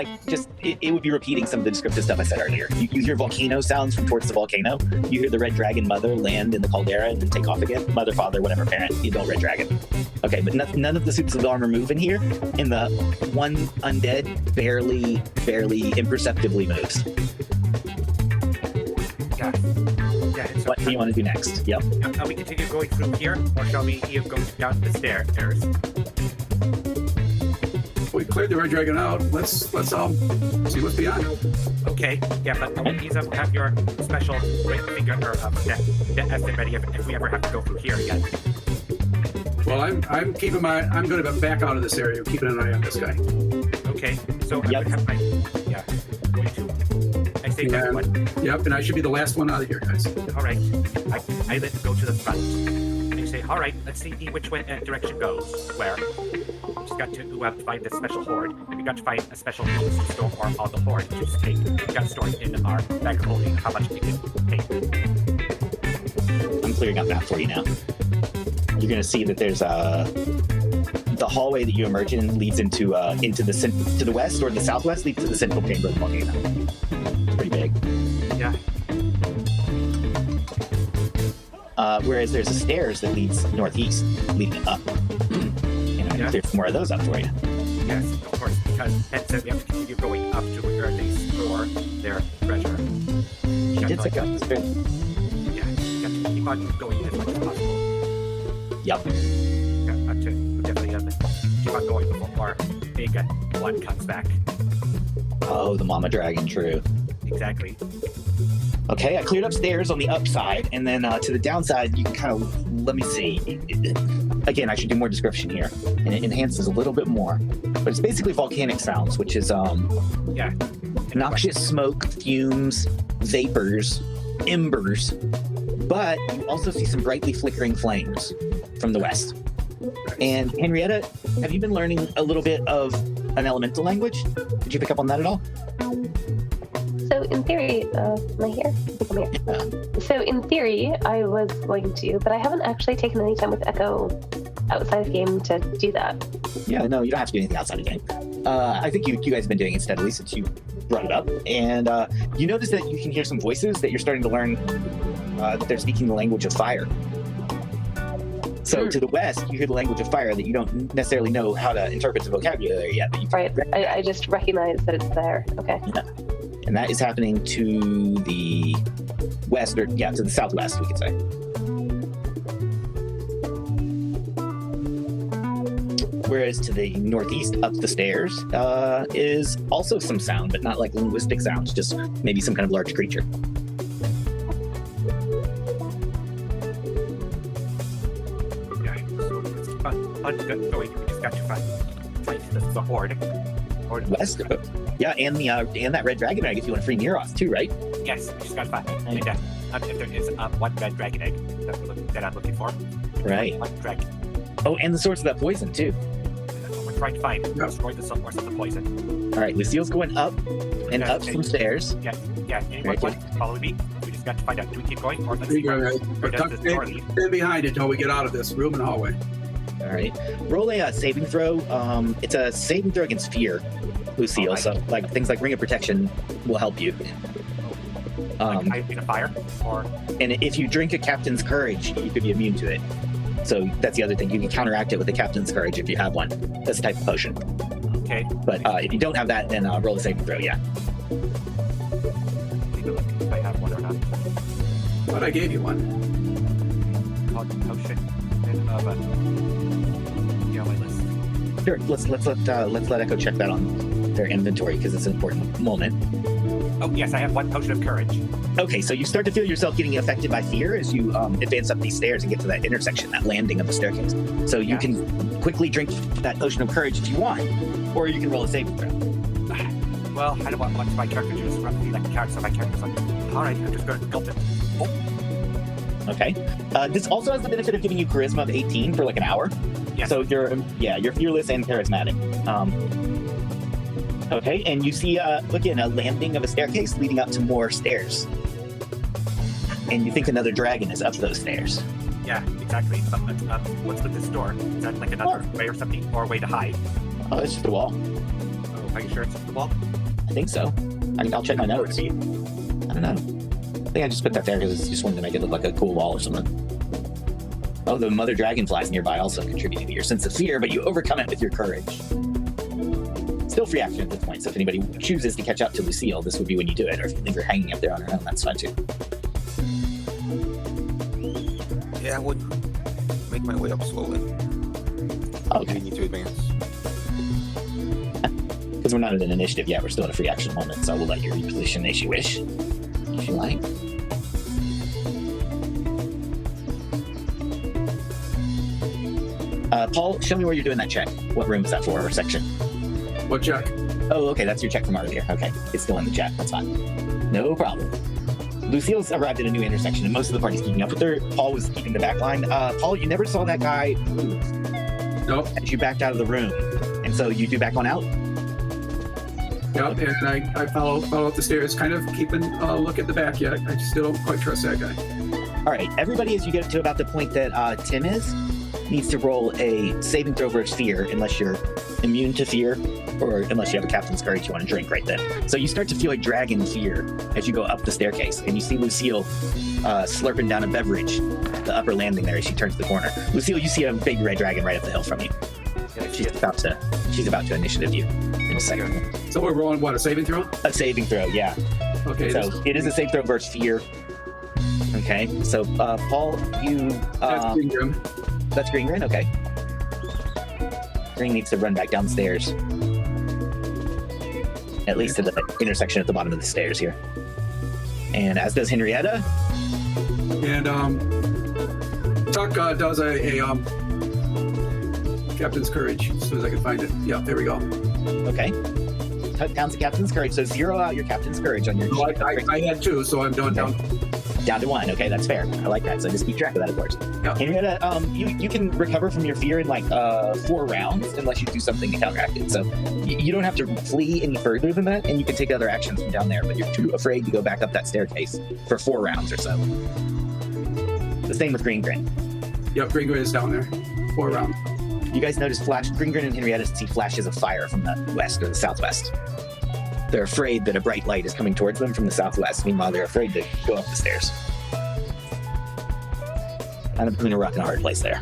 S3: it would be repeating some of the descriptive stuff I said earlier. You hear volcano sounds from towards the volcano. You hear the red dragon mother land in the caldera and then take off again. Mother, father, whatever, parent, the adult red dragon. Okay, but none of the suits of armor move in here. And the one undead barely imperceptibly moves.
S1: Yeah.
S3: What do you want to do next? Yep.
S1: We continue going through here, or shall we go down the stairs?
S2: We cleared the red dragon out. Let's see what's beyond.
S1: Okay. Yeah, but please have your special ring finger or estimate ready if we ever have to go through here again.
S2: Well, I'm going to back out of this area, keeping an eye on this guy.
S1: Okay. So I
S3: Yep.
S1: would have my going to. I say everyone.
S2: Yep, and I should be the last one out of here, guys.
S1: All right. I let go to the front. And you say, all right, let's see which way direction goes. Where? We just got to find this special hoard, and we got to find a special means to store all the hoard to take. We got to store it in our bag of holding. How much it can take.
S3: I'm clearing up that for you now. You're going to see that there's the hallway that you emerge in leads into to the west or the southwest leads to the central chamber of the volcano. Pretty big.
S1: Yeah.
S3: Whereas there's a stairs that leads northeast, leading up. There's more of those up for you.
S1: Yes, of course, because hence we have to continue going up to where they store their treasure.
S3: You did say that.
S1: Yeah, you have to keep on going as much as possible.
S3: Yep.
S1: Yeah, up to definitely keep on going before our big one comes back.
S3: Oh, the mama dragon, true.
S1: Exactly.
S3: Okay, I cleared upstairs on the upside, and then to the downside, you can kind of, let me see. Again, I should do more description here, and it enhances a little bit more. But it's basically volcanic sounds, which is
S1: Yeah.
S3: noxious smoke, fumes, vapors, embers, but you also see some brightly flickering flames from the west. And Henrietta, have you been learning a little bit of an elemental language? Did you pick up on that at all?
S4: So in theory, am I here? I think I'm here.
S3: Yeah.
S4: So in theory, I was going to, but I haven't actually taken any time with Echo outside of game to do that.
S3: Yeah, no, you don't have to do anything outside of game. I think you guys have been doing it steadily since you brought it up. And you notice that you can hear some voices that you're starting to learn that they're speaking the language of fire. So to the west, you hear the language of fire that you don't necessarily know how to interpret the vocabulary yet. But you
S4: Right. I just recognize that it's there. Okay.
S3: Yeah. And that is happening to the west, or to the southwest, we could say. Whereas to the northeast, up the stairs, is also some sound, but not like linguistic sounds, just maybe some kind of large creature.
S1: Yeah. So let's keep on going. We just got to fight the horde.
S3: West, yeah, and that red dragon egg if you want a free Neroth too, right?
S1: Yes, we just got to find it. And if there is one red dragon egg that I'm looking for.
S3: Right.
S1: One dragon.
S3: Oh, and the source of that poison too.
S1: That's what we're trying to find. Destroy the source of the poison.
S3: All right, Lucille's going up and up some stairs.
S1: Yeah. Anyone
S3: Right.
S1: want to follow me? We just got to find out. Do we keep going, or let's
S2: There
S1: see
S2: you go,
S1: where
S2: guys.
S1: does this door lead?
S2: Stand behind it until we get out of this room and hallway.
S3: All right, roll a saving throw. It's a saving throw against fear, Lucille.
S1: Alright.
S3: So like things like Ring of Protection will help you.
S1: Like I in a fire, or
S3: And if you drink a Captain's Courage, you could be immune to it. So that's the other thing. You can counteract it with the Captain's Courage if you have one. That's a type of potion.
S1: okay.
S3: But if you don't have that, then roll a saving throw, yeah.
S1: Take a look if I have one or not.
S2: But I gave you one.
S1: Called potion of my list.
S3: Sure, let's let Echo check that on their inventory because it's an important moment.
S1: Oh yes, I have one potion of courage.
S3: Okay, so you start to feel yourself getting affected by fear as you advance up these stairs and get to that intersection, that landing of the staircase. So you can quickly drink that potion of courage if you want, or you can roll a saving throw.
S1: Well, I don't want my character to just roughly like the character, so my character's like, all right, I'm just going to gulp it.
S3: Okay. This also has the benefit of giving you charisma of 18 for like an hour.
S1: Yes.
S3: So you're fearless and charismatic. Okay, and you see again a landing of a staircase leading up to more stairs. And you think another dragon is up those stairs.
S1: Yeah, exactly. What's with this door? Is that like another way or something, or a way to hide?
S3: Oh, it's just a wall.
S1: Oh, are you sure it's the wall?
S3: I think so. I'll check my notes. I don't know. I think I just put that there because I just wanted to make it look like a cool wall or something. Oh, the mother dragonflies nearby also contributing to your sense of fear, but you overcome it with your courage. Still free action at this point, so if anybody chooses to catch up to Lucille, this would be when you do it, or if you leave her hanging up there on her own, that's fine too.
S5: Yeah, I would make my way up slowly.
S3: Okay.
S5: We need to advance.
S3: Because we're not in an initiative yet, we're still in a free action moment, so we'll let you reposition as you wish, if you like. Paul, show me where you're doing that check. What room is that for, or section?
S2: What check?
S3: Oh, okay, that's your check from earlier. Okay, it's still in the chat. That's fine. No problem. Lucille's arrived at a new intersection, and most of the party's keeping up with her. Paul was keeping the back line. Paul, you never saw that guy move
S2: Nope.
S3: as you backed out of the room, and so you do back on out.
S2: Yep, and I follow up the stairs, kind of keeping a look at the back yet. I still don't quite trust that guy.
S3: All right, everybody, as you get to about the point that Tim is, needs to roll a saving throw versus fear, unless you're immune to fear, or unless you have a captain's courage you want to drink right then. So you start to feel a dragon fear as you go up the staircase, and you see Lucille slurping down a beverage, the upper landing there as she turns the corner. Lucille, you see a big red dragon right up the hill from you. She's about to initiative you in a second.
S2: So we're rolling what, a saving throw?
S3: A saving throw, yeah.
S2: Okay.
S3: So it is a saving throw versus fear. Okay, so Paul, you...
S2: That's Green Grim.
S3: That's Green Grin? Okay. Green needs to run back downstairs. At least to the intersection at the bottom of the stairs here. And as does Henrietta.
S2: And Tuck does a Captain's Courage as soon as I can find it. Yeah, there we go.
S3: Okay. Tuck down to Captain's Courage. So 0 out your Captain's Courage on your sheet.
S2: I had 2, so I'm down.
S3: Down to 1. Okay, that's fair. I like that. So just keep track of that, of course.
S2: Yeah.
S3: Henrietta, you can recover from your fear in like 4 rounds unless you do something to counteract it. So you don't have to flee any further than that, and you can take other actions from down there, but you're too afraid to go back up that staircase for 4 rounds or so. The same with Green Grin.
S2: Yep, Green Grin is down there. 4 rounds.
S3: You guys notice Green Grin and Henrietta see flashes of fire from the west or the southwest. They're afraid that a bright light is coming towards them from the southwest. Meanwhile, they're afraid to go up the stairs. Kind of between a rock and a hard place there.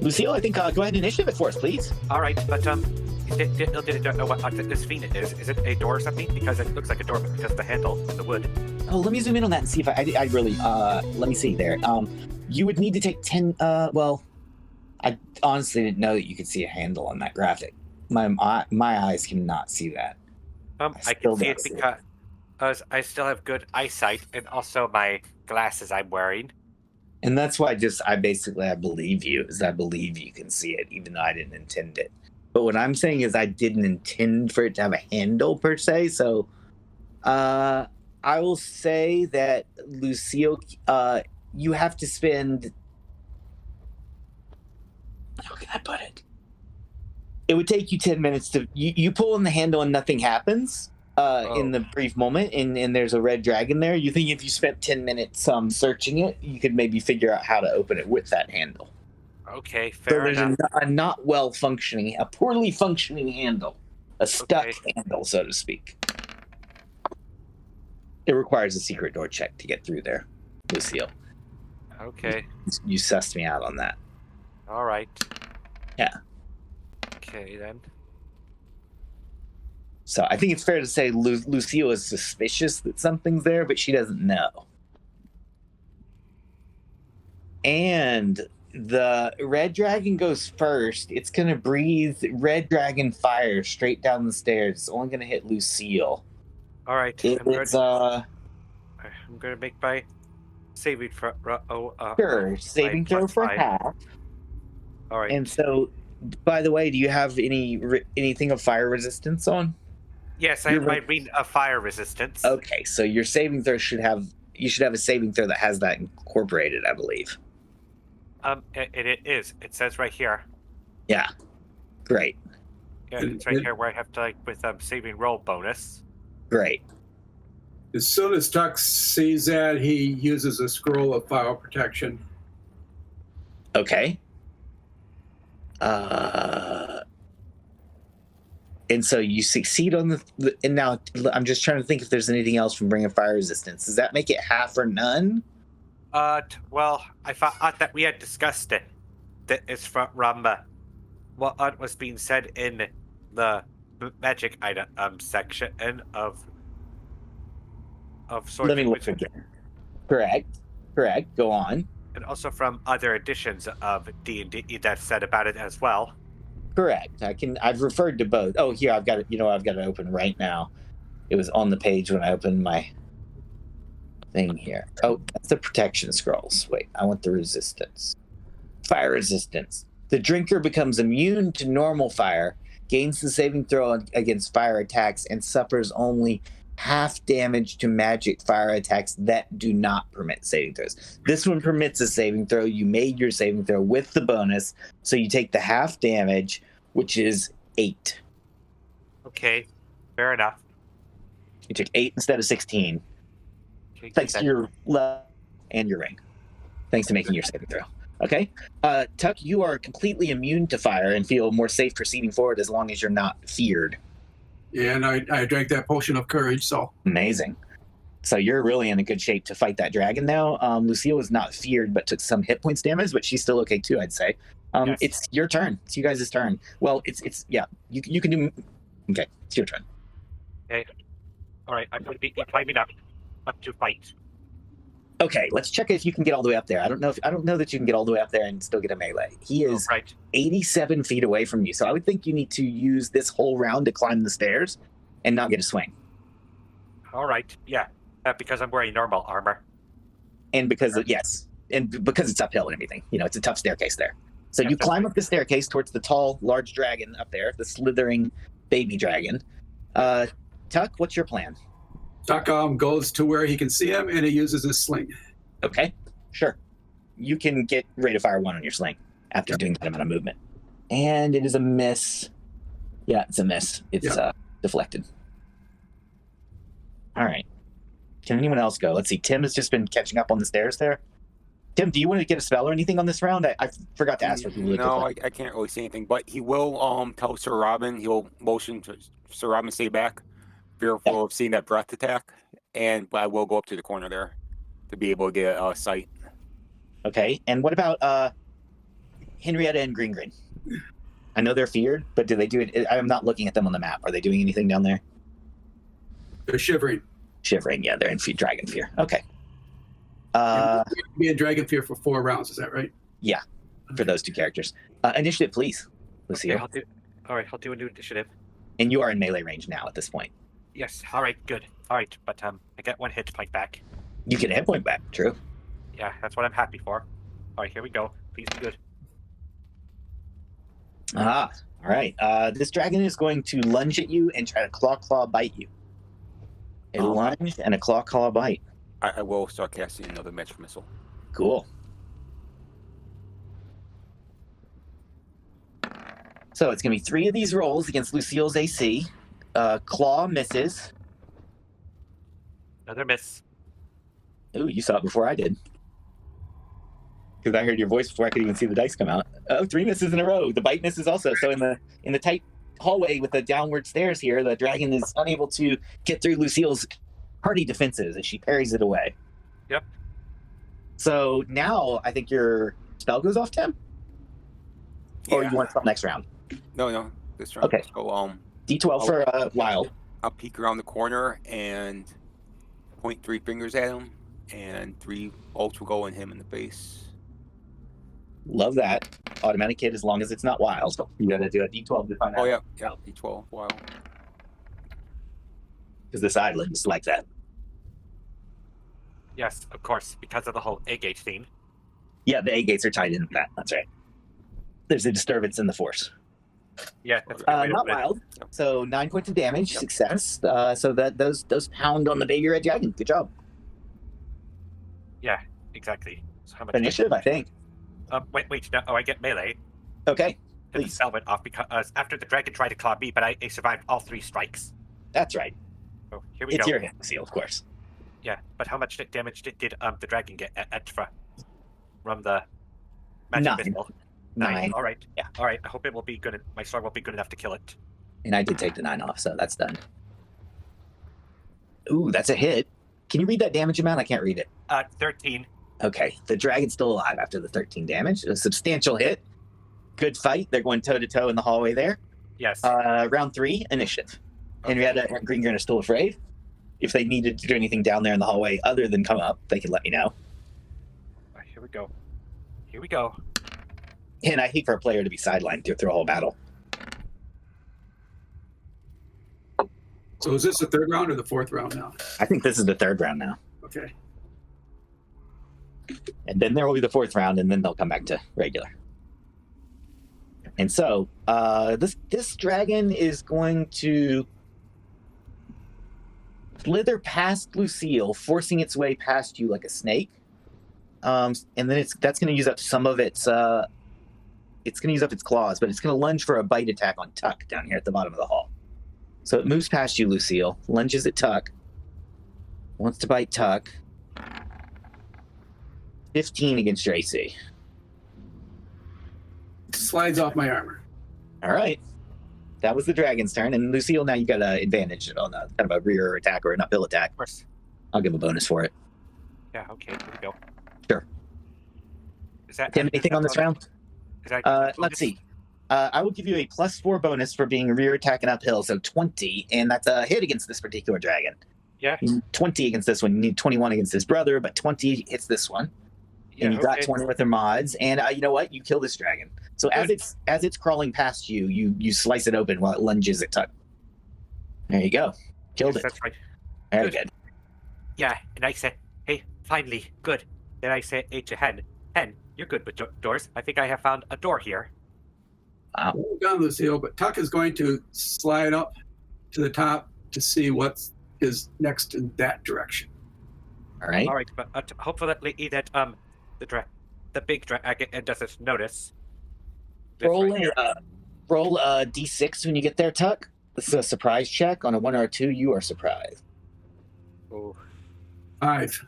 S3: Lucille, I think go ahead and initiative it for us, please.
S1: All right, but don't know what this phoenix is. Is it a door or something? Because it looks like a door, but because of the handle and the wood.
S3: Oh, let me zoom in on that and see if I really let me see there. You would need to take 10. Well, I honestly didn't know that you could see a handle on that graphic. My eyes cannot see that.
S1: I can see it because I still have good eyesight, and also my glasses I'm wearing.
S3: And that's why I believe you, is I believe you can see it, even though I didn't intend it. But what I'm saying is I didn't intend for it to have a handle per se. So I will say that Lucille, you have to spend. How can I put it? It would take you 10 minutes to you pull in the handle and nothing happens in the brief moment, and there's a red dragon there. You think if you spent 10 minutes searching it, you could maybe figure out how to open it with that handle.
S1: Okay, fair enough.
S3: A not well functioning, a poorly functioning handle, a stuck handle, so to speak. It requires a secret door check to get through there, Lucille.
S1: Okay.
S3: You sussed me out on that.
S1: All right.
S3: Yeah.
S1: Okay, then.
S3: So I think it's fair to say Lucille is suspicious that something's there, but she doesn't know. And the red dragon goes first. It's going to breathe red dragon fire straight down the stairs. It's only going to hit Lucille.
S1: All right. I'm going to make my saving throw.
S3: Sure, saving throw for half.
S1: All right.
S3: And so, by the way, do you have anything of fire resistance on?
S1: Yes, I have my ring of fire resistance.
S3: Okay, so your saving throw should have a saving throw that has that incorporated, I believe.
S1: It is. It says right here.
S3: Yeah. Great.
S1: Yeah, it's right here where I have to with saving roll bonus.
S3: Great.
S2: As soon as Tuck sees that, he uses a scroll of fire protection.
S3: Okay. And so you succeed on the and now I'm just trying to think if there's anything else from bringing fire resistance. Does that make it half or none?
S1: Well, I thought that we had discussed it. That is from what was being said in the magic item section of Swords.
S3: Let me look again. Correct. Go on.
S1: And also from other editions of D&D that said about it as well.
S3: Correct. I've referred to both. Oh, here I've got it. I've got it open right now. It was on the page when I opened my thing here. Oh, that's the protection scrolls. Wait, I want the resistance. Fire resistance. The drinker becomes immune to normal fire, gains the saving throw against fire attacks, and suffers only half damage to magic fire attacks that do not permit saving throws. This one permits a saving throw. You made your saving throw with the bonus, so you take the half damage, which is 8.
S1: Okay, fair enough.
S3: You took 8 instead of 16. Okay, thanks to your level and your ring. Thanks to making your saving throw. Okay. Tuck, you are completely immune to fire and feel more safe proceeding forward as long as you're not feared.
S2: Yeah, and I drank that potion of courage, so.
S3: Amazing. So you're really in a good shape to fight that dragon now. Lucille is not feared, but took some hit points damage, but she's still okay too, I'd say.
S1: Yes.
S3: It's your turn. It's you guys' turn. Well, it's yeah. You can do. Okay, it's your turn.
S1: Okay. All right, I'm going to be climbing up to fight.
S3: Okay, let's check if you can get all the way up there. I don't know that you can get all the way up there and still get a melee. He is
S1: Right.
S3: 87 feet away from you, so I would think you need to use this whole round to climb the stairs and not get a swing.
S1: All right. Yeah. Because I'm wearing normal armor.
S3: And because because it's uphill and everything, it's a tough staircase there. So you climb up the staircase towards the tall, large dragon up there, the slithering baby dragon. Tuck, what's your plan?
S2: Tuck goes to where he can see him, and he uses his sling.
S3: Okay, sure. You can get rate of fire 1 on your sling after doing that amount of movement. And it is a miss. Yeah, it's a miss. It's deflected. All right. Can anyone else go? Let's see. Tim has just been catching up on the stairs there. Tim, do you want to get a spell or anything on this round? I forgot to ask for people.
S5: No, I can't really say anything, but he will tell Sir Robin. He'll motion to Sir Robin to stay back, fearful of seeing that breath attack, and I will go up to the corner there to be able to get a sight.
S3: Okay, and what about Henrietta and Green Green? I know they're feared, but do they do it? I'm not looking at them on the map. Are they doing anything down there?
S2: They're shivering.
S3: Shivering, yeah, they're in dragon fear. Okay.
S2: Be in dragon fear for 4 rounds, is that right?
S3: Yeah, for those 2 characters. Initiative, please, Lucille.
S1: Okay, I'll do a new initiative.
S3: And you are in melee range now at this point.
S1: Yes. All right. Good. All right. But I get 1 hit point back.
S3: You get a hit point back. True.
S1: Yeah, that's what I'm happy for. All right. Here we go. Please be good.
S3: All right. This dragon is going to lunge at you and try to claw bite you. A lunge and a claw bite.
S5: I will start casting another magic missile.
S3: Cool. So it's going to be 3 of these rolls against Lucille's AC. Claw misses.
S1: Another miss.
S3: Ooh, you saw it before I did. Because I heard your voice before I could even see the dice come out. Oh, 3 misses in a row. The bite misses also. So in the tight hallway with the downward stairs here, the dragon is unable to get through Lucille's hardy defenses as she parries it away.
S1: Yep.
S3: So now I think your spell goes off, Tim? Or you want to spell next round?
S5: No, this round.
S3: Okay.
S5: So,
S3: D12 for wild.
S5: I'll peek around the corner and point 3 fingers at him, and 3 bolts will go in him in the face.
S3: Love that. Automatic hit as long as it's not wild. You got to do a D12 to find out.
S5: Oh, yeah, D12, wild.
S3: Because this island is like that.
S1: Yes, of course, because of the whole A-gate theme.
S3: Yeah, the A-gates are tied into that. That's right. There's a disturbance in the force.
S1: Yeah, that's a good way to
S3: not
S1: put it.
S3: wild. So 9 points of damage, success. So that those pound on the baby red dragon. Good job.
S1: Yeah, exactly. So how much
S3: Initiative, I think.
S1: Wait, no, I get melee.
S3: Okay,
S1: The
S3: please.
S1: spell went off because after the dragon tried to claw me, but I survived all 3 strikes.
S3: That's right.
S1: So here we
S3: It's
S1: go.
S3: your hit, Seal, of course.
S1: Yeah, but how much damage did the dragon get extra from the magic
S3: 9.
S1: missile?
S3: 9.
S1: All right.
S3: Yeah.
S1: All right. I hope it will be good. My sword will be good enough to kill it.
S3: And I did take the 9 off, so that's done. Ooh, that's a hit. Can you read that damage amount? I can't read it.
S1: 13.
S3: Okay, the dragon's still alive after the 13 damage. A substantial hit. Good fight. They're going toe-to-toe in the hallway there.
S1: Yes.
S3: Round 3, initiative. Henrietta and Green Grin are still afraid. If they needed to do anything down there in the hallway other than come up, they can let me know.
S1: All right, here we go. Here we go.
S3: And I hate for a player to be sidelined through a whole battle.
S2: So is this the 3rd round or the 4th round now?
S3: I think this is the 3rd round now.
S2: Okay.
S3: And then there will be the 4th round, and then they'll come back to regular. And so, this dragon is going to slither past Lucille, forcing its way past you like a snake. And then that's going to use up some of its. It's going to use up its claws, but it's going to lunge for a bite attack on Tuck down here at the bottom of the hall. So it moves past you, Lucille, lunges at Tuck, wants to bite Tuck. 15 against your AC.
S2: slides off my armor.
S3: All right. That was the dragon's turn. And Lucille, now you got an advantage on a kind of a rear attack or an uphill attack.
S1: Of course.
S3: I'll give a bonus for it.
S1: Yeah, okay, here we go.
S3: Sure.
S1: Is that
S3: Tim, anything on this round?
S1: Is that
S3: Let's see. I will give you a +4 bonus for being rear attack and uphill, so 20, and that's a hit against this particular dragon.
S1: Yeah.
S3: 20 against this one. You need 21 against his brother, but 20 hits this one.
S1: Yeah,
S3: And you got
S1: okay.
S3: 20 with their mods, and you know what? You kill this dragon. So as it's crawling past you, you slice it open while it lunges at Tuck. There you go. Killed
S1: Yes,
S3: it.
S1: that's right.
S3: Very
S1: Good.
S3: good.
S1: Yeah, and I said, hey, finally, good. Then I said, hey, to Hen, you're good with doors. I think I have found a door here.
S3: Wow.
S2: Well done, Lucille, but Tuck is going to slide up to the top to see what is next in that direction.
S3: All right.
S1: All right, but hopefully that the big dragon doesn't notice. This
S3: Roll
S1: right here.
S3: roll a d6 when you get there, Tuck. This is a surprise check. On a 1 or a 2, you are surprised.
S1: Oh,
S2: 5.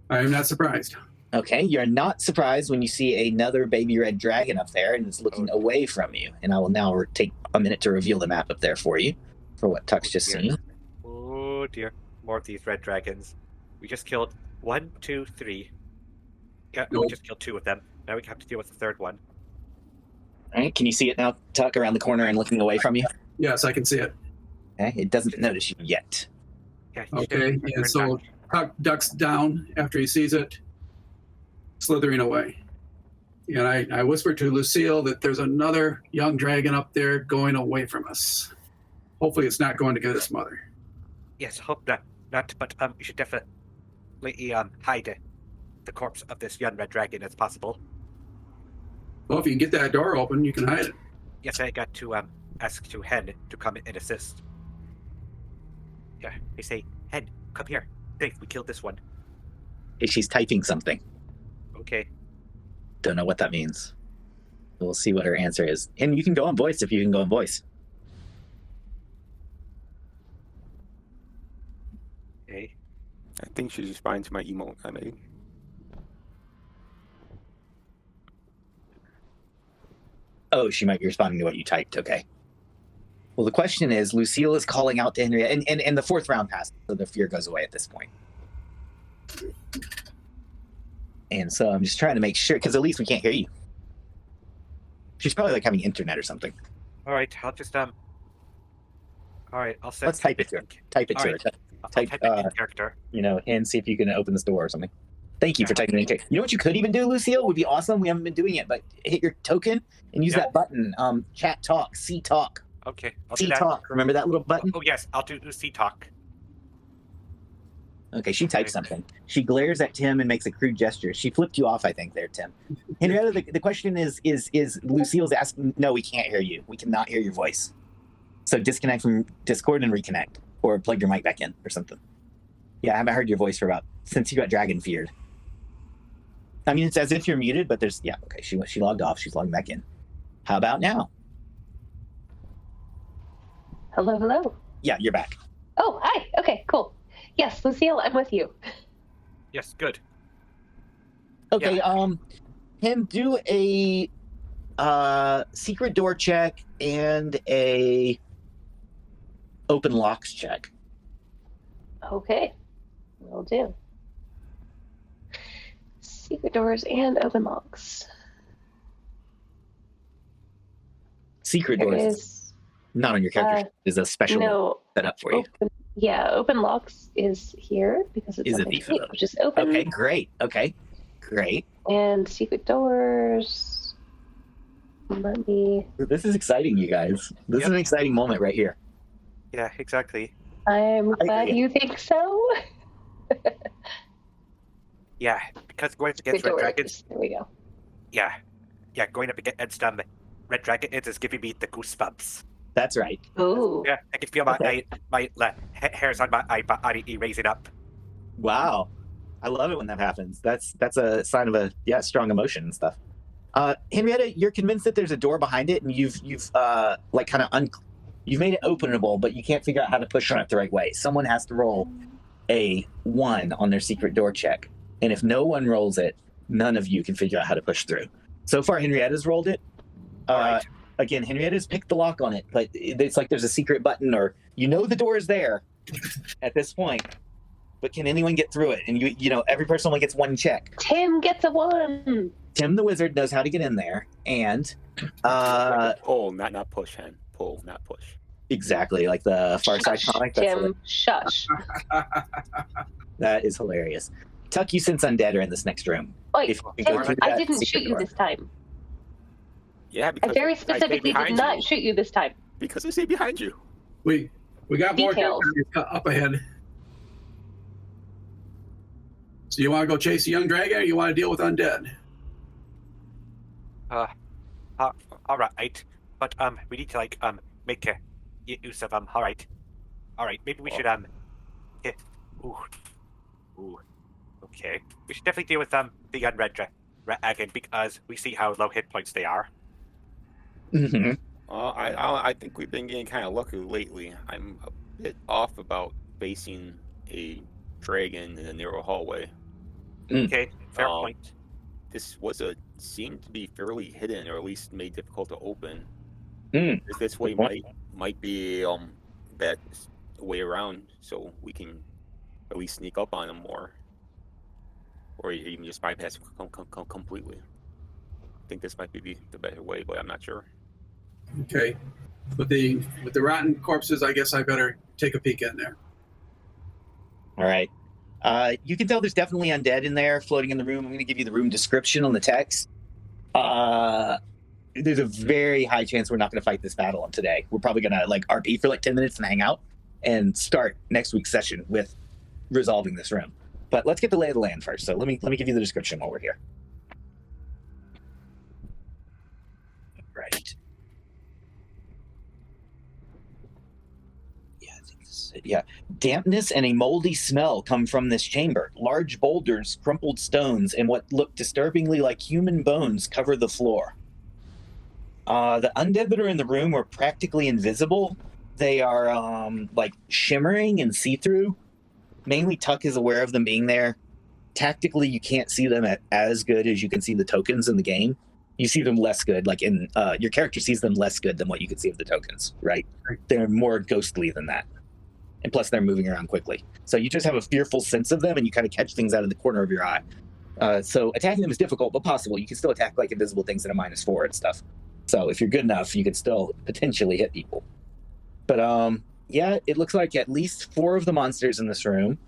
S2: I am not surprised.
S3: Okay, you're not surprised when you see another baby red dragon up there and it's looking away from you. And I will now take a minute to reveal the map up there for you, for what Tuck's just
S1: dear.
S3: seen.
S1: Oh dear, more of these red dragons. We just killed 1, 2, 3. Yeah, we
S2: Nope.
S1: just killed 2 of them. Now we have to deal with the third one.
S3: All right, can you see it now, Tuck, around the corner and looking away from you?
S2: Yes, I can see it.
S3: Okay, it doesn't notice you yet.
S1: Yeah. you
S2: Okay,
S1: should-
S2: and so Tuck ducks down after he sees it, slithering away. And I whisper to Lucille that there's another young dragon up there going away from us. Hopefully it's not going to get its mother.
S1: Yes, hope not. But you should definitely hide the corpse of this young red dragon as possible.
S2: Well, if you can get that door open, you can hide it.
S1: Yes, I got to ask to Hen to come and assist. Yeah, they say, Hen, come here. Dave, we killed this one.
S3: She's typing something.
S1: Okay.
S3: Don't know what that means. We'll see what her answer is. And you can go on voice if you can go on voice.
S1: Okay.
S5: I think she's responding to my emote I made.
S3: Oh, she might be responding to what you typed. Okay. Well, the question is, Lucille is calling out to Henrietta, and the 4th round passed, so the fear goes away at this point. And so I'm just trying to make sure, because at least we can't hear you. She's probably like having internet or something.
S1: All right, I'll just All right, I'll send.
S3: Let's type it to her. Type it to her.
S1: Alright. I'll
S3: Type,
S1: type it in character.
S3: And see if you can open this door or something. Thank you for typing in. You know what you could even do, Lucille? Would be awesome. We haven't been doing it, but hit your token and use
S1: Yeah.
S3: that button. Chat talk, see talk,
S1: Okay, I'll do
S3: see
S1: that.
S3: talk. Remember that little button?
S1: Oh yes, I'll do C talk.
S3: Okay, she types something. She glares at Tim and makes a crude gesture. She flipped you off, I think, there, Tim. Henrietta, the question is Lucille's asking, no, we can't hear you. We cannot hear your voice. So disconnect from Discord and reconnect. Or plug your mic back in or something. Yeah, I haven't heard your voice since you got dragon feared. I mean, it's as if you're muted, but okay, she logged off. She's logging back in. How about now?
S4: Hello, hello.
S3: Yeah, you're back.
S4: Oh, hi. Okay, cool. Yes, Lucille, I'm with you.
S1: Yes, good.
S3: Okay, Tim, do a secret door check and a open locks check.
S4: Okay, will do. Secret doors and open locks.
S3: Secret
S4: There
S3: doors
S4: is
S3: not on your character. Is a special
S4: no
S3: set up for you.
S4: open locks is here because it's
S3: Is
S4: on
S3: it
S4: my
S3: the
S4: sheet,
S3: photo?
S4: which is open.
S3: Okay, great. Okay, great.
S4: And secret doors. Let me.
S3: This is exciting, you guys. This is an exciting moment right here.
S1: Yeah, exactly.
S4: I'm glad
S3: agree.
S4: you think so.
S1: Yeah, because going up against
S4: Secret
S1: red
S4: doors.
S1: dragons.
S4: There we go.
S1: Yeah, going up against red dragons is giving me the goosebumps.
S3: That's right.
S4: Ooh.
S1: Yeah, I can feel my hairs on my body raising up.
S3: Wow, I love it when that happens. That's a sign of a strong emotion and stuff. Henrietta, you're convinced that there's a door behind it, and you've you've made it openable, but you can't figure out how to push on it the right way. Someone has to roll a 1 on their secret door check, and if no one rolls it, none of you can figure out how to push through. So far, Henrietta's rolled it.
S1: Alright.
S3: Again, Henrietta's picked the lock on it, but it's like there's a secret button, or the door is there at this point. But can anyone get through it? And every person only gets one check.
S4: Tim gets a 1.
S3: Tim the wizard knows how to get in there, and
S5: pull, not push, Hen. Pull, not push.
S3: exactly like the Far Side comic.
S4: Tim, shush.
S3: That is hilarious. Tuck, you sense undead are in this next room.
S4: Wait,
S3: If you can go
S4: Tim,
S3: through
S4: I
S3: that
S4: didn't
S3: secret
S4: shoot you
S3: door.
S4: this time.
S5: Yeah,
S4: I
S5: because
S4: very
S5: stayed
S4: specifically did
S5: behind
S4: not
S5: you.
S4: shoot you this time.
S5: Because I stayed behind you.
S2: We got more
S4: Details.
S2: guys up ahead. So you want to go chase a young dragon, or you want to deal with undead?
S1: Alright. But, we need to, like, make use of, alright. Alright, maybe we should, Ooh. Okay. We should definitely deal with, the unread dragon, because we see how low hit points they are.
S3: Mm-hmm.
S5: I think we've been getting kind of lucky lately. I'm a bit off about facing a dragon in a narrow hallway.
S1: Okay, fair point.
S5: This seemed to be fairly hidden, or at least made difficult to open. This way might be that way around, so we can at least sneak up on them more, or even just bypass completely. I think this might be the better way, but I'm not sure.
S2: Okay. With the rotten corpses, I guess I better take a peek in there.
S3: All right. You can tell there's definitely undead in there floating in the room. I'm going to give you the room description on the text. There's a very high chance we're not going to fight this battle on today. We're probably going to RP for 10 minutes and hang out and start next week's session with resolving this room. But let's get the lay of the land first. So let me give you the description while we're here. Right. Yeah, I think this is it. Yeah. Dampness and a moldy smell come from this chamber. Large boulders, crumpled stones, and what look disturbingly like human bones cover the floor. The undead that are in the room are practically invisible. They are shimmering and see-through. Mainly Tuck is aware of them being there. Tactically, you can't see them as good as you can see the tokens in the game. You see them less good, your character sees them less good than what you can see of the tokens, right? They're more ghostly than that. And plus, they're moving around quickly. So you just have a fearful sense of them, and you kind of catch things out of the corner of your eye. So attacking them is difficult, but possible. You can still attack invisible things at a -4 and stuff. So if you're good enough, you could still potentially hit people. But yeah, it looks like at least 4 of the monsters in this room.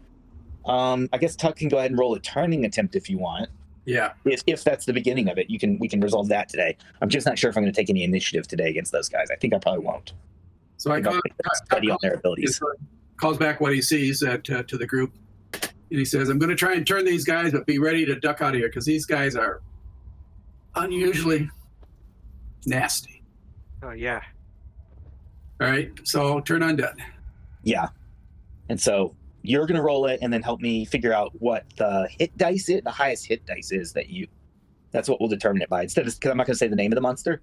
S3: I guess Tuck can go ahead and roll a turning attempt if you want.
S2: Yeah.
S3: If that's the beginning of it, we can resolve that today. I'm just not sure if I'm going to take any initiative today against those guys. I think I probably won't.
S2: So I
S3: study on their abilities.
S2: Calls back what he sees to the group, and he says, "I'm going to try and turn these guys, but be ready to duck out of here because these guys are unusually nasty."
S1: Oh yeah.
S2: All right, so turn undead.
S3: Yeah, and so you're going to roll it and then help me figure out what the hit dice is. The highest hit dice is that's what we'll determine it by. Because I'm not going to say the name of the monster.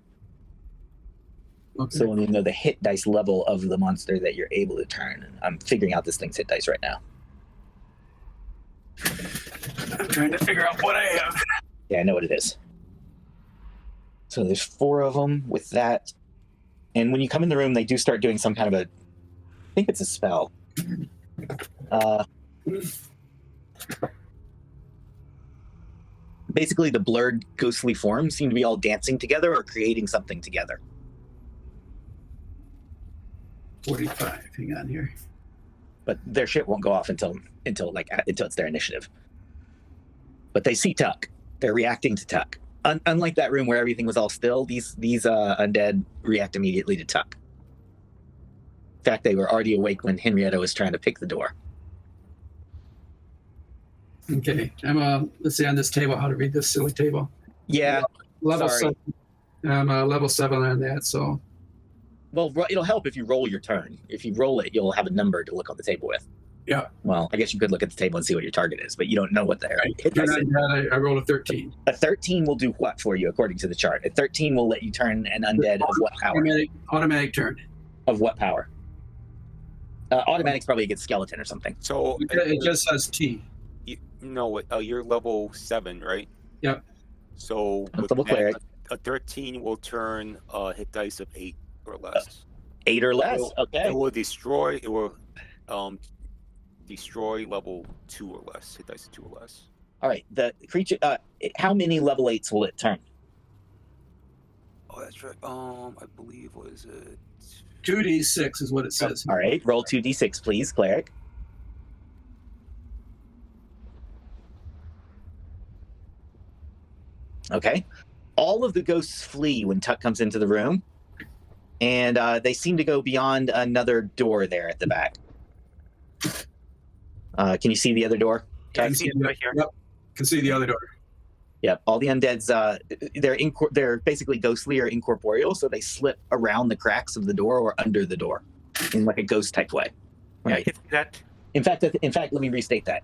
S2: Okay.
S3: So we know the hit dice level of the monster that you're able to turn. And I'm figuring out this thing's hit dice right now.
S2: I'm trying to figure out what I have.
S3: Yeah, I know what it is. So there's 4 of them with that. And when you come in the room, they do start doing some kind of I think it's a spell. Basically, the blurred, ghostly forms seem to be all dancing together or creating something together.
S2: 45. Hang on here.
S3: But their shit won't go off until it's their initiative. But they see Tuck. They're reacting to Tuck. Unlike that room where everything was all still, these undead react immediately to Tuck. In fact, they were already awake when Henrietta was trying to pick the door.
S2: Okay, let's see on this table how to read this silly table.
S3: Yeah.
S2: Level
S3: sorry.
S2: 7. I'm level 7 on that, so.
S3: Well, it'll help if you roll your turn. If you roll it, you'll have a number to look on the table with.
S2: Yeah.
S3: Well, I guess you could look at the table and see what your target is, but you don't know what the hit dice is.
S2: I rolled a 13.
S3: A 13 will do what for you, according to the chart? A 13 will let you turn an undead of what power?
S2: Automatic turn.
S3: Of what power? Automatic's probably against skeleton or something.
S5: So
S2: It just says T.
S5: you're level 7, right?
S2: Yep.
S5: So
S3: Double cleric.
S5: A 13 will turn hit dice of 8 or less.
S3: 8 or less. Okay.
S5: It will destroy. It will destroy level 2 or less. Hit dice of 2 or less.
S3: All right. The creature. How many level 8s will it turn?
S5: Oh, that's right. I believe was it
S2: 2d6 is what it says.
S3: All right. Roll 2d6, please, cleric. Okay. All of the ghosts flee when Tuck comes into the room, and they seem to go beyond another door there at the back. Can you see the other door?
S1: Yeah, I see it right here.
S2: Yep. Can see the other door.
S3: Yep. All the undeads, they're basically ghostly or incorporeal, so they slip around the cracks of the door or under the door in like a ghost type way.
S1: Yeah,
S3: Right.
S1: I can see that.
S3: In fact, let me restate that.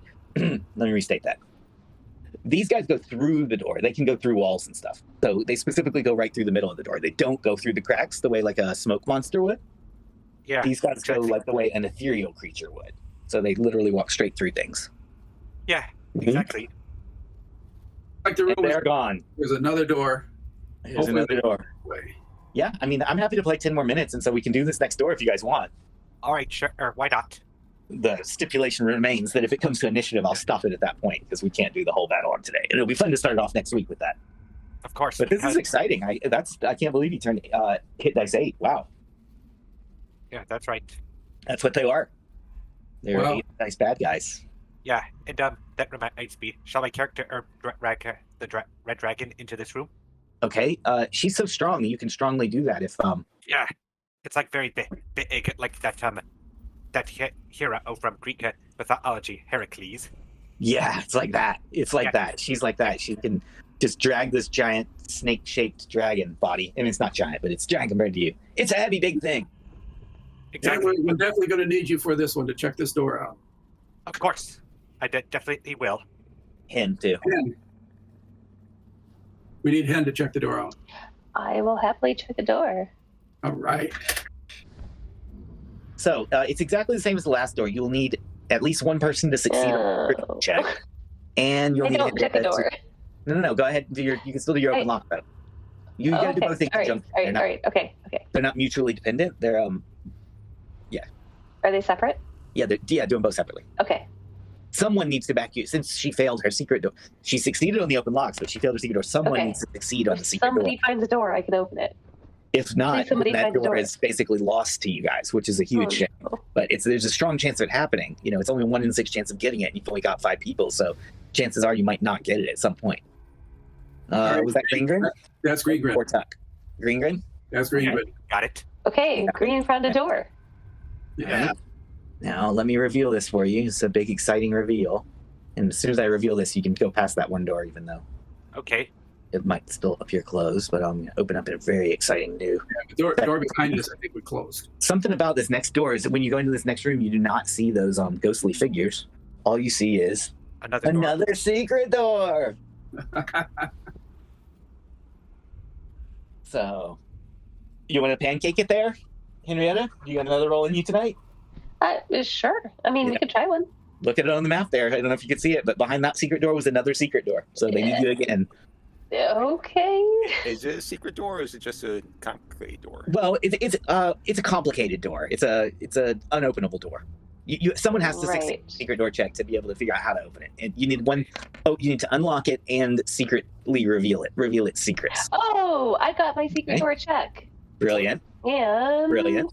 S3: These guys go through the door. They can go through walls and stuff. So they specifically go right through the middle of the door. They don't go through the cracks the way like a smoke monster would.
S1: Yeah.
S3: These guys go
S1: exactly.
S3: like the way an ethereal creature would. So they literally walk straight through things.
S1: Yeah,
S3: Mhm.
S1: exactly.
S2: Like the room
S3: And
S2: is,
S3: they're gone.
S2: there's another door.
S3: There's
S2: Hopefully
S3: another door.
S2: Way.
S3: Yeah, I mean, I'm happy to play 10 more minutes, and so we can do this next door if you guys want.
S1: All right, sure. Or why not?
S3: The stipulation remains that if it comes to initiative, I'll stop it at that point because we can't do the whole battle on today. It'll be fun to start off next week with that.
S1: Of course.
S3: But this is exciting. I can't believe you turned hit dice 8. Wow,
S1: Yeah, that's right.
S3: that's what they are. They're
S2: Wow.
S3: 8 dice bad guys.
S1: Yeah, and that reminds me. Shall my character drag the red dragon into this room?
S3: Okay, she's so strong. You can strongly do that if
S1: Yeah, it's like very big, like that hero from Greek mythology, Heracles.
S3: Yeah, it's like that. It's like
S1: Yeah.
S3: that. She's like that. She can just drag this giant snake-shaped dragon body. I mean, it's not giant, but it's giant compared to you. It's a heavy, big thing.
S2: Yeah,
S1: Exactly.
S2: we're definitely going to need you for this one to check this door out.
S1: Of course, I definitely will.
S3: Him too.
S2: Hen. We need Hen to check the door out.
S4: I will happily check a door.
S2: All right.
S3: So it's exactly the same as the last door. You'll need at least one person to succeed on the
S4: Oh.
S3: check, and you'll
S4: I
S3: need
S4: don't check a door.
S3: No. Go ahead and do you can still do your open
S4: Hey.
S3: lock though. You gotta do
S4: Okay.
S3: both things.
S4: All right.
S3: conjunct.
S4: All right. All right. Okay. Okay.
S3: They're not mutually dependent. They're
S4: Are they separate?
S3: they're doing both separately.
S4: Okay.
S3: Someone needs to back you since she failed her secret door. She succeeded on the open locks, but she failed her secret door. Someone
S4: Okay.
S3: needs to succeed on the
S4: If
S3: secret
S4: somebody
S3: door.
S4: finds a door, I can open it.
S3: If not,
S4: somebody
S3: then that
S4: finds a
S3: door
S4: door.
S3: is basically lost to you guys, which is a huge shame.
S4: Oh,
S3: But there's a strong chance of it happening. You know, it's only 1 in 6 chance of getting it, and you've only got 5 people, so chances are you might not get it at some point.
S2: right.
S3: Was that Green Grin?
S2: That's Green Grin.
S3: Or Tuck? Green Grin?
S2: That's Green
S1: Okay.
S2: Grin.
S1: Got it.
S4: okay. Green found a door.
S2: Yeah.
S3: Now, let me reveal this for you. It's a big, exciting reveal. And as soon as I reveal this, you can go past that one door, even though
S1: Okay.
S3: it might still appear closed, but I'm going to open up a very exciting new.
S2: The door behind us, I think, we closed.
S3: Something about this next door is that when you go into this next room, you do not see those ghostly figures. All you see is
S1: Another door.
S3: another secret door. So, you want to pancake it there, Henrietta? You got another roll in you tonight?
S4: Sure. I mean, we
S3: Yeah.
S4: could try one.
S3: Look at it on the map there. I don't know if you can see it, but behind that secret door was another secret door. So they need you again.
S4: Okay.
S5: Is it a secret door or is it just a complicated door?
S3: Well, it's a complicated door. It's an unopenable door. Someone has to succeed
S4: Right.
S3: a secret door check to be able to figure out how to open it. And you need you need to unlock it and secretly reveal its secrets.
S4: Oh, I got my secret
S3: Okay.
S4: door check.
S3: Brilliant.
S4: And
S3: Brilliant.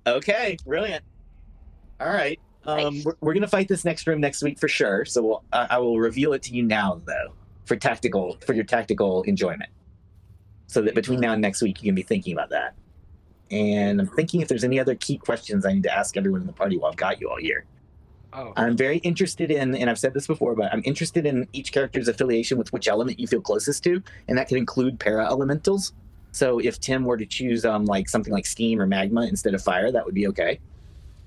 S3: Okay, brilliant. All right.
S4: Nice.
S3: We're gonna fight this next room next week for sure. So I will reveal it to you now, though, for your tactical enjoyment, so that between now and next week you can be thinking about that. And I'm thinking if there's any other key questions I need to ask everyone in the party while I've got you all here.
S1: Oh.
S3: I'm very interested in, and I've said this before, but I'm interested in each character's affiliation with which element you feel closest to, and that could include para-elementals. So if Tim were to choose like something like steam or magma instead of fire, that would be okay.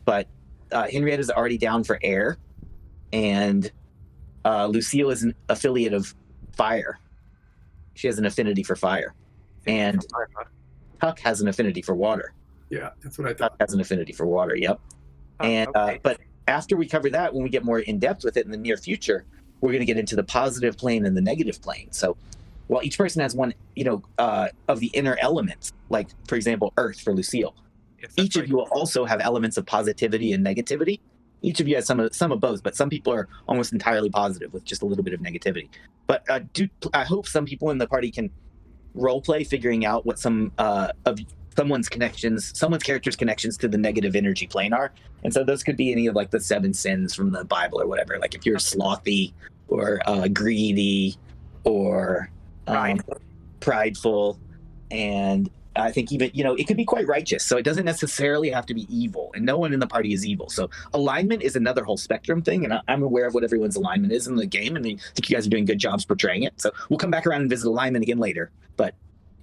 S3: But Henrietta's already down for air, and Lucille is an affiliate of fire. She has an affinity for fire, and Tuck has an affinity for water.
S2: Yeah, that's what I
S3: Tuck
S2: thought.
S3: has an affinity for water. Yep.
S1: Oh,
S3: And
S1: okay.
S3: but after we cover that, when we get more in depth with it in the near future, we're going to get into the positive plane and the negative plane. So while each person has one, of the inner elements, like for example, Earth for Lucille.
S1: Yes, that's
S3: Each of
S1: right.
S3: you will also have elements of positivity and negativity. Each of you has some of both, but some people are almost entirely positive with just a little bit of negativity. But I hope some people in the party can role play figuring out what some of someone's character's connections to the negative energy plane are. And so those could be any of like the 7 sins from the Bible or whatever. Like if you're slothy or greedy or prideful, and I think even, it could be quite righteous. So it doesn't necessarily have to be evil, and no one in the party is evil. So alignment is another whole spectrum thing, and I'm aware of what everyone's alignment is in the game, and I think you guys are doing good jobs portraying it. So we'll come back around and visit alignment again later. But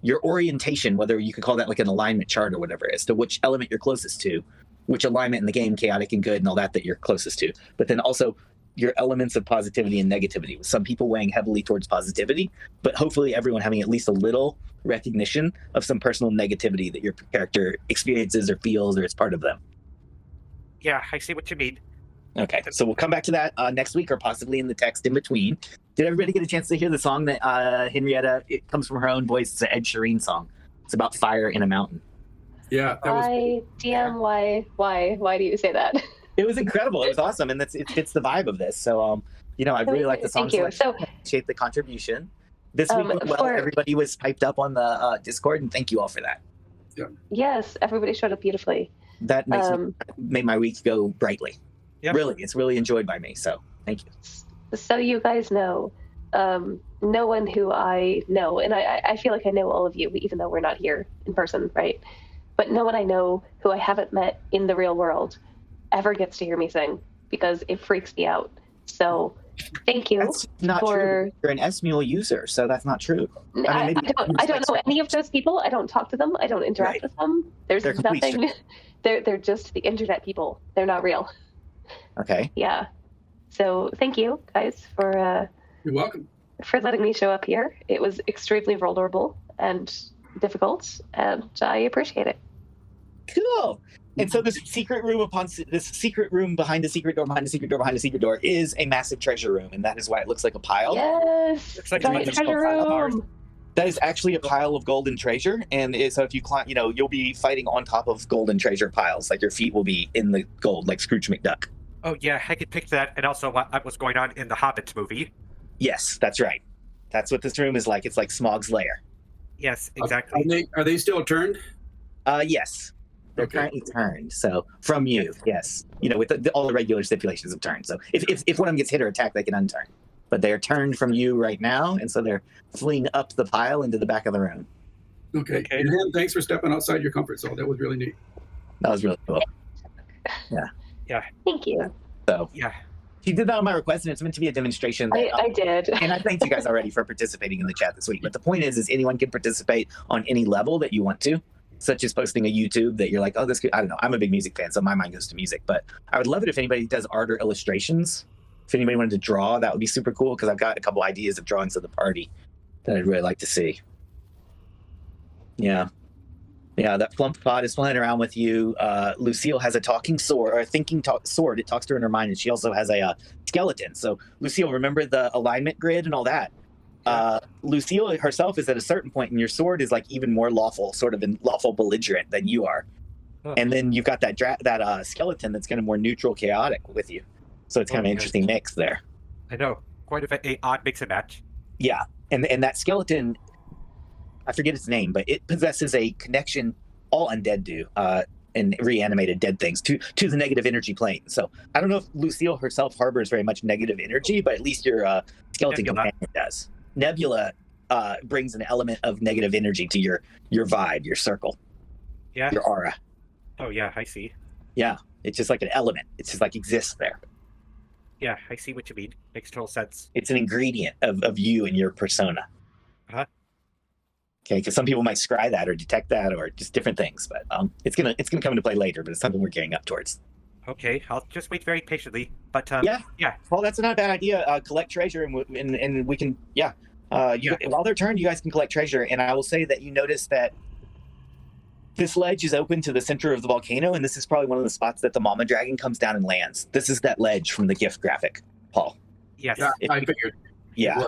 S3: your orientation, whether you could call that like an alignment chart or whatever, as to which element you're closest to, which alignment in the game, chaotic and good and all that you're closest to, but then also your elements of positivity and negativity, with some people weighing heavily towards positivity, but hopefully everyone having at least a little recognition of some personal negativity that your character experiences or feels, or it's part of them.
S1: Yeah, I see what you mean.
S3: Okay, so we'll come back to that next week, or possibly in the text in between. Did everybody get a chance to hear the song that Henrietta, it comes from her own voice, it's an Ed Sheeran song. It's about fire in a mountain.
S2: Yeah, that was.
S4: Why do you say that?
S3: It was incredible. It was awesome, and it fits the vibe of this. So, I really like the song.
S4: Thank you. So,
S3: appreciate the contribution. This week, everybody was piped up on the Discord, and thank you all for that.
S2: Yeah.
S4: Yes, everybody showed up beautifully.
S3: That made my week go brightly.
S1: Yep.
S3: Really, it's really enjoyed by me. So, thank you.
S4: So you guys know, no one who I know, and I feel like I know all of you, even though we're not here in person, right? But no one I know who I haven't met in the real world ever gets to hear me sing, because it freaks me out. So thank you.
S3: That's not true. You're an S-Mule user, so that's not true.
S4: I don't know any of those people. I don't talk to them. I don't interact with them. There's nothing. They're just the internet people. They're not real.
S3: Okay.
S4: Yeah. So thank you guys for
S2: You're welcome.
S4: For letting me show up here. It was extremely vulnerable and difficult, and I appreciate it.
S3: Cool. And so this secret room behind a secret door, behind a secret door, behind a secret door is a massive treasure room, and that is why it looks like a pile.
S4: Yes.
S1: Looks like
S4: Giant treasure room.
S3: That is actually a pile of golden treasure, and so if you climb, you'll be fighting on top of golden treasure piles. Like your feet will be in the gold, like Scrooge McDuck.
S1: Oh yeah, I could pick that, and also what was going on in the Hobbit movie.
S3: Yes, that's right. That's what this room is like. It's like Smaug's lair.
S1: Yes, exactly.
S2: Are they still turned?
S3: Yes. They're
S2: Okay.
S3: currently turned. So from you, yes. With all the regular stipulations of turn. So if one of them gets hit or attacked, they can unturn. But they are turned from you right now, and so they're fleeing up the pile into the back of the room.
S2: Okay. And then, thanks for stepping outside your comfort zone. That was really neat.
S3: That was really cool.
S1: Yeah.
S4: Thank you.
S3: So
S1: Yeah.
S3: she did that on my request, and it's meant to be a demonstration.
S4: I did.
S3: And I thanked you guys already for participating in the chat this week. But the point is anyone can participate on any level that you want to, such as posting a YouTube that you're like, oh, this could, I don't know. I'm a big music fan, so my mind goes to music. But I would love it if anybody does art or illustrations. If anybody wanted to draw, that would be super cool, because I've got a couple ideas of drawings of the party that I'd really like to see. Yeah, that plump pod is flying around with you. Lucille has a talking sword, or a thinking sword. It talks to her in her mind, and she also has a skeleton. So, Lucille, remember the alignment grid and all that? Lucille herself is at a certain point, and your sword is like even more lawful, sort of lawful belligerent than you are. Huh. And then you've got that skeleton that's kind of more neutral, chaotic with you. So it's kind of an interesting mix there.
S1: I know. Quite a odd mix and match.
S3: Yeah, and that skeleton, I forget its name, but it possesses a connection, all undead do, and reanimated dead things, to the negative energy plane. So I don't know if Lucille herself harbors very much negative energy, but at least your skeleton companion does. Nebula brings an element of negative energy to your vibe, your circle, your aura.
S1: Oh yeah, I see.
S3: Yeah, it's just like an element. It's just like exists there.
S1: Yeah, I see what you mean. Makes total sense.
S3: It's an ingredient of you and your persona.
S1: Uh-huh.
S3: Okay, because some people might scry that or detect that or just different things, but it's gonna come into play later. But it's something we're gearing up towards.
S1: Okay, I'll just wait very patiently. But
S3: yeah. Well, that's not a bad idea. Collect treasure, and we can while they're turned, you guys can collect treasure. And I will say that you notice that this ledge is open to the center of the volcano, and this is probably one of the spots that the Mama Dragon comes down and lands. This is that ledge from the gift graphic, Paul.
S1: Yes.
S2: Yeah, I figured.
S3: Yeah.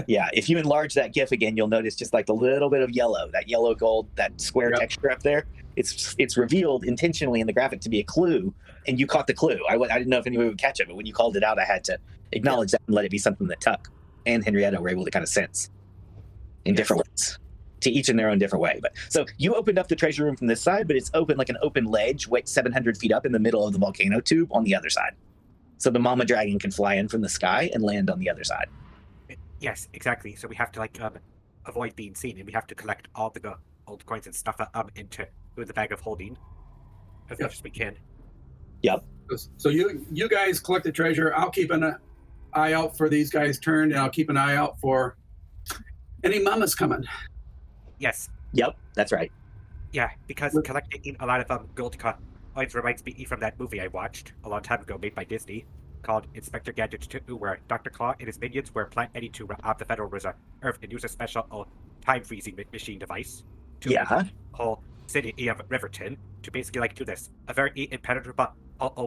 S3: Yeah. If you enlarge that GIF again, you'll notice just like a little bit of yellow, that yellow gold, that square texture up there. It's revealed intentionally in the graphic to be a clue, and you caught the clue. I didn't know if anybody would catch it, but when you called it out, I had to acknowledge that and let it be something that Tuck and Henrietta were able to kind of sense in different ways, to each in their own different way. But so you opened up the treasure room from this side, but it's open like an open ledge, 700 feet up in the middle of the volcano tube on the other side. So the mama dragon can fly in from the sky and land on the other side.
S1: Yes, exactly. So we have to like avoid being seen, and we have to collect all the old coins and stuff into the bag of holding as much as we can.
S3: Yep.
S2: So you guys collect the treasure. I'll keep an eye out for these guys' turn, and I'll keep an eye out for any mamas coming.
S1: Yes.
S3: Yep, that's right.
S1: Yeah, because collecting a lot of gold coins reminds me from that movie I watched a long time ago, made by Disney, called Inspector Gadget 2, where Dr. Claw and his minions were planning to rob the Federal Reserve and use a special time-freezing machine device to the whole city of Riverton to basically like do this. A very impenetrable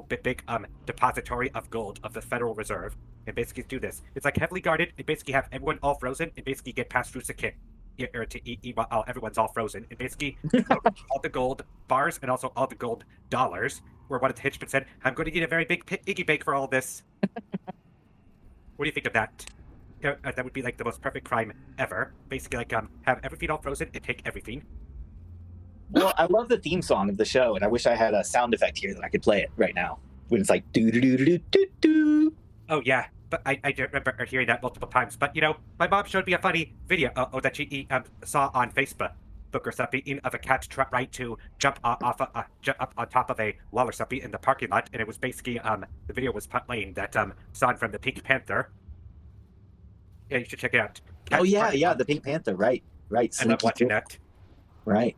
S1: big depository of gold of the Federal Reserve, and basically do this. It's like heavily guarded, and basically have everyone all frozen, and basically get past through the kit. To eat while everyone's all frozen, and basically all the gold bars and also all the gold dollars, where one of the henchmen said, "I'm going to get a very big piggy bank for all this." What do you think of that? That would be like the most perfect crime ever. Basically, like have everything all frozen and take everything.
S3: Well, I love the theme song of the show, and I wish I had a sound effect here that I could play it right now. When it's like do do do do do do. Oh
S1: yeah. But I don't remember hearing that multiple times. But, my mom showed me a funny video that she saw on Facebook or something of a cat trying to jump up on top of a wall or something in the parking lot. And it was basically, the video was playing that song from the Pink Panther. Yeah, you should check it out.
S3: The Pink Panther, right.
S1: I love watching that.
S3: Right.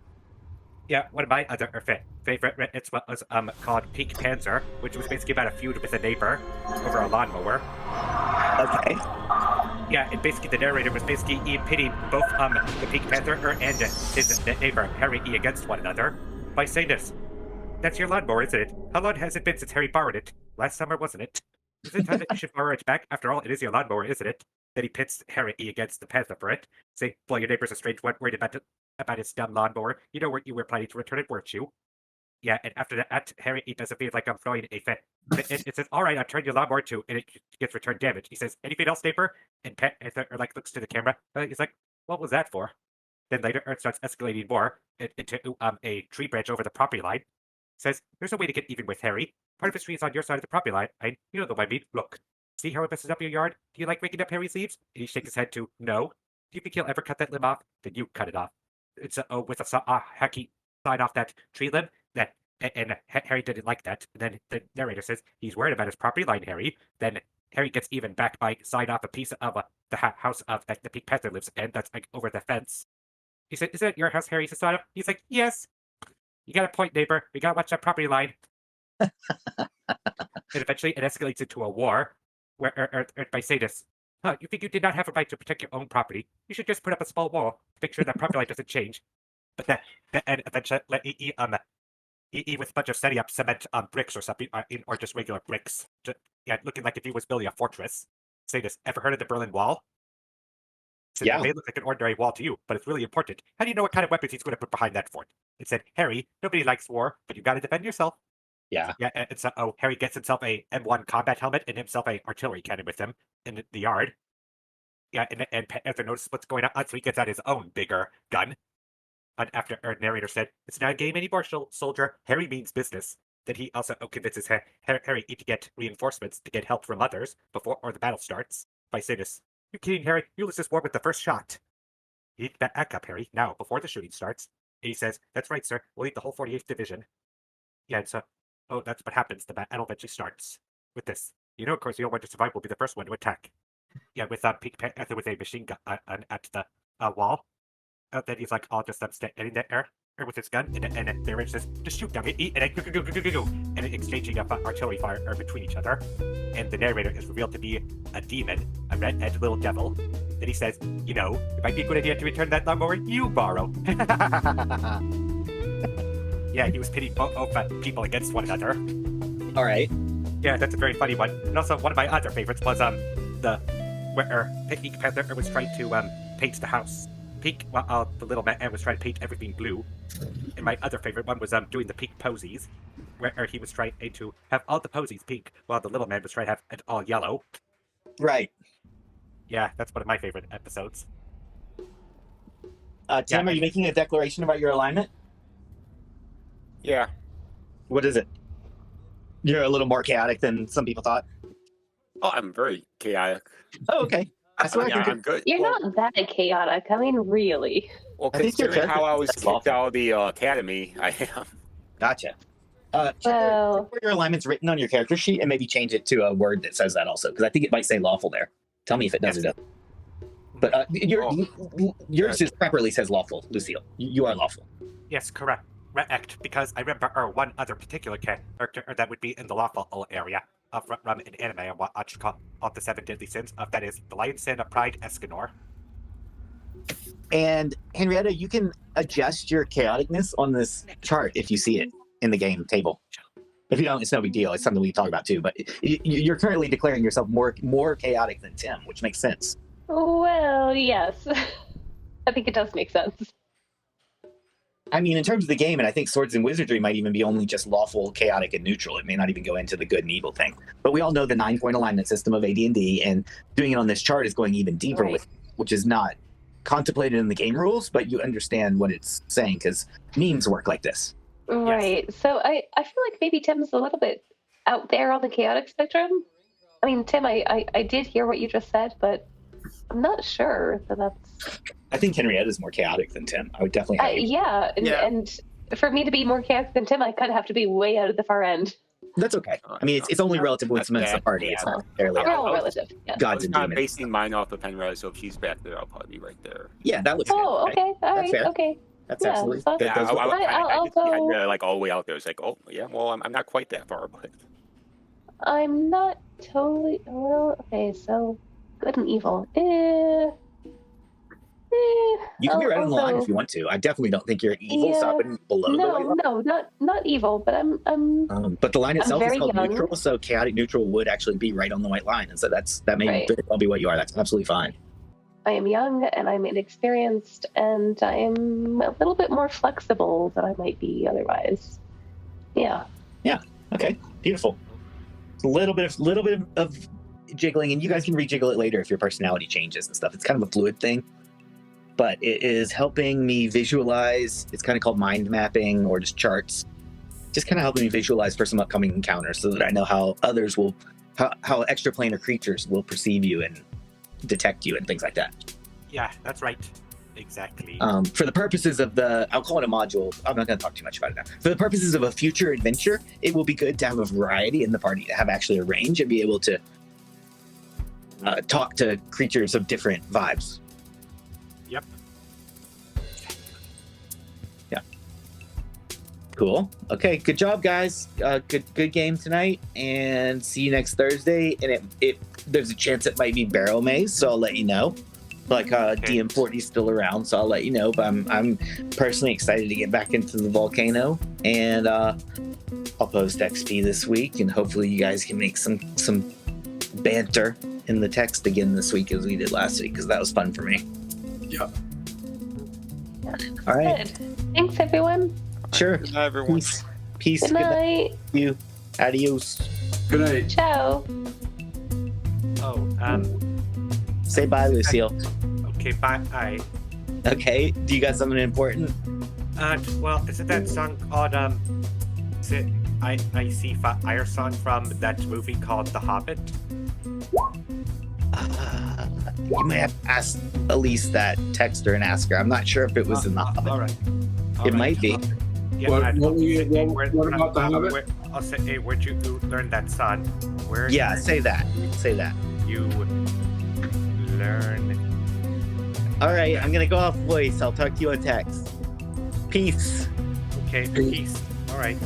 S1: Yeah, one of my other favorite it's what was called Pink Panther, which was basically about a feud with a neighbor over a lawnmower.
S3: Okay.
S1: Yeah, and basically the narrator was basically pitting both the Pink Panther and his neighbor Harry against one another by saying this: "That's your lawnmower, isn't it? How long has it been since Harry borrowed it? Last summer, wasn't it? Is it time that you should borrow it back? After all, it is your lawnmower, isn't it?" Then he pits Harry against the Panther for it, saying, "Well, your neighbor's a strange one, worried about his dumb lawnmower. You know where you were planning to return it, weren't you?" Yeah, and after that, Harry doesn't feel like I'm throwing a fit. It says, "All right, I'll turn your lawnmower too," and it gets returned damage. He says, "Anything else, neighbor?" And Panther looks to the camera. He's like, "What was that for?" Then later, Earth starts escalating more into a tree branch over the property line. Says, "There's a way to get even with Harry. Part of his tree is on your side of the property line. You know the one I mean. Look, see how it messes up your yard? Do you like raking up Harry's leaves?" And he shakes his head to no. "Do you think he'll ever cut that limb off? Then you cut it off. It's with a hacky sign off that tree limb." And Harry didn't like that. And then the narrator says he's worried about his property line, Harry. Then Harry gets even back by signing off a piece of the house of that the Pink Panther lives in. That's like over the fence. He said, "Is that your house, Harry?" He said, he's like, "Yes." "You got a point, neighbor. We gotta watch that property line." And eventually it escalates into a war where Earth by saying this: "You think you did not have a right to protect your own property? You should just put up a small wall to make sure that property line doesn't change." But and eventually with a bunch of setting up cement bricks or something, or just regular bricks, looking like if he was building a fortress. Say this: ever heard of the Berlin Wall? So it may look like an ordinary wall to you, but it's really important. How do you know what kind of weapons he's going to put behind that fort? It said, "Harry, nobody likes war, but you got to defend yourself."
S3: Yeah.
S1: Yeah, and so Harry gets himself a M1 combat helmet and himself a artillery cannon with him in the yard. Yeah, and Panther notices what's going on, so he gets out his own bigger gun. And after our narrator said, "It's not a game anymore, soldier. Harry means business." Then he also convinces Harry to get reinforcements to get help from others before the battle starts by saying this: "You kidding, Harry? You lose this war with the first shot. You need to back up, Harry, now, before the shooting starts." And he says, "That's right, sir. We'll lead the whole 48th Division." Yeah, and so, that's what happens. The battle eventually starts with this. Of course, the only one to survive will be the first one to attack. Yeah, with Pink Panther with a machine gun at the wall. Then he's like, "I'll just standing there with his gun," and the narrator says, "Just shoot, dummy," and exchanging artillery fire between each other. And the narrator is revealed to be a demon, a red-headed little devil. Then he says, "It might be a good idea to return that lawnmower you borrow." Yeah, he was pitting both people against one another.
S3: All right.
S1: Yeah, that's a very funny one. And also, one of my other favorites was where Pink Panther was trying to paint the house. The little man was trying to paint everything blue. And my other favorite one was doing the pink posies, where he was trying to have all the posies pink, while the little man was trying to have it all yellow.
S3: Right.
S1: Yeah, that's one of my favorite episodes.
S3: Tim,
S1: Yeah.
S3: are you making a declaration about your alignment?
S5: Yeah.
S3: What is it? You're a little more chaotic than some people thought.
S5: Oh, I'm very chaotic.
S3: Oh, okay. That's what I can do.
S5: I'm good.
S4: You're
S5: well,
S4: not that chaotic. I mean, really.
S5: Well,
S3: I think your
S5: considering how I was
S3: character-
S5: kicked out of the academy, I am.
S3: Gotcha. Check
S4: Well-
S3: where your alignment's written on your character sheet and maybe change it to a word that says that also, because I think it might say lawful there. Tell me if it does or doesn't. But yours is properly says lawful, Lucille. You are lawful.
S1: Yes, correct. Because I remember one other particular character that would be in the lawful area from an anime I watched called the Seven Deadly Sins. That is the Lion Sin of Pride Escanor.
S3: And Henrietta, you can adjust your chaoticness on this chart if you see it in the game table. If you don't, it's no big deal. It's something we can talk about too. But you're currently declaring yourself more chaotic than Tim, which makes sense.
S4: Well, yes. I think it does make sense.
S3: I mean, in terms of the game, and I think Swords and Wizardry might even be only just lawful, chaotic, and neutral. It may not even go into the good and evil thing. But we all know the 9-point alignment system of AD&D, and doing it on this chart is going even deeper
S4: Right.
S3: with, which is not contemplated in the game rules, but you understand what it's saying because memes work like this.
S4: Right. So I feel like maybe Tim's a little bit out there on the chaotic spectrum. I mean, Tim, I did hear what you just said, but I'm not sure that that's...
S3: I think Henrietta's more chaotic than Tim. I would definitely have
S4: Yeah, and for me to be more chaotic than Tim, I kind of have to be way out of the far end.
S3: That's okay. I mean, it's only relative when someone's the party. It's not fairly
S4: We're all relative. Yeah.
S5: I
S3: gods
S5: was
S3: and
S5: kind of
S3: demons.
S5: basing mine off of Penrose, so if she's back there, I'll probably be right there.
S3: Yeah, that looks
S4: Oh,
S3: good.
S4: okay. All
S3: That's
S4: right.
S3: fair.
S4: Okay.
S3: That's
S4: Yeah,
S3: absolutely.
S4: so-
S3: that does look-
S4: I'll
S5: just had
S4: go-
S5: like all the way out there. It's like, oh yeah, well, I'm not quite that far, but
S4: I'm not totally... Well, okay, so good and evil.
S3: You can be right on the line
S4: also-
S3: if you want to. I definitely don't think you're evil, so I
S4: Yeah.
S3: wouldn't below the white line.
S4: No, not evil, but I'm
S3: But the line
S4: I'm
S3: itself is
S4: very
S3: called
S4: young.
S3: neutral, so chaotic neutral would actually be right on the white line, and so that may
S4: Right.
S3: very well be what you are. That's absolutely fine.
S4: I am young and I'm inexperienced and I am a little bit more flexible than I might be otherwise. Yeah.
S3: Okay, beautiful. A little bit of jiggling, and you guys can rejiggle it later if your personality changes and stuff. It's kind of a fluid thing, but it is helping me visualize. It's kind of called mind mapping or just charts. Just kind of helping me visualize for some upcoming encounters so that I know how others will, how extraplanar creatures will perceive you and detect you and things like that.
S1: Yeah, that's right. Exactly.
S3: For the purposes of I'll call it a module. I'm not going to talk too much about it now. For the purposes of a future adventure, it will be good to have a variety in the party, to have actually a range and be able to talk to creatures of different vibes.
S1: Yep.
S3: Yeah. Cool. Okay. Good job, guys. Good game tonight, and see you next Thursday. And there's a chance it might be barrel maze, so I'll let you know. Like DM40 is still around, so I'll let you know. But I'm personally excited to get back into the volcano, and I'll post XP this week, and hopefully you guys can make some banter in the text again this week as we did last week, because that was fun for me.
S2: Yeah.
S3: All right.
S4: Good. Thanks, everyone.
S3: Sure.
S5: Good night, everyone.
S3: Peace.
S4: Good night.
S3: to you. Adios.
S2: Good night.
S4: Ciao.
S3: Say bye, Lucille.
S1: Okay, bye.
S3: Okay. Do you got something important?
S1: Well, is it that song called is it I See Fire song from that movie called The Hobbit?
S3: You may have to ask Elise that, text her and ask her. I'm not sure if it was in the Hobbit.
S1: All right.
S3: It might be.
S1: Yeah,
S2: What-
S1: I'd
S2: what
S1: love to
S2: we-
S1: say,
S2: what about The Hobbit?
S1: I'll say, hey, where'd you learn that song? Where
S3: Yeah, say that. Say that.
S1: you learn?
S3: All right, I'm gonna go off voice. I'll talk to you on text. Peace.
S1: Okay, peace. All right.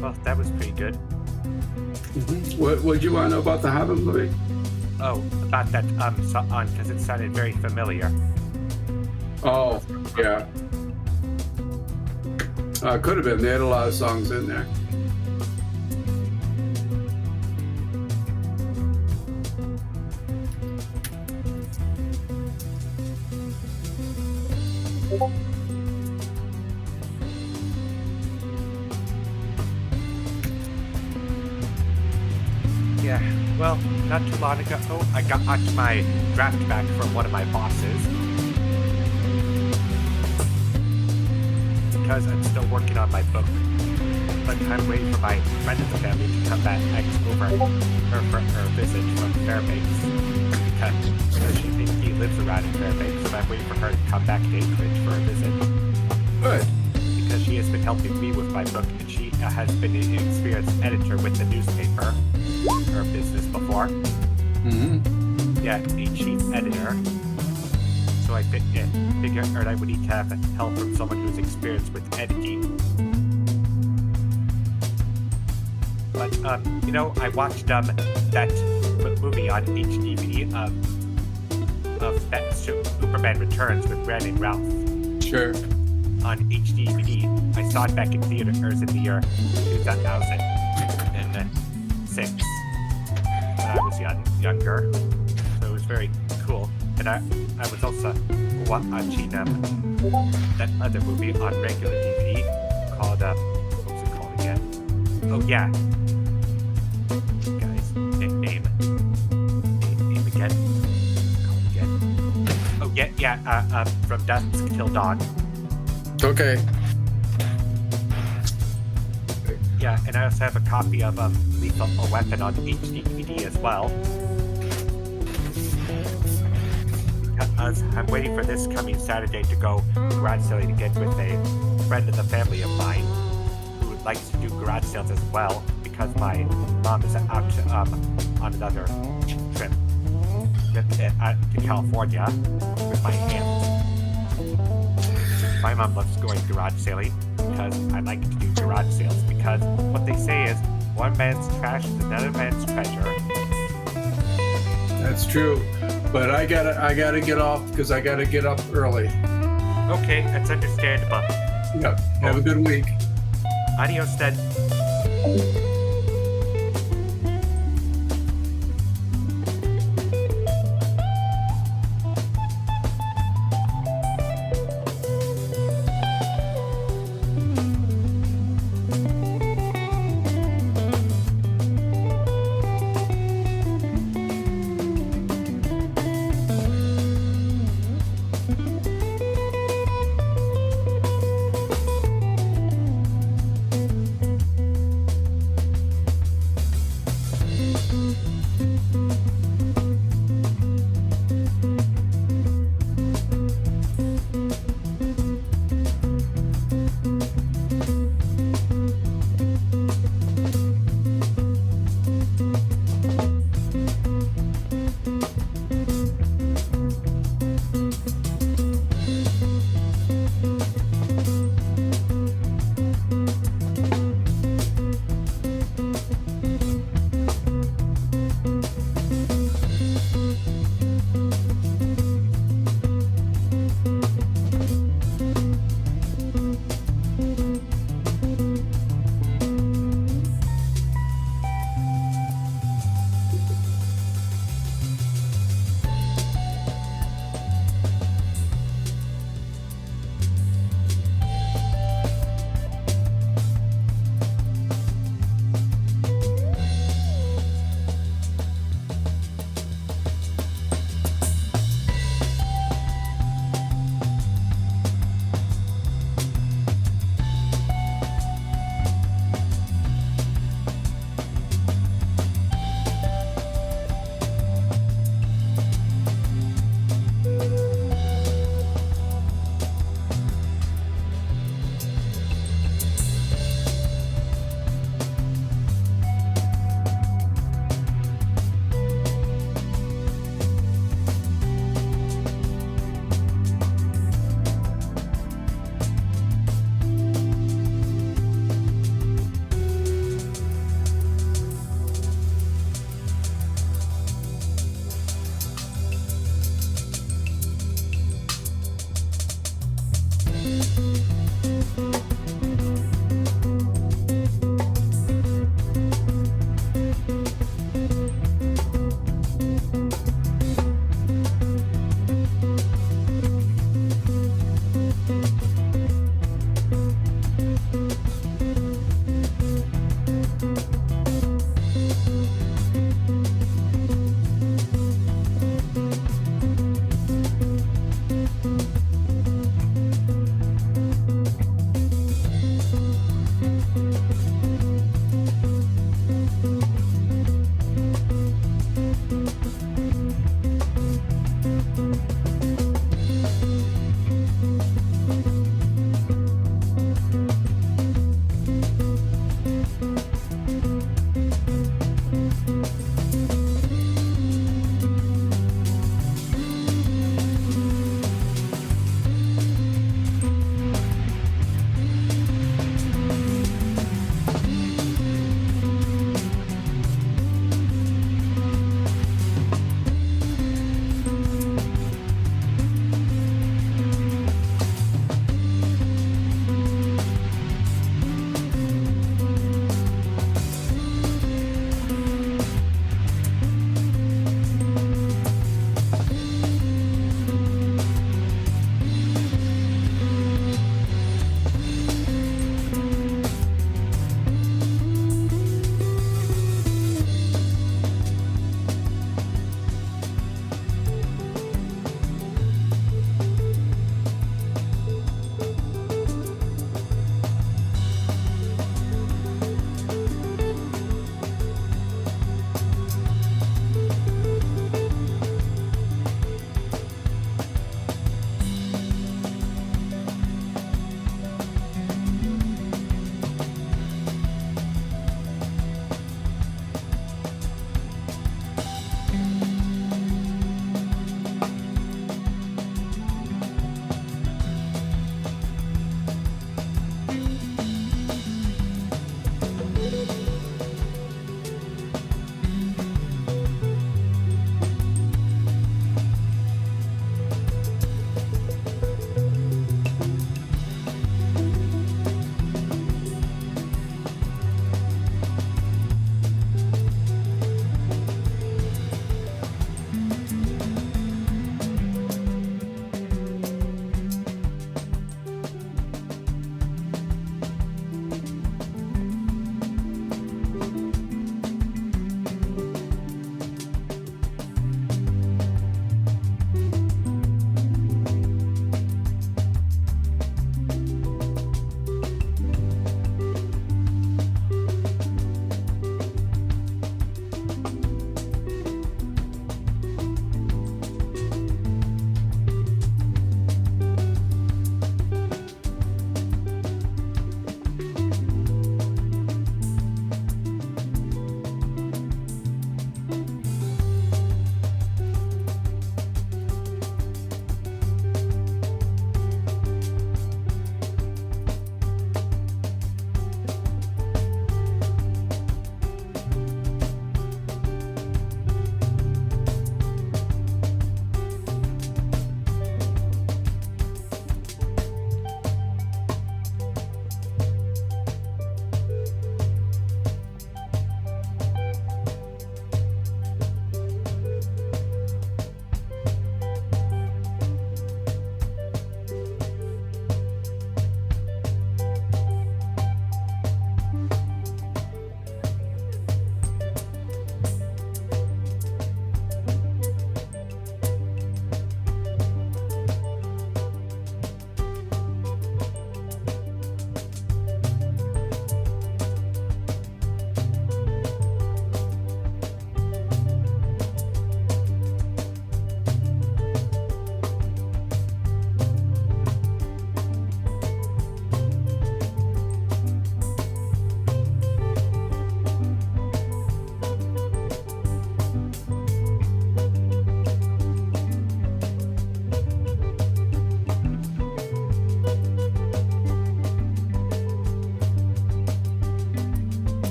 S1: Well, that was pretty good.
S2: What do you want to know about the Hobbit movie?
S1: Oh, about that song because it sounded very familiar.
S2: Oh, yeah. Could have been. They had a lot of songs in there.
S1: Yeah, well, not too long ago, I got my draft back from one of my bosses. Because I'm still working on my book. But I'm waiting for my friend of the family to come back over her visit from Fairbanks. Because he lives around in Fairbanks, so I'm waiting for her to come back to Anchorage for a visit.
S2: Good.
S1: Because she has been helping me with my book, and she has been an experienced editor with the newspaper, her business before.
S2: Mm-hmm.
S1: Yeah, a chief editor. So I figured I would need to have help from someone who's experienced with editing. But, you know, I watched that movie on HDV of that Superman Returns with Brandon Routh.
S2: Sure.
S1: On HDVD. I saw it back in theaters in the year 2006 when I was younger. So it was very cool. And I was also watching that other movie on regular DVD called, what was it called again? Oh, yeah. Guys, name again. Called again. Oh, yeah, From Dusk Till Dawn.
S2: Okay.
S1: Yeah, and I also have a copy of Lethal Weapon on HD DVD as well. I'm waiting for this coming Saturday to go garage selling again with a friend of the family of mine who likes to do garage sales as well because my mom is out on another trip to California with my aunt. My mom loves going garage sailing because I like to do garage sales because what they say is one man's trash is another man's treasure.
S2: That's true. But I gotta get off because I gotta get up early.
S1: Okay, that's understandable.
S2: Yep. Have a good week.
S1: Adios then.
S4: Bye.